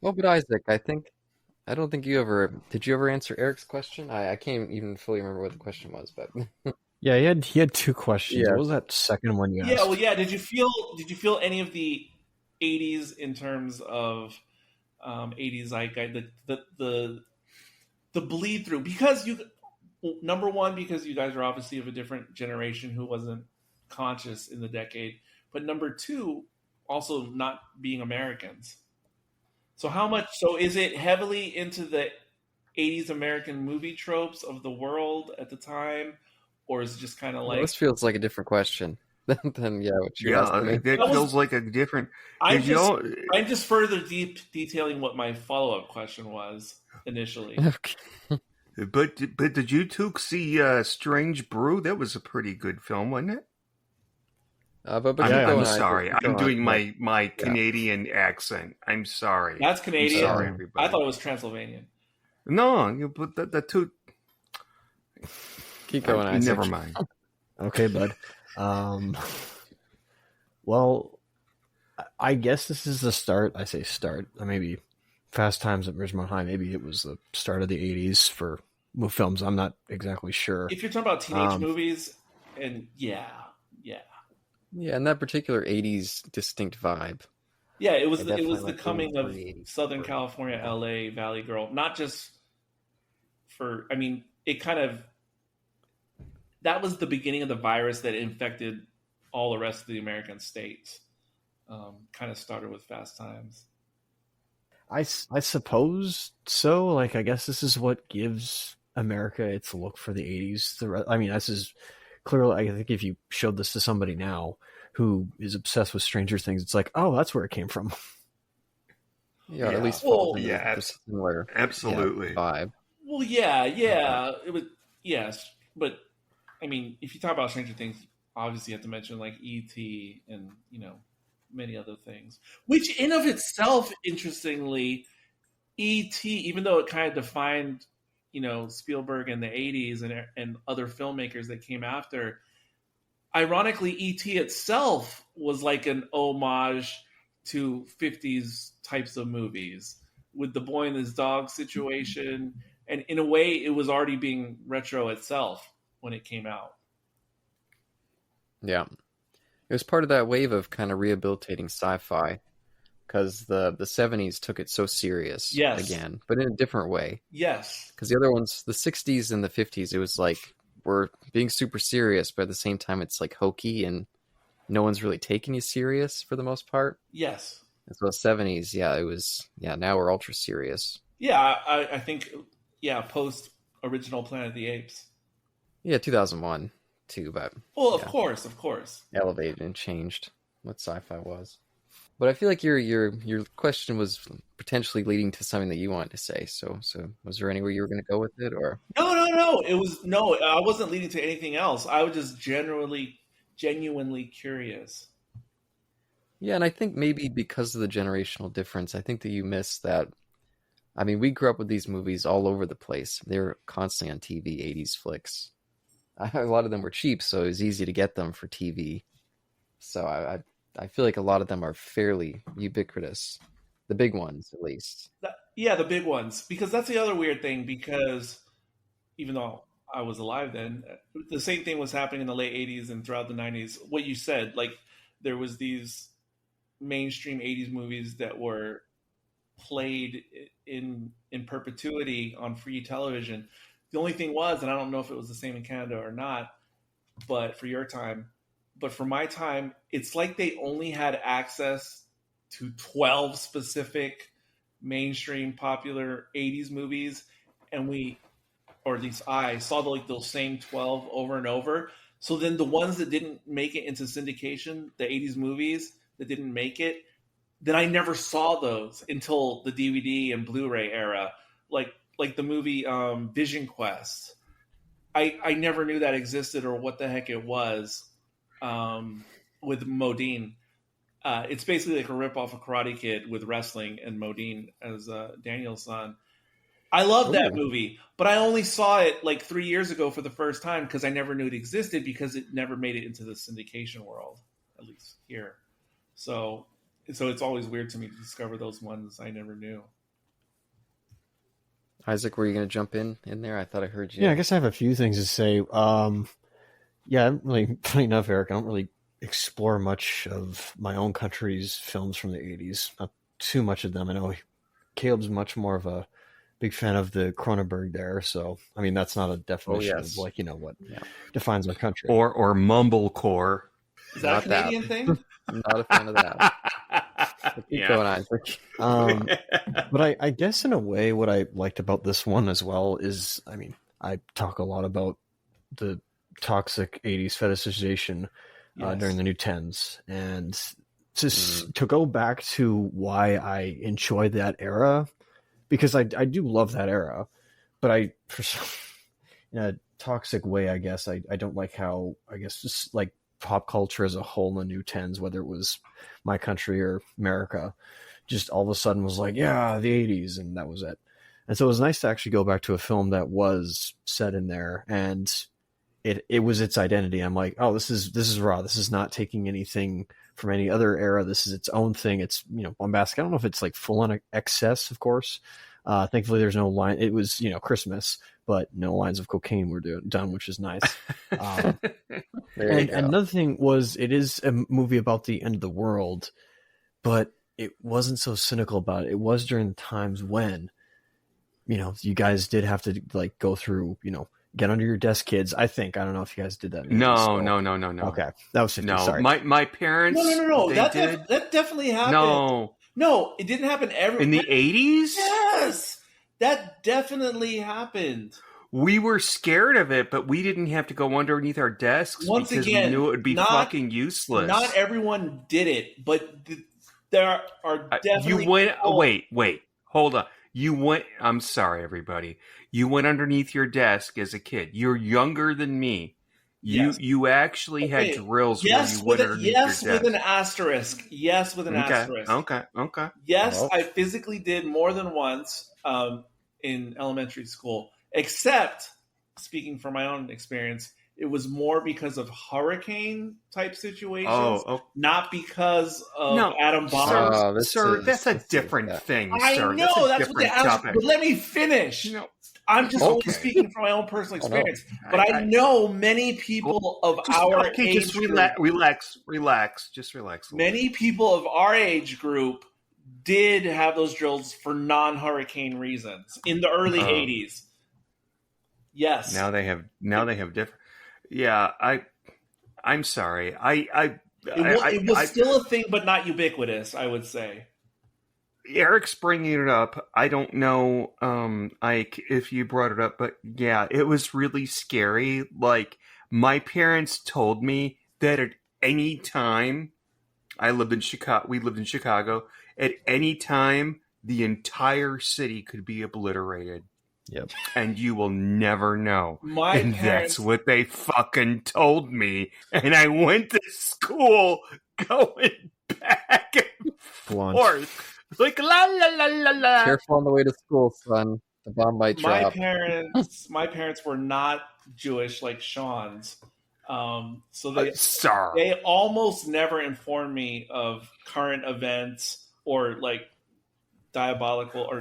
Well, but Isaac, I don't think did you ever answer Eric's question? I can't even fully remember what the question was, but Yeah, he had two questions. Yeah. What was that second one you asked? Yeah, well, yeah. Did you feel any of the 80s in terms of 80s zeitgeist, the bleed through? Because number one, because you guys are obviously of a different generation who wasn't conscious in the decade, but number two, also not being Americans. So is it heavily into the 80s American movie tropes of the world at the time, or is it just kind of like... this feels like a different question than what you're asking me. It feels like a different... I'm just further detailing what my follow-up question was initially. Okay. But did you two see Strange Brew? That was a pretty good film, wasn't it? But I'm sorry. I'm doing my Canadian accent. I'm sorry. That's Canadian. I'm sorry, everybody. I thought it was Transylvanian. No, you put the two... Keep going, Isaac. Never mind. Okay, bud. Well, I guess this is the start. I say start. Maybe Fast Times at Ridgemont High. Maybe it was the start of the 80s for films. I'm not exactly sure. If you're talking about teenage movies, and yeah, and that particular 80s distinct vibe. Yeah, it was I the coming of Southern California, LA, Valley Girl. Not just for, I mean, it kind of, that was the beginning of the virus that infected all the rest of the American states. Kind of started with Fast Times. I suppose so. Like, I guess this is what gives America its look for the 80s. I mean, this is clearly, I think if you showed this to somebody now who is obsessed with Stranger Things, it's like, oh, that's where it came from. Yeah, at least similar absolutely vibe. Well, yeah, it was, yes, but I mean, if you talk about Stranger Things, obviously you have to mention like E.T. and many other things, which in of itself, interestingly, E.T., even though it kind of defined Spielberg in the 80s and other filmmakers that came after. Ironically, E.T. itself was like an homage to 50s types of movies with the boy and his dog situation. And in a way, it was already being retro itself when it came out. Yeah. It was part of that wave of kind of rehabilitating sci-fi because the 70s took it so serious again, but in a different way. Yes. Because the other ones, the 60s and the 50s, it was like we're being super serious, but at the same time, it's like hokey and no one's really taking you serious for the most part. Yes. And so the 70s, it was, now we're ultra serious. Yeah, I think, post original Planet of the Apes. Yeah, 2001 too, but... Well, of course. Elevated and changed what sci-fi was. But I feel like your question was potentially leading to something that you wanted to say. So was there anywhere you were going to go with it, or? No. I wasn't leading to anything else. I was just genuinely curious. Yeah, and I think maybe because of the generational difference, I think that you missed that. I mean, we grew up with these movies all over the place. They were constantly on TV, 80s flicks. A lot of them were cheap, so it was easy to get them for TV. So I feel like a lot of them are fairly ubiquitous. The big ones, at least. The big ones. Because that's the other weird thing, because even though I was alive then, the same thing was happening in the late 80s and throughout the 90s. What you said, like, there was these mainstream 80s movies that were played in perpetuity on free television. The only thing was, and I don't know if it was the same in Canada or not, but for your time, but for my time, it's like they only had access to 12 specific mainstream popular 80s movies, and or at least I saw those same 12 over and over. So then the ones that didn't make it into syndication, the 80s movies that didn't make it, then I never saw those until the DVD and Blu-ray era. Like the movie Vision Quest. I never knew that existed or what the heck it was with Modine. It's basically like a ripoff of Karate Kid with wrestling and Modine as Daniel's son. I love that movie, but I only saw it like 3 years ago for the first time because I never knew it existed because it never made it into the syndication world, at least here. So it's always weird to me to discover those ones I never knew. Isaac, were you going to jump in there? I thought I heard you. Yeah, I guess I have a few things to say. Yeah, I'm really, funny enough, Eric, I don't really explore much of my own country's films from the 80s. Not too much of them. I know Caleb's much more of a big fan of the Cronenberg there. So, I mean, that's not a definition of what defines our country. Or mumblecore. Is that a Canadian thing? I'm not a fan of that. Keep going, Isaac. But I guess in a way, what I liked about this one as well is, I mean, I talk a lot about the toxic 80s fetishization during the new 10s. And to go back to why I enjoy that era, because I do love that era, but in a toxic way, I guess, I don't like how, I guess, just like pop culture as a whole in the new 10s, whether it was my country or America, just all of a sudden was like, yeah, the 80s, and that was it. And so it was nice to actually go back to a film that was set in there, and it was its identity. I'm like, oh, this is raw. This is not taking anything from any other era. This is its own thing. It's, bombastic. I don't know if it's like full on excess, of course. Thankfully, there's no line. It was, Christmas, but no lines of cocaine were done, which is nice. And another thing was, it is a movie about the end of the world, but it wasn't so cynical about it. It was during the times when, you guys did have to like go through, get under your desk, kids. I don't know if you guys did that. No. Okay, that was 50. No, sorry. My parents. No. That definitely happened. No, it didn't happen in the 80s. Yes, that definitely happened. We were scared of it, but we didn't have to go underneath our desks because we knew it would be fucking useless. Not everyone did it, but there are definitely. You went. Wait. Hold on. You went. I'm sorry, everybody. You went underneath your desk as a kid. You're younger than me. You actually had drills where you went underneath your desk. Yes, with an asterisk. Yes, with an asterisk. Okay. Yes, I physically did more than once in elementary school. Except, speaking from my own experience, it was more because of hurricane type situations, not because of atom bombs. Sir, that's a different thing. I sir. know that's what they asked, but let me finish. I'm just only speaking from my own personal experience, but I know many people of our age just relax. Just relax. Many people of our age group did have those drills for non-hurricane reasons in the early 80s. Yes. Now they have different. Yeah, I'm sorry. It was still a thing, but not ubiquitous, I would say. Eric's bringing it up. I don't know, Ike, if you brought it up, but yeah, it was really scary. Like, my parents told me that at any time, we lived in Chicago, at any time, the entire city could be obliterated. Yep. And you will never know. That's what they fucking told me. And I went to school going back and forth. Like, la, la, la, la, la. Careful on the way to school, son. The bomb might drop. My parents were not Jewish like Sean's. So they almost never informed me of current events or like diabolical or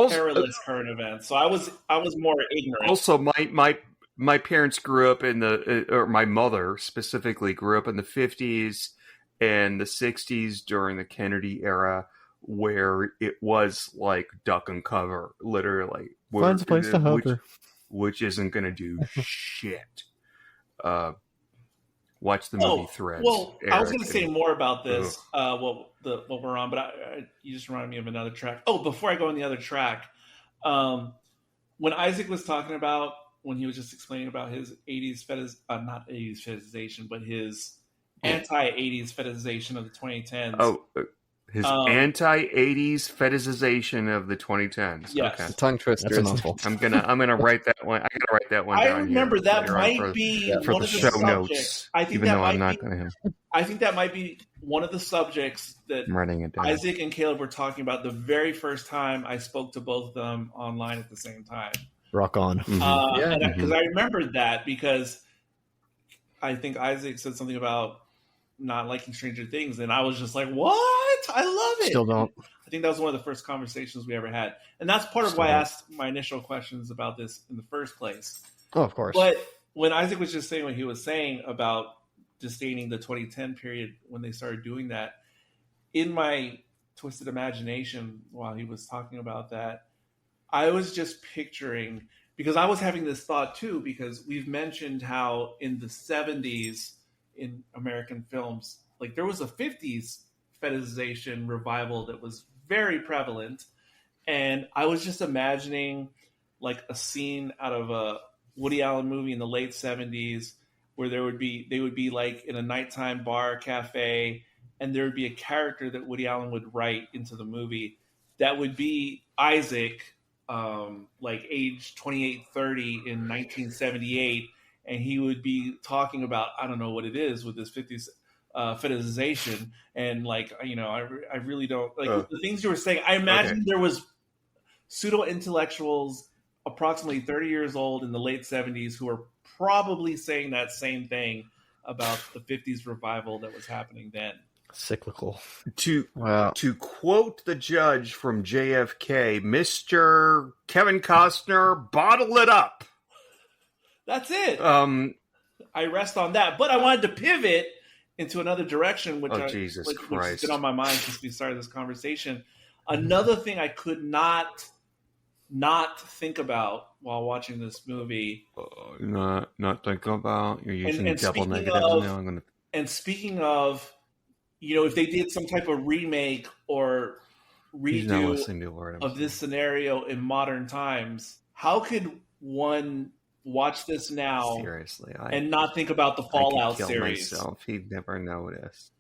perilous current events. So I was more ignorant. Also, my parents grew up or my mother specifically grew up in the 50s and the 60s during the Kennedy era, where it was like duck and cover, literally. Finds a place to hover. Which isn't going to do shit. Watch the movie Threads. Well, Eric, I was going to say more about this, what we're on, but you just reminded me of another track. Oh, before I go on the other track, when Isaac was talking about, when he was just explaining about his 80s not 80s fetishization, but his anti-80s fetishization of the 2010s. His anti-80s fetishization of the 2010s. Yes. Okay. Tongue twister. I'm gonna write that one. I gotta write that one down. I remember that might be for one the of the show subjects. Notes. I think even that though might I'm not be, gonna. I think that might be one of the subjects that I'm writing it down. Isaac and Caleb were talking about the very first time I spoke to both of them online at the same time. Rock on. Because I remembered that because I think Isaac said something about not liking Stranger Things, and I was just like, "What? I love it." Still don't. I think that was one of the first conversations we ever had, and that's part of why I asked my initial questions about this in the first place. Oh, of course. But when Isaac was just saying what he was saying about disdaining the 2010 period when they started doing that, in my twisted imagination while he was talking about that, I was just picturing, because I was having this thought too, because we've mentioned how in the 70s in American films, like there was a 50s fetishization revival that was very prevalent. And I was just imagining like a scene out of a Woody Allen movie in the late 70s where they would be like in a nighttime bar cafe, and there would be a character that Woody Allen would write into the movie that would be Isaac, like age 28, 30 in 1978. And he would be talking about, I don't know what it is with this 50s fetishization. And like, you know, I really don't like the things you were saying. I imagine there was pseudo intellectuals approximately 30 years old in the late 70s who were probably saying that same thing about the 50s revival that was happening then. Cyclical. To quote the judge from JFK, Mr. Kevin Costner, bottle it up. That's it. I rest on that. But I wanted to pivot into another direction, which Jesus which Christ. has been on my mind since we started this conversation. Another thing I could not think about while watching this movie. Not think about. You're using double negatives now. And speaking of, you know, if they did some type of remake or redo of this scenario in modern times, how could one watch this now seriously and not think about the Fallout series? Myself. He'd never notice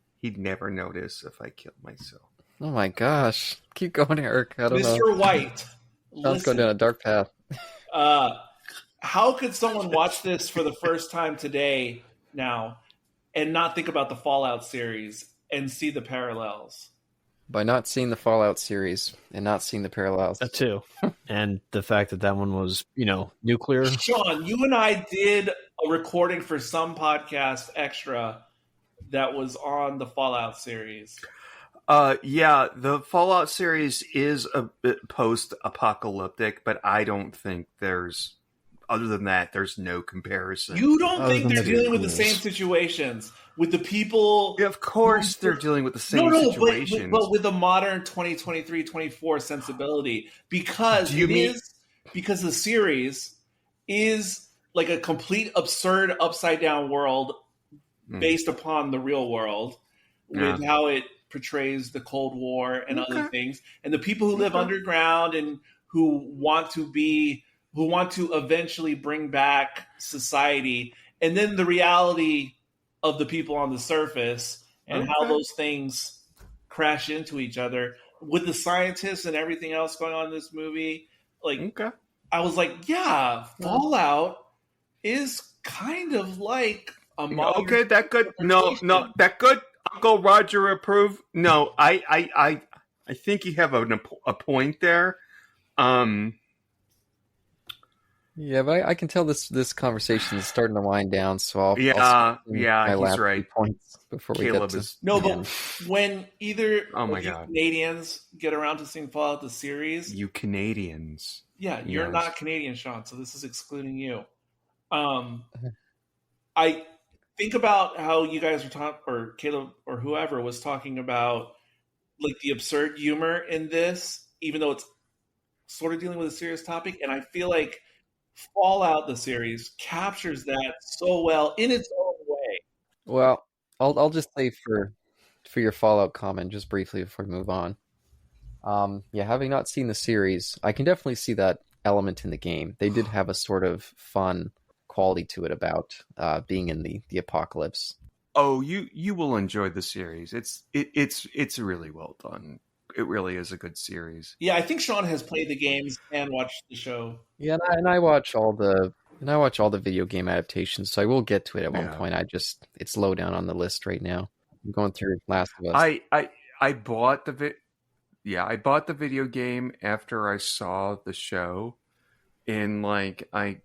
if I killed myself. Oh my gosh. Keep going, Eric. I don't know. Mr. White. Let's go down a dark path. How could someone watch this for the first time today now and not think about the Fallout series and see the parallels? By not seeing the Fallout series and not seeing the parallels. That too. And the fact that one was, nuclear. Sean, you and I did a recording for some podcast extra that was on the Fallout series. Yeah, the Fallout series is a bit post-apocalyptic, but I don't think other than that, there's no comparison. You don't think they're dealing with the same situations with the people? Yeah, of course they're dealing with the same situations. But with the modern 2023-24 sensibility, because because the series is like a complete absurd upside down world based upon the real world with how it portrays the Cold War and other things, and the people who live underground and who want to eventually bring back society, and then the reality of the people on the surface and how those things crash into each other with the scientists and everything else going on in this movie. I was like, yeah, Fallout is kind of like a modern. Okay, that good. No, that good. Uncle Roger approve. No, I think you have a point there. Yeah, but I can tell this conversation is starting to wind down, so I'll he's right. Points before Caleb we get to but when either God, Canadians get around to seeing Fallout the series, you Canadians, you're not Canadian, Sean, so this is excluding you. I think about how you guys were talking, or Caleb or whoever was talking about, like the absurd humor in this, even though it's sort of dealing with a serious topic, and I feel like Fallout the series captures that so well in its own way. Well, I'll just say for your Fallout comment just briefly before we move on. Having not seen the series, I can definitely see that element in the game. They did have a sort of fun quality to it about being in the apocalypse. Oh, you will enjoy the series. It's really well done. It really is a good series. Yeah, I think Sean has played the games and watched the show. Yeah, and I watch all the video game adaptations, so I will get to it at one point. It's low down on the list right now. I'm going through Last of Us. I bought the video game after I saw the show, and I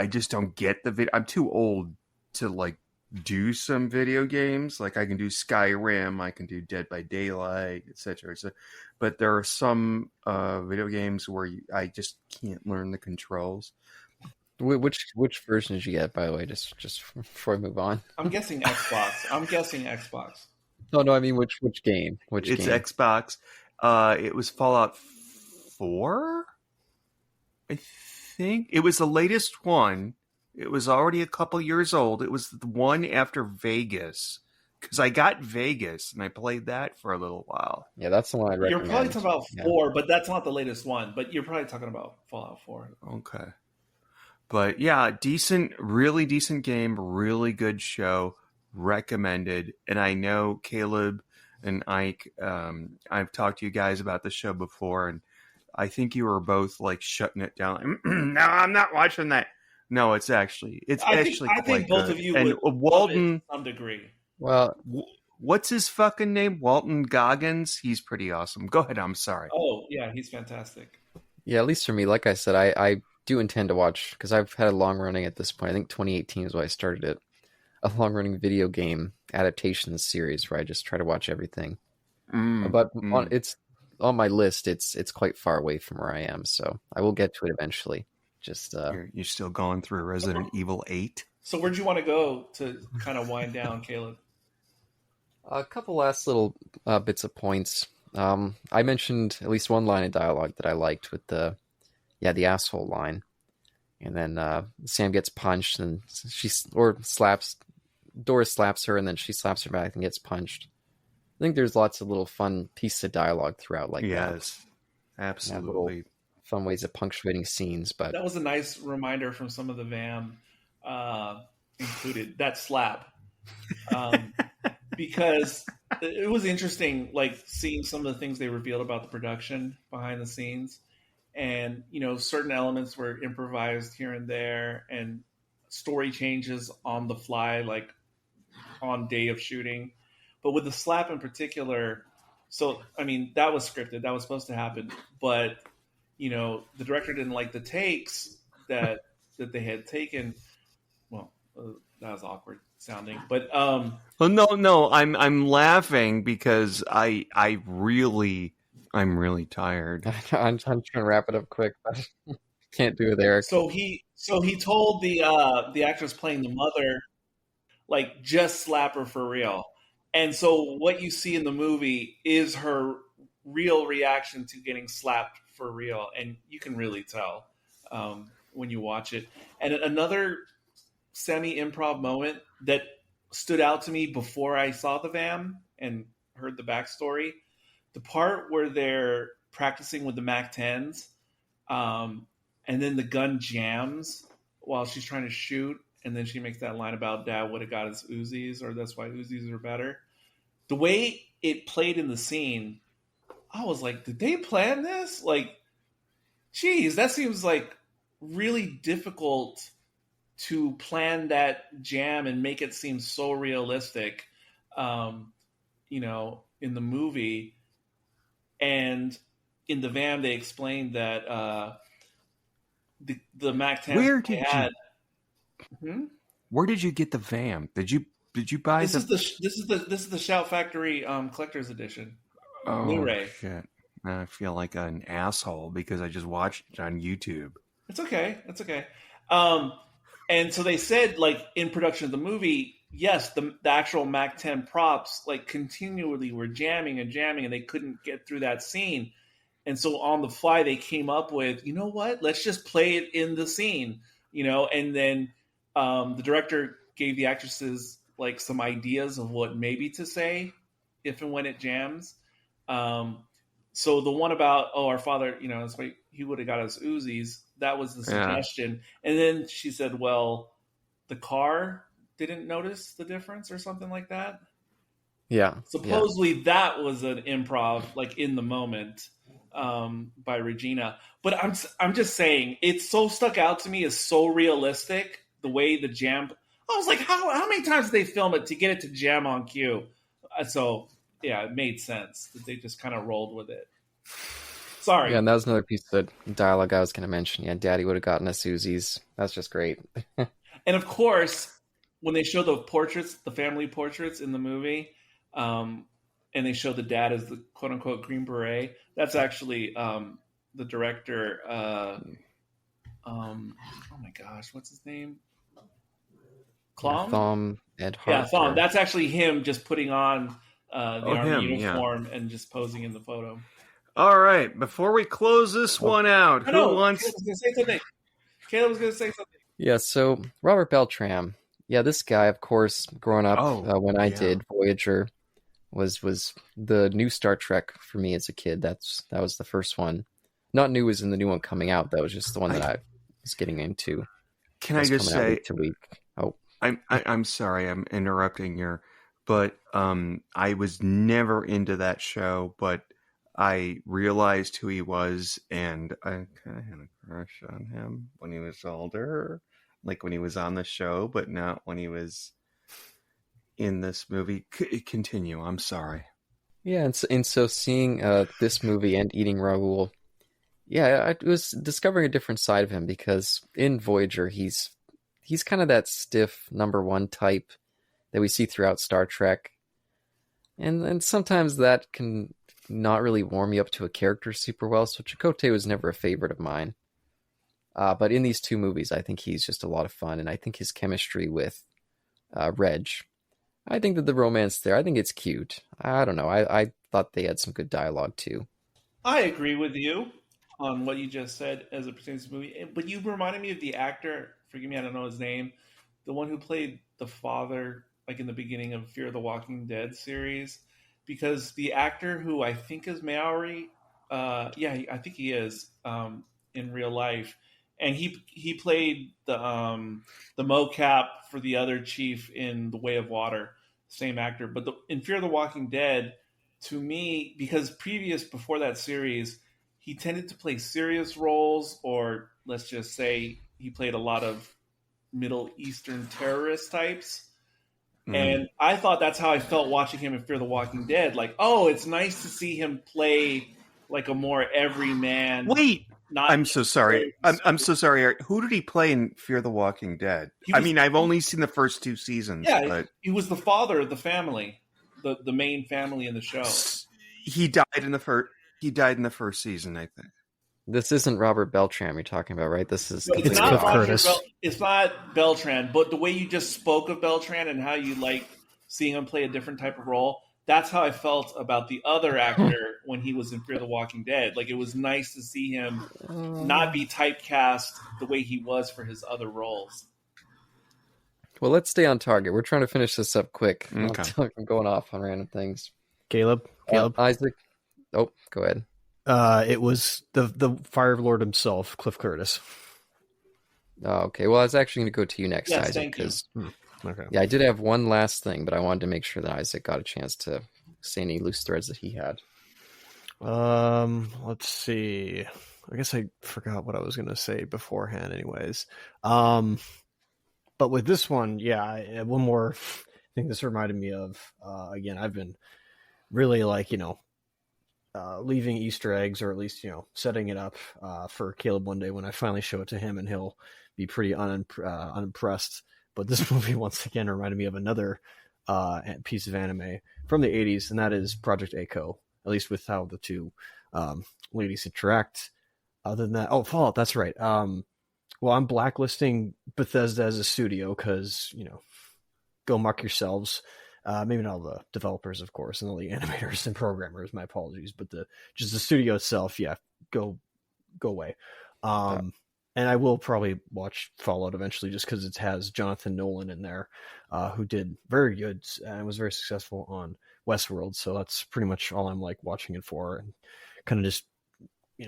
just don't get the video. I'm too old to do some video games. I can do Skyrim, I can do Dead by Daylight, etc. But there are some video games where I just can't learn the controls. Which version did you get, by the way? Just before we move on. I'm guessing Xbox. No, I mean which game? It's game? Xbox. It was Fallout 4. I think it was the latest one. It was already a couple years old. It was the one after Vegas, because I got Vegas and I played that for a little while. Yeah, that's the one I'd recommend. You're probably talking about 4, but that's not the latest one. But you're probably talking about Fallout 4. Okay. But yeah, really decent game, really good show, recommended. And I know Caleb and Ike, I've talked to you guys about the show before, and I think you were both shutting it down. No, I'm not watching that. No, it's actually I think both good. of you and would Walton, to some degree. Well, what's his fucking name? Walton Goggins. He's pretty awesome. Go ahead. I'm sorry. Oh yeah, he's fantastic. Yeah, at least for me, like I said, I do intend to watch, because I've had a long running at this point. I think 2018 is when I started it. A long running video game adaptation series where I just try to watch everything. It's on my list. It's quite far away from where I am, so I will get to it eventually. Just you're still going through Resident Evil 8. So where'd you want to go to kind of wind down, Caleb? A couple last little bits of points. I mentioned at least one line of dialogue that I liked with the asshole line, and then Sam gets punched and Doris slaps her, and then she slaps her back and gets punched. I think there's lots of little fun pieces of dialogue throughout, that. Yes, absolutely. Fun ways of punctuating scenes, but that was a nice reminder from some of the VAM included that slap, because it was interesting, seeing some of the things they revealed about the production behind the scenes, and certain elements were improvised here and there, and story changes on the fly, on day of shooting. But with the slap in particular, So, I mean, that was scripted. That was supposed to happen. But, the director didn't like the takes that they had taken. Well, that was awkward sounding. But Well, no, I'm laughing because I'm really tired. I'm trying to wrap it up quick, but can't do it, Eric. so he told the actress playing the mother, like, just slap her for real. And so what you see in the movie is her real reaction to getting slapped for real, and you can really tell when you watch it. And another semi-improv moment that stood out to me before I saw the VAM and heard the backstory, the part where they're practicing with the MAC-10s, and then the gun jams while she's trying to shoot, and then she makes that line about Dad would have got his Uzis, or that's why Uzis are better. The way it played in the scene, I was like, did they plan this? Like, geez, that seems like really difficult to plan that jam and make it seem so realistic, in the movie. And in the VAM, they explained that the MAC-10 Where did had. Where did you get the VAM? Did you buy this? This is the Shout Factory collector's edition. Oh, Blu-ray. Shit! I feel like an asshole because I just watched it on YouTube. It's okay. And so they said, like, in production of the movie, yes, the actual MAC-10 props, like, continually were jamming, and they couldn't get through that scene. And so on the fly, they came up with, you know what? Let's just play it in the scene, And then the director gave the actresses, like, some ideas of what maybe to say if and when it jams. So the one about, our father, that's why he would have got us Uzis. That was the suggestion. Yeah. And then she said, well, the car didn't notice the difference or something like that. Yeah. Supposedly that was an improv, like, in the moment by Regina. But I'm just saying, it's so stuck out to me as so realistic, the way the jam. I was like, how many times did they film it to get it to jam on cue? So, yeah, it made sense that they just kind of rolled with it. Sorry. Yeah, and that was another piece of dialogue I was going to mention. Yeah, Daddy would have gotten us Uzis. That's just great. And of course, when they show the portraits, the family portraits in the movie, and they show the dad as the quote unquote Green Beret, that's actually the director. Oh my gosh, what's his name? Thom Ed Hart. Yeah, Thom. That's actually him just putting on the army uniform and just posing in the photo. All right, before we close this one out, who wants? Caleb was going to say something. Caleb was going to say something. Yeah, so Robert Beltram. Yeah, this guy, of course, growing up when I did Voyager, was the new Star Trek for me as a kid. That was the first one. Not new as in the new one coming out. That was just the one that I was getting into. Can I just say week to week? Oh, I'm sorry, I'm interrupting here, but I was never into that show, but I realized who he was, and I kind of had a crush on him when he was older, like when he was on the show, but not when he was in this movie. Continue. I'm sorry. Yeah, and so seeing this movie and Eating Raoul, yeah, I was discovering a different side of him, because in Voyager he's kind of that stiff number one type that we see throughout Star Trek, and sometimes that can not really warm me up to a character super well. So Chakotay was never a favorite of mine. But in these two movies, I think he's just a lot of fun, and I think his chemistry with Reg, I think that the romance there, I think it's cute. I don't know. I thought they had some good dialogue too. I agree with you on what you just said as it pertains to the movie. But you reminded me of the actor, forgive me, I don't know his name, the one who played the father, like in the beginning of Fear the Walking Dead series. Because the actor who I think is Maori, I think he is in real life, and he played the mocap for the other chief in The Way of Water, same actor. But in Fear the Walking Dead, to me, because before that series, he tended to play serious roles, or let's just say he played a lot of Middle Eastern terrorist types. And I thought that's how I felt watching him in Fear the Walking Dead. Like, oh, it's nice to see him play like a more everyman. Wait, I'm so sorry. I'm so sorry, Eric. Who did he play in Fear the Walking Dead? I've only seen the first 2 seasons. Yeah, but he was the father of the family, the main family in the show. He died in the first. He died in the first season, I think. This isn't Robert Beltran you're talking about, right? This is it's not Curtis. It's not Beltran, but the way you just spoke of Beltran and how you like seeing him play a different type of role, that's how I felt about the other actor when he was in Fear the Walking Dead. Like, it was nice to see him not be typecast the way he was for his other roles. Well, let's stay on target. We're trying to finish this up quick. Okay. I'm going off on random things. Caleb? Isaac? Oh, go ahead. It was the Fire Lord himself, Cliff Curtis. Oh, okay. Well, I was actually going to go to you next, yes, Isaac. Okay. Yeah, I did have one last thing, but I wanted to make sure that Isaac got a chance to say any loose threads that he had. Let's see. I guess I forgot what I was going to say beforehand anyways. But with this one, yeah, one more thing this reminded me of. Again, I've been really leaving Easter eggs, or at least, setting it up for Caleb one day when I finally show it to him, and he'll be pretty unimpressed. But this movie, once again, reminded me of another piece of anime from the 80s, and that is Project A-ko, at least with how the two ladies interact. Other than that, Fallout, that's right. Well, I'm blacklisting Bethesda as a studio because, go muck yourselves. Maybe not all the developers, of course, and all the animators and programmers. My apologies, but just the studio itself, yeah, go away. And I will probably watch Fallout eventually, just because it has Jonathan Nolan in there, who did very good and was very successful on Westworld. So that's pretty much all I'm watching it for, and kind of just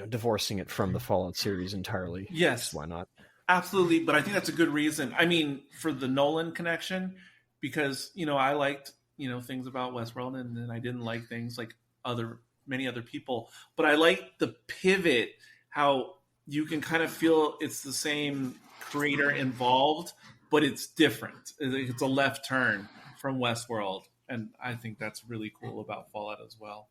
divorcing it from the Fallout series entirely. Yes, why not? Absolutely, but I think that's a good reason. I mean, for the Nolan connection. Because, I liked, things about Westworld, and then I didn't like things like many other people. But I like the pivot, how you can kind of feel it's the same creator involved, but it's different. It's a left turn from Westworld. And I think that's really cool about Fallout as well.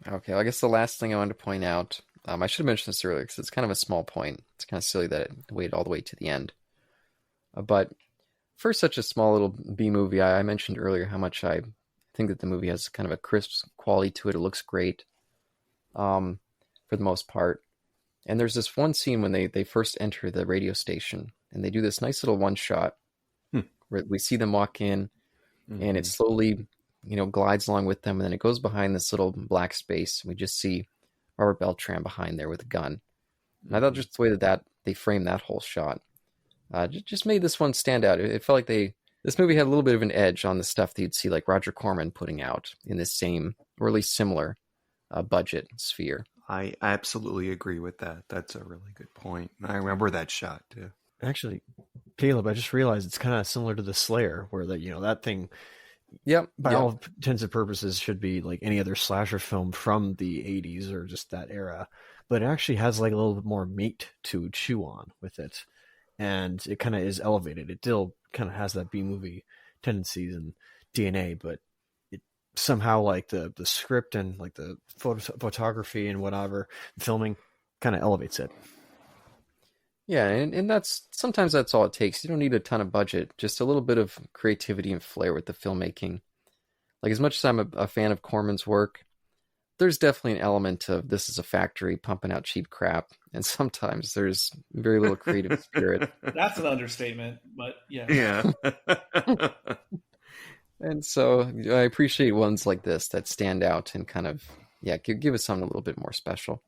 Okay, well, I guess the last thing I wanted to point out, I should have mentioned this earlier because it's kind of a small point. It's kind of silly that it waited all the way to the end. But for such a small little B movie, I mentioned earlier how much I think that the movie has kind of a crisp quality to it. It looks great for the most part. And there's this one scene when they first enter the radio station, and they do this nice little one shot where we see them walk in, and it slowly, glides along with them, and then it goes behind this little black space. We just see Robert Beltran behind there with a gun. And I thought just the way that they framed that whole shot just made this one stand out. It felt like this movie had a little bit of an edge on the stuff that you'd see like Roger Corman putting out in this same, or at least similar budget sphere. I absolutely agree with that. That's a really good point. I remember that shot too. Actually, Caleb, I just realized it's kind of similar to the Slayer, where that thing, by all intents and purposes, should be like any other slasher film from the 80s or just that era, but it actually has like a little bit more meat to chew on with it. And it kind of is elevated. It still kind of has that B-movie tendencies and DNA, but it somehow, like the script and like the photography and whatever, filming kind of elevates it. Yeah, and sometimes that's all it takes. You don't need a ton of budget, just a little bit of creativity and flair with the filmmaking. Like, as much as I'm a fan of Corman's work, there's definitely an element of this is a factory pumping out cheap crap, and sometimes there's very little creative spirit. That's an understatement, but yeah. Yeah. And so I appreciate ones like this that stand out and kind of, give us something a little bit more special.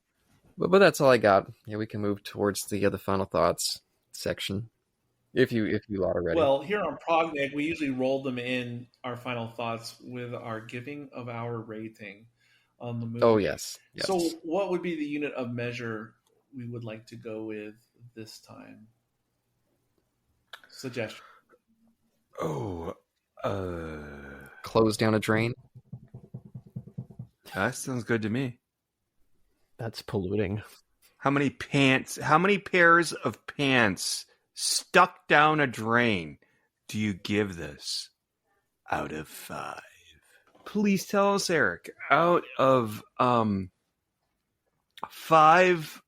But that's all I got. Yeah, we can move towards the final thoughts section, if you are ready. Well, here on ProgNeg, we usually roll them in our final thoughts with our giving of our rating on the movie. Oh, yes. So what would be the unit of measure we would like to go with this time? Suggestion. Close down a drain? That sounds good to me. That's polluting. How many pairs of pants stuck down a drain? do you give this out of 5? Please tell us, Eric. Out of 5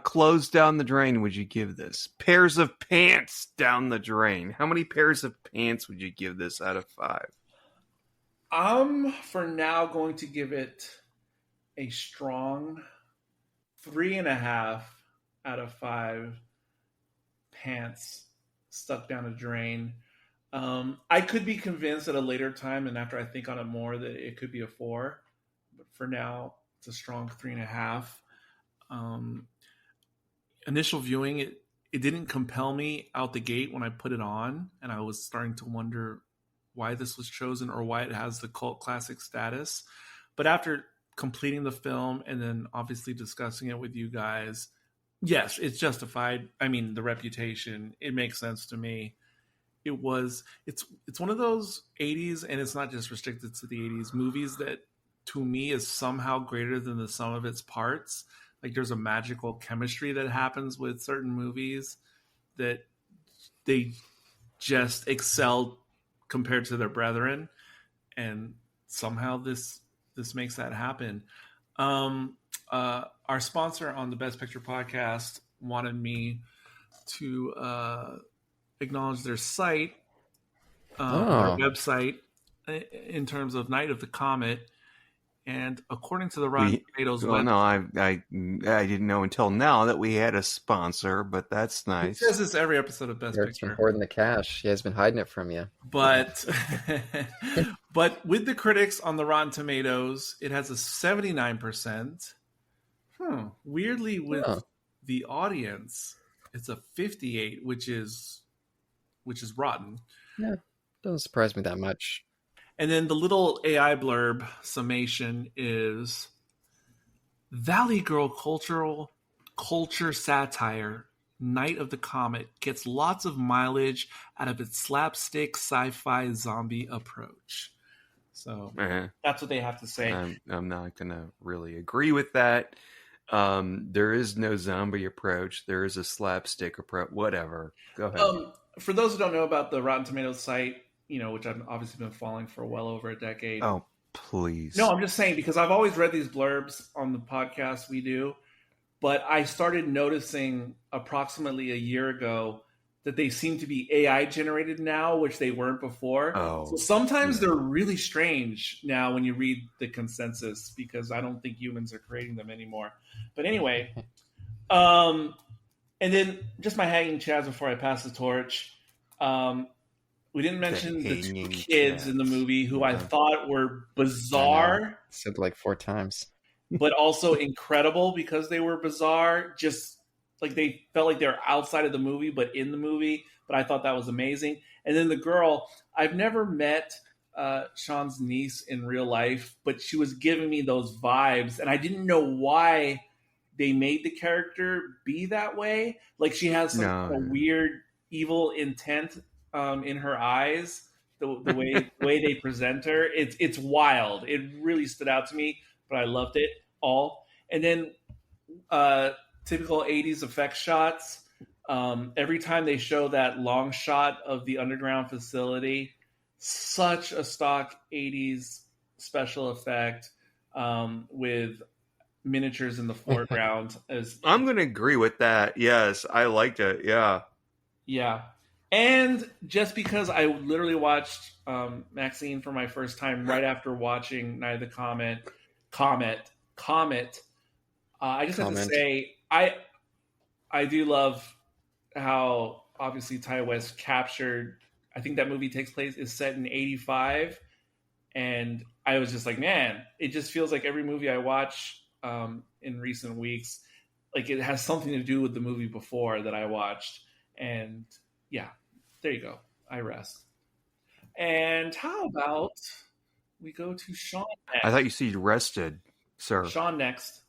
clothes down the drain would you give this? Pairs of pants down the drain. How many pairs of pants would you give this out of 5? I'm for now going to give it a strong 3.5 out of 5 pants stuck down a drain. I could be convinced at a later time, and after I think on it more, that it could be a 4. But for now, it's a strong 3.5. Initial viewing, it didn't compel me out the gate when I put it on, and I was starting to wonder why this was chosen or why it has the cult classic status. But after completing the film and then obviously discussing it with you guys, yes, it's justified. I mean, the reputation, it makes sense to me. It's one of those 80s, and it's not just restricted to the 80s, movies that to me is somehow greater than the sum of its parts. Like there's a magical chemistry that happens with certain movies that they just excel compared to their brethren, and somehow this makes that happen. Our sponsor on the Best Picture podcast wanted me to acknowledge their site, our website, in terms of Night of the Comet. And according to the Rotten Tomatoes website... No, I didn't know until now that we had a sponsor, but that's nice. It says this every episode of Best Picture. Been hoarding the cash. He has been hiding it from you. But with the critics on the Rotten Tomatoes, it has a 79%. Weirdly, with the audience, it's a 58, which is rotten. Yeah, doesn't surprise me that much. And then the little AI blurb summation is Valley Girl culture satire, Night of the Comet gets lots of mileage out of its slapstick sci-fi zombie approach. So that's what they have to say. I'm not going to really agree with that. There is no zombie approach. There is a slapstick approach. Whatever. Go ahead. For those who don't know about the Rotten Tomatoes site, which I've obviously been following for well over a decade. Oh, please. No, I'm just saying because I've always read these blurbs on the podcast we do, but I started noticing approximately a year ago that they seem to be AI generated now, which they weren't before. So sometimes they're really strange now when you read the consensus because I don't think humans are creating them anymore. But anyway, and then just my hanging chads before I pass the torch. We didn't mention the 2 kids in the movie who I thought were bizarre. Said like 4 times. But also incredible because they were bizarre. Just like they felt like they were outside of the movie, but in the movie. But I thought that was amazing. And then the girl, I've never met Sean's niece in real life, but she was giving me those vibes. And I didn't know why they made the character be that way. Like she has some kind of weird, evil intent in her eyes, the way they present her. It's wild. It really stood out to me, but I loved it all. And then typical 80s effect shots. Every time they show that long shot of the underground facility, such a stock 80s special effect with miniatures in the foreground. I'm going to agree with that. Yes, I liked it. Yeah. And just because I literally watched Maxine for my first time right after watching Night of the Comet, I just have to say I do love how obviously Ty West captured. I think that movie is set in 85, and I was just like, man, it just feels like every movie I watch in recent weeks, like it has something to do with the movie before that I watched. And yeah, there you go. I rest. And how about we go to Sean next? I thought you said you rested, sir. Sean next.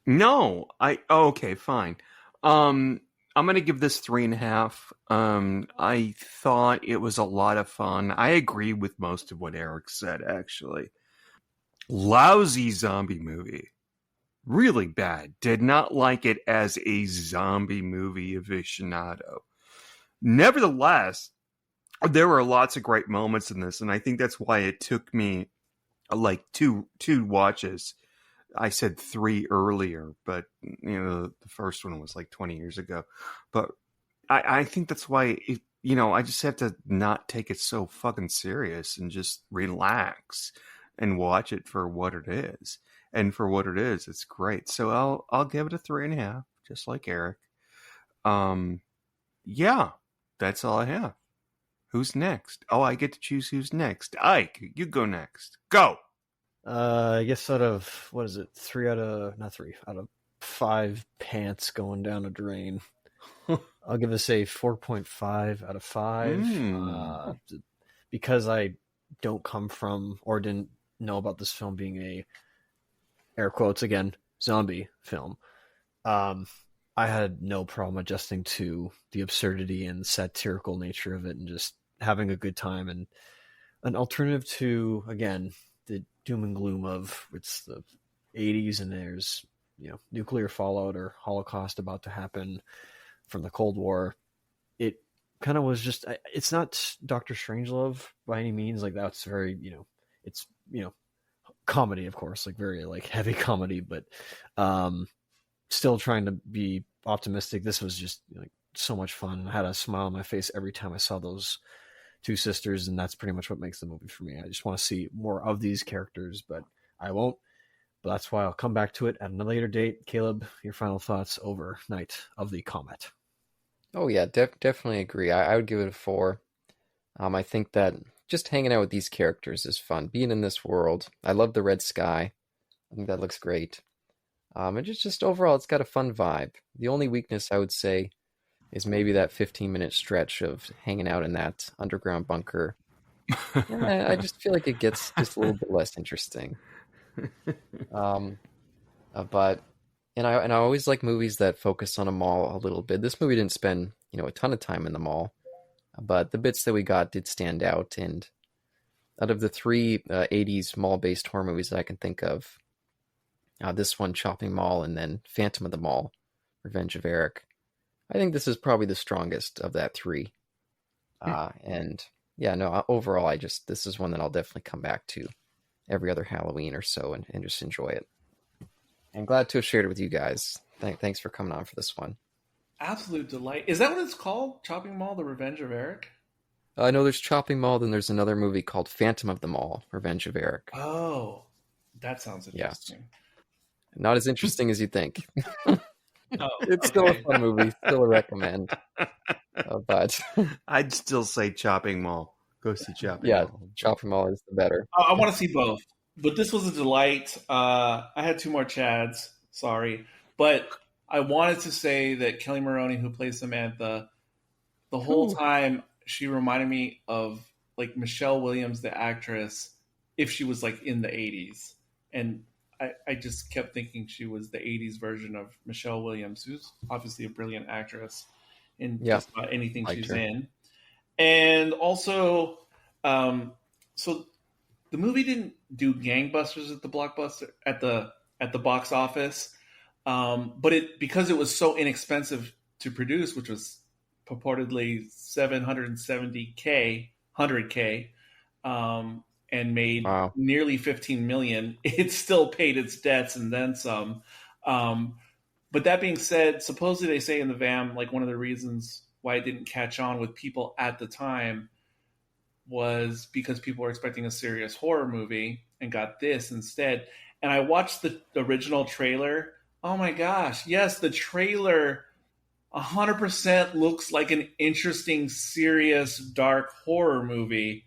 No, okay, fine. I'm going to give this 3.5. I thought it was a lot of fun. I agree with most of what Eric said, actually. Lousy zombie movie. Really bad. Did not like it as a zombie movie aficionado. Nevertheless, There were lots of great moments in this, and I think that's why it took me like two watches. I said 3 earlier, but the first one was like 20 years ago. But I think that's why I just have to not take it so fucking serious and just relax and watch it for what it is. And for what it is, it's great. So I'll give it a 3.5, just like Eric. Yeah, that's all I have. Who's next? Oh, I get to choose who's next. Ike, you go next. Go. I guess out of, what is it? out of 5 pants going down a drain. I'll give this a 4.5 out of 5. Because I don't come from or didn't know about this film being a, air quotes again, zombie film. I had no problem adjusting to the absurdity and satirical nature of it and just having a good time, and an alternative to, again, the doom and gloom of it's the 80s and there's nuclear fallout or Holocaust about to happen from the Cold War. It kind of was just, it's not Dr. Strangelove by any means. Like, that's very, it's comedy, of course, like very like heavy comedy, but still trying to be optimistic. This was just like so much fun. I had a smile on my face every time I saw those 2 sisters, and that's pretty much what makes the movie for me. I just want to see more of these characters, but I won't. But that's why I'll come back to it at a later date. Caleb, your final thoughts over Night of the Comet. Oh yeah, definitely agree. I would give it a 4. I think that just hanging out with these characters is fun. Being in this world, I love the red sky. I think that looks great. And just overall, it's got a fun vibe. The only weakness I would say is maybe that 15-minute stretch of hanging out in that underground bunker. I just feel like it gets just a little bit less interesting. But I always like movies that focus on a mall a little bit. This movie didn't spend a ton of time in the mall, but the bits that we got did stand out. And out of the 3 80s mall-based horror movies that I can think of, this one, Chopping Mall, and then Phantom of the Mall, Revenge of Eric, I think this is probably the strongest of that 3. And yeah, no, overall, this is one that I'll definitely come back to every other Halloween or so and just enjoy it. And glad to have shared it with you guys. Thanks for coming on for this one. Absolute delight. Is that what it's called? Chopping Mall, The Revenge of Eric? I know there's Chopping Mall, then there's another movie called Phantom of the Mall, Revenge of Eric. Oh, that sounds interesting. Yeah. Not as interesting as you think. Oh, it's still a fun movie, still a recommend. But I'd still say Chopping Mall. Go see Chopping yeah, Mall. Chopping Mall is the better. I want to see both. But this was a delight. I had 2 more Chads, sorry. But I wanted to say that Kelly Maroney, who plays Samantha, the whole time she reminded me of like Michelle Williams, the actress, if she was like in the 80s. And I just kept thinking she was the 80s version of Michelle Williams, who's obviously a brilliant actress in just about anything she's in. And also, so the movie didn't do gangbusters at the blockbuster at the box office, but because it was so inexpensive to produce, which was purportedly $770K, $100K, and made nearly $15 million, it still paid its debts and then some. But that being said, supposedly they say in the VAM, like one of the reasons why it didn't catch on with people at the time was because people were expecting a serious horror movie and got this instead. And I watched the original trailer. Oh my gosh. Yes, the trailer 100% looks like an interesting, serious, dark horror movie.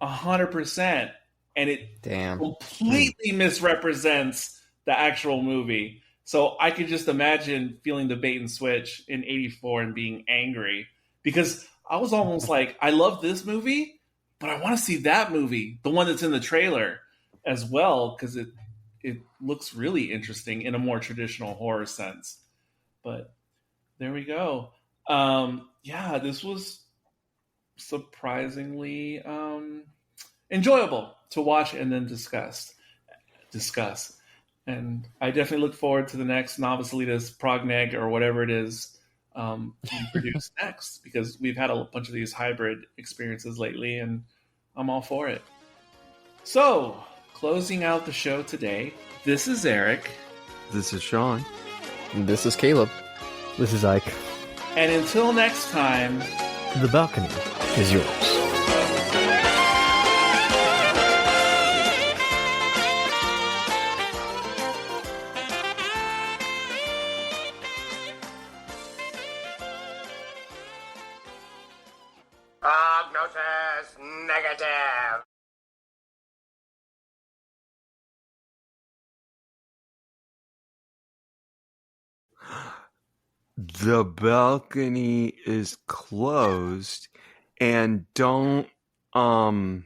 100%. And it completely misrepresents the actual movie. So I could just imagine feeling the bait and switch in 84 and being angry. Because I was almost like, I love this movie, but I want to see that movie, the one that's in the trailer as well, because it looks really interesting in a more traditional horror sense. But there we go. Yeah, this was surprisingly enjoyable to watch and then discuss. And I definitely look forward to the next Novice Elitist ProgNeg or whatever it is produce next, because we've had a bunch of these hybrid experiences lately, and I'm all for it. So, closing out the show today, this is Eric. This is Sean. This is Caleb. This is Ike. And until next time, The balcony is yours. Prognosis negative. The balcony is closed, and don't okay,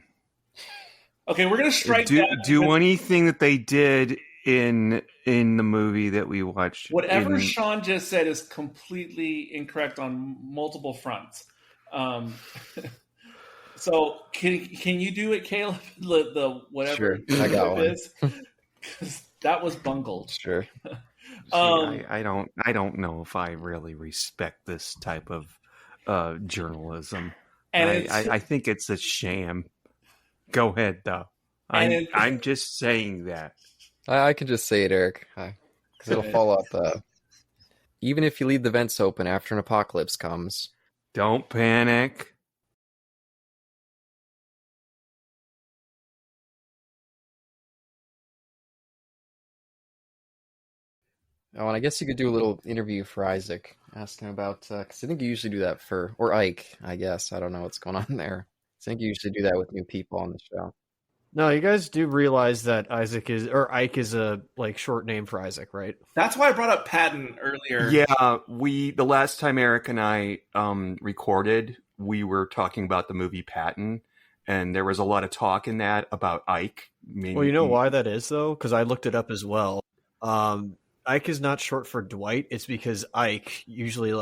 we're gonna strike do that. anything that they did in the movie that we watched. Whatever Sean just said is completely incorrect on multiple fronts. So can you do it, Caleb? The whatever. Sure, I got one. Because that was bungled. Sure. I don't know if I really respect this type of journalism. And I think it's a sham. Go ahead, though. I'm just saying that. I can just say it, Eric, because it'll follow up. Even if you leave the vents open after an apocalypse comes, don't panic. Oh, and I guess you could do a little interview for Isaac, asking about, because I think you usually do that or Ike, I guess. I don't know what's going on there. I think you usually do that with new people on the show. No, you guys do realize that Ike is a short name for Isaac, right? That's why I brought up Patton earlier. Yeah, the last time Eric and I recorded, we were talking about the movie Patton, and there was a lot of talk in that about Ike. Well, you know why that is, though? Because I looked it up as well. Ike is not short for Dwight. It's because Ike usually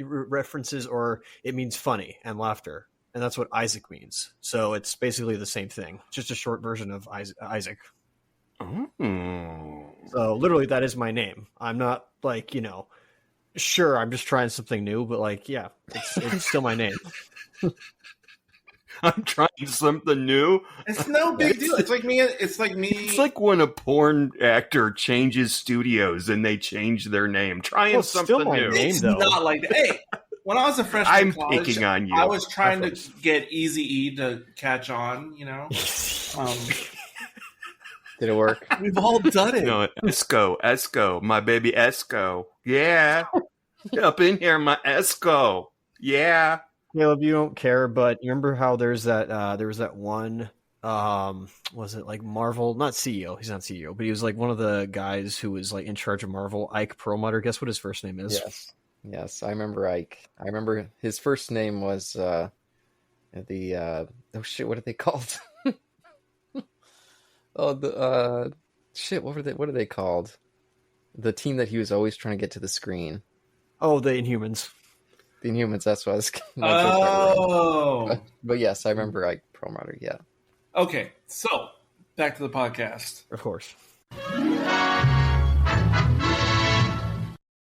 references, or it means funny and laughter. And that's what Isaac means. So it's basically the same thing. Just a short version of Isaac. Oh. So literally that is my name. I'm not sure, I'm just trying something new, but yeah, it's still my name. I'm trying something new. It's no big deal. It's like me. It's like when a porn actor changes studios and they change their name. Trying something still my new. Name, it's though. Not like that. Hey, when I was a freshman in college, picking on you. I was trying to get Easy E to catch on. Did it work? We've all done it. No, Esco, my baby Esco. Yeah, up in here, my Esco. Yeah. Caleb, you don't care, but you remember how there was that one, was it like Marvel? Not CEO. He's not CEO, but he was like one of the guys who was like in charge of Marvel. Ike Perlmutter. Guess what his first name is? Yes, I remember Ike. I remember his first name was oh shit, what are they called? What are they called? The team that he was always trying to get to the screen. Oh, the Inhumans. The Inhumans, that's what I was... But yes, I remember Ike Perlmutter, yeah. Okay, so, back to the podcast. Of course.